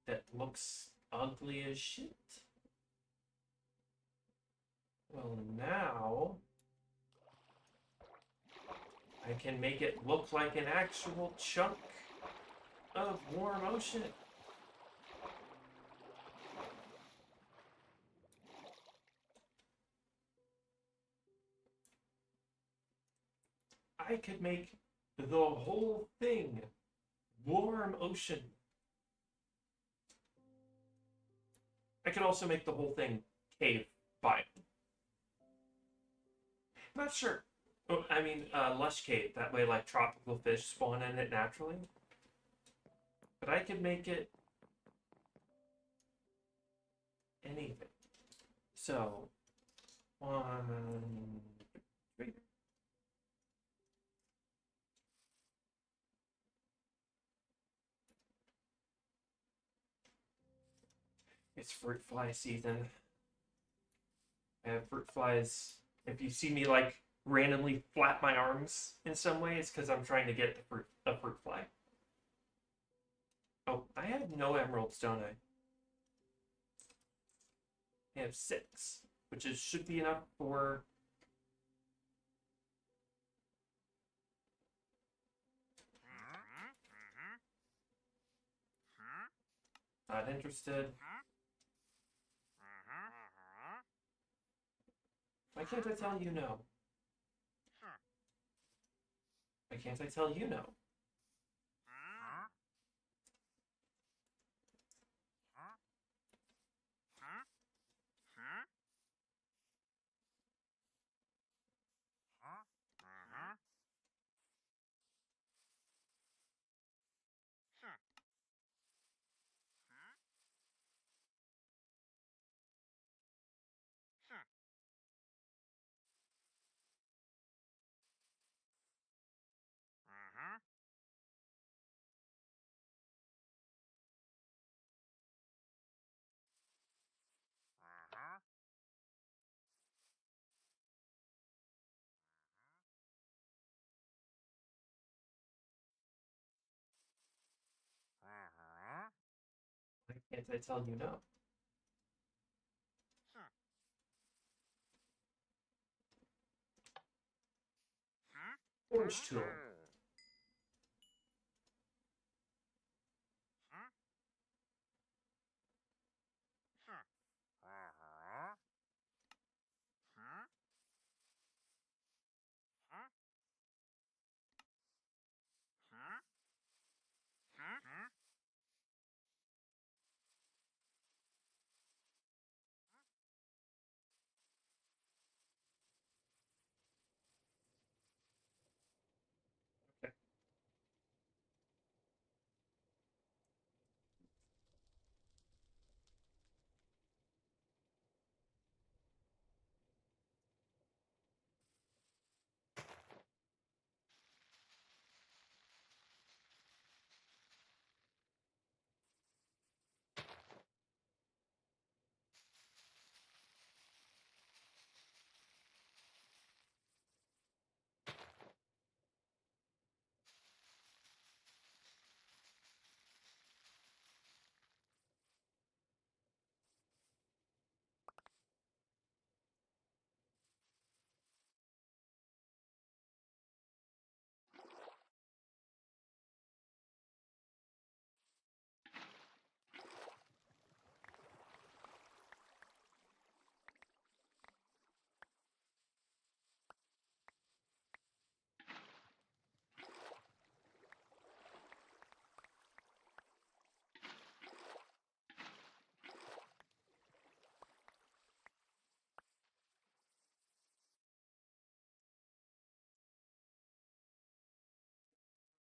Speaker 1: that looks ugly as shit. Well, now I can make it look like an actual chunk of warm ocean. I could make the whole thing warm ocean. I could also make the whole thing cave biome. Not sure. Oh, I mean, lush cave. That way, like, tropical fish spawn in it naturally. But I could make it anything. So, 1, 3. It's fruit fly season. I have fruit flies. If you see me like randomly flap my arms in some way, it's because I'm trying to get the fruit fly. Oh, I have no emeralds, don't I? I have 6, which should be enough for. Not interested. Why can't I tell you no? Why can't I tell you no? Why can't I tell you no? Orange tool. Okay.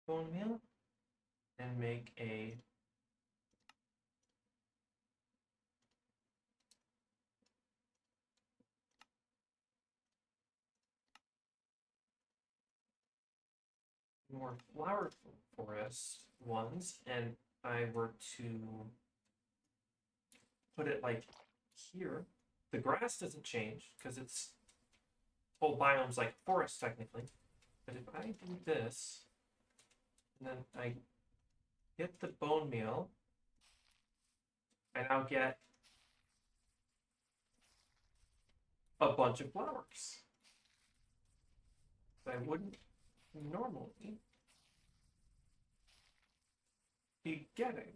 Speaker 1: Bone meal and make a more flower forest ones and I were to put it like here, the grass doesn't change because it's whole biome's like forest technically. But if I do this, and then I get the bone meal, and I'll get a bunch of flowers that I wouldn't normally be getting.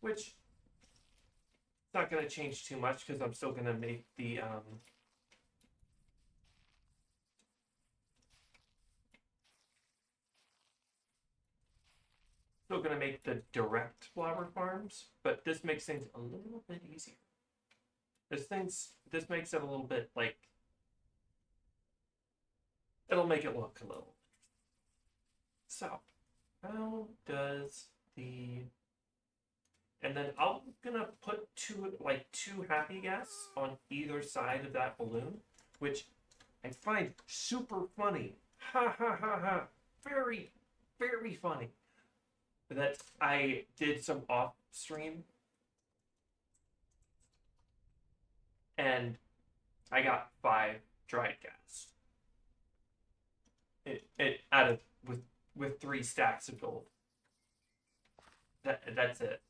Speaker 1: Which it's not going to change too much because I'm still going to make the direct flower farms, but this makes things a little bit easier. This makes it a little bit like it'll make it look a little. So, how does the and then I'm gonna put two happy guests on either side of that balloon, which I find super funny. Ha ha ha ha! Very, very funny. That I did some off stream and I got 5 dried gas. It out of with 3 stacks of gold. That's it.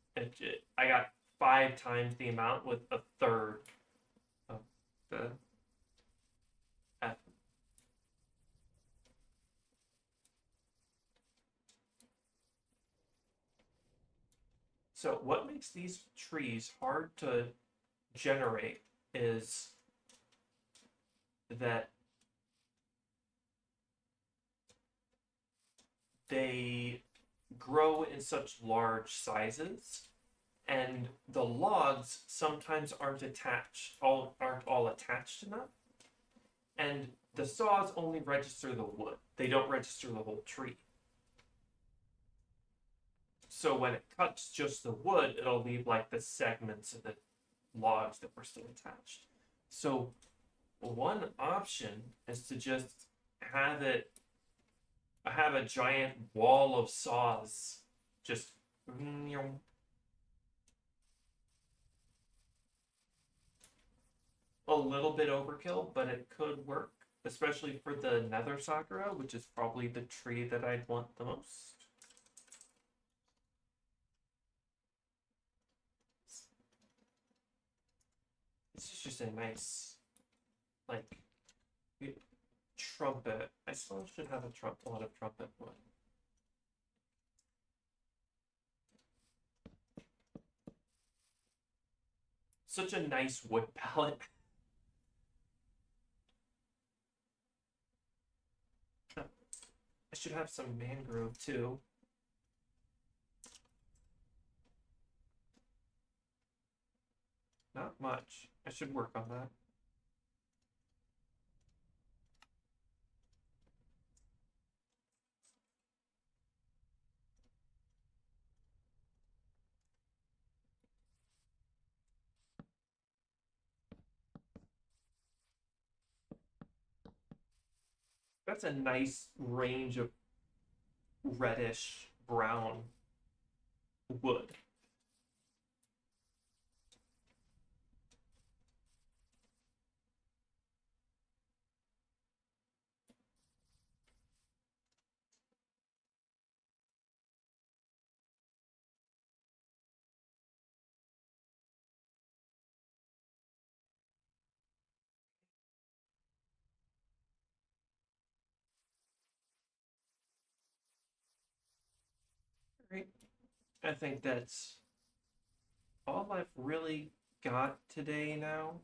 Speaker 1: I got 5 times the amount with a third of the F. So what makes these trees hard to generate is that they grow in such large sizes and the logs sometimes aren't all attached enough, and the saws only register the wood, they don't register the whole tree. So when it cuts just the wood, it'll leave like the segments of the logs that were still attached. So one option is to just have a giant wall of saws just a little bit overkill, but it could work, especially for the nether sakura, which is probably the tree that I'd want the most. This is just a nice, like, trumpet. I still should have a lot of trumpet wood. Such a nice wood palette. I should have some mangrove too. Not much. I should work on that. That's a nice range of reddish brown wood. Right. I think that's all I've really got today now.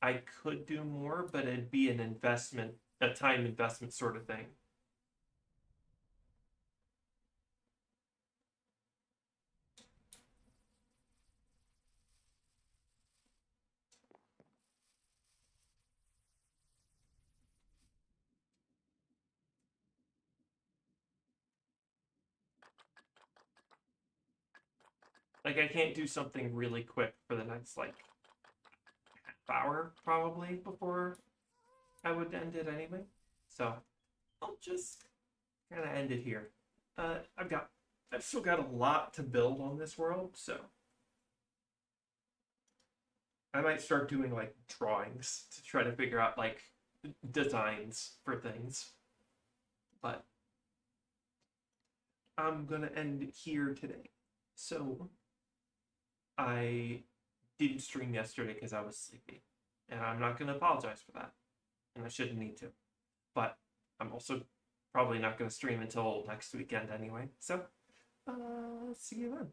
Speaker 1: I could do more, but it'd be an investment, a time investment sort of thing. Like I can't do something really quick for the next like half hour probably before I would end it anyway. So I'll just kind of end it here. I've still got a lot to build on this world, so I might start doing like drawings to try to figure out like designs for things. But I'm gonna end it here today. So I didn't stream yesterday because I was sleepy, and I'm not gonna apologize for that, and I shouldn't need to. But I'm also probably not gonna stream until next weekend anyway. So see you then.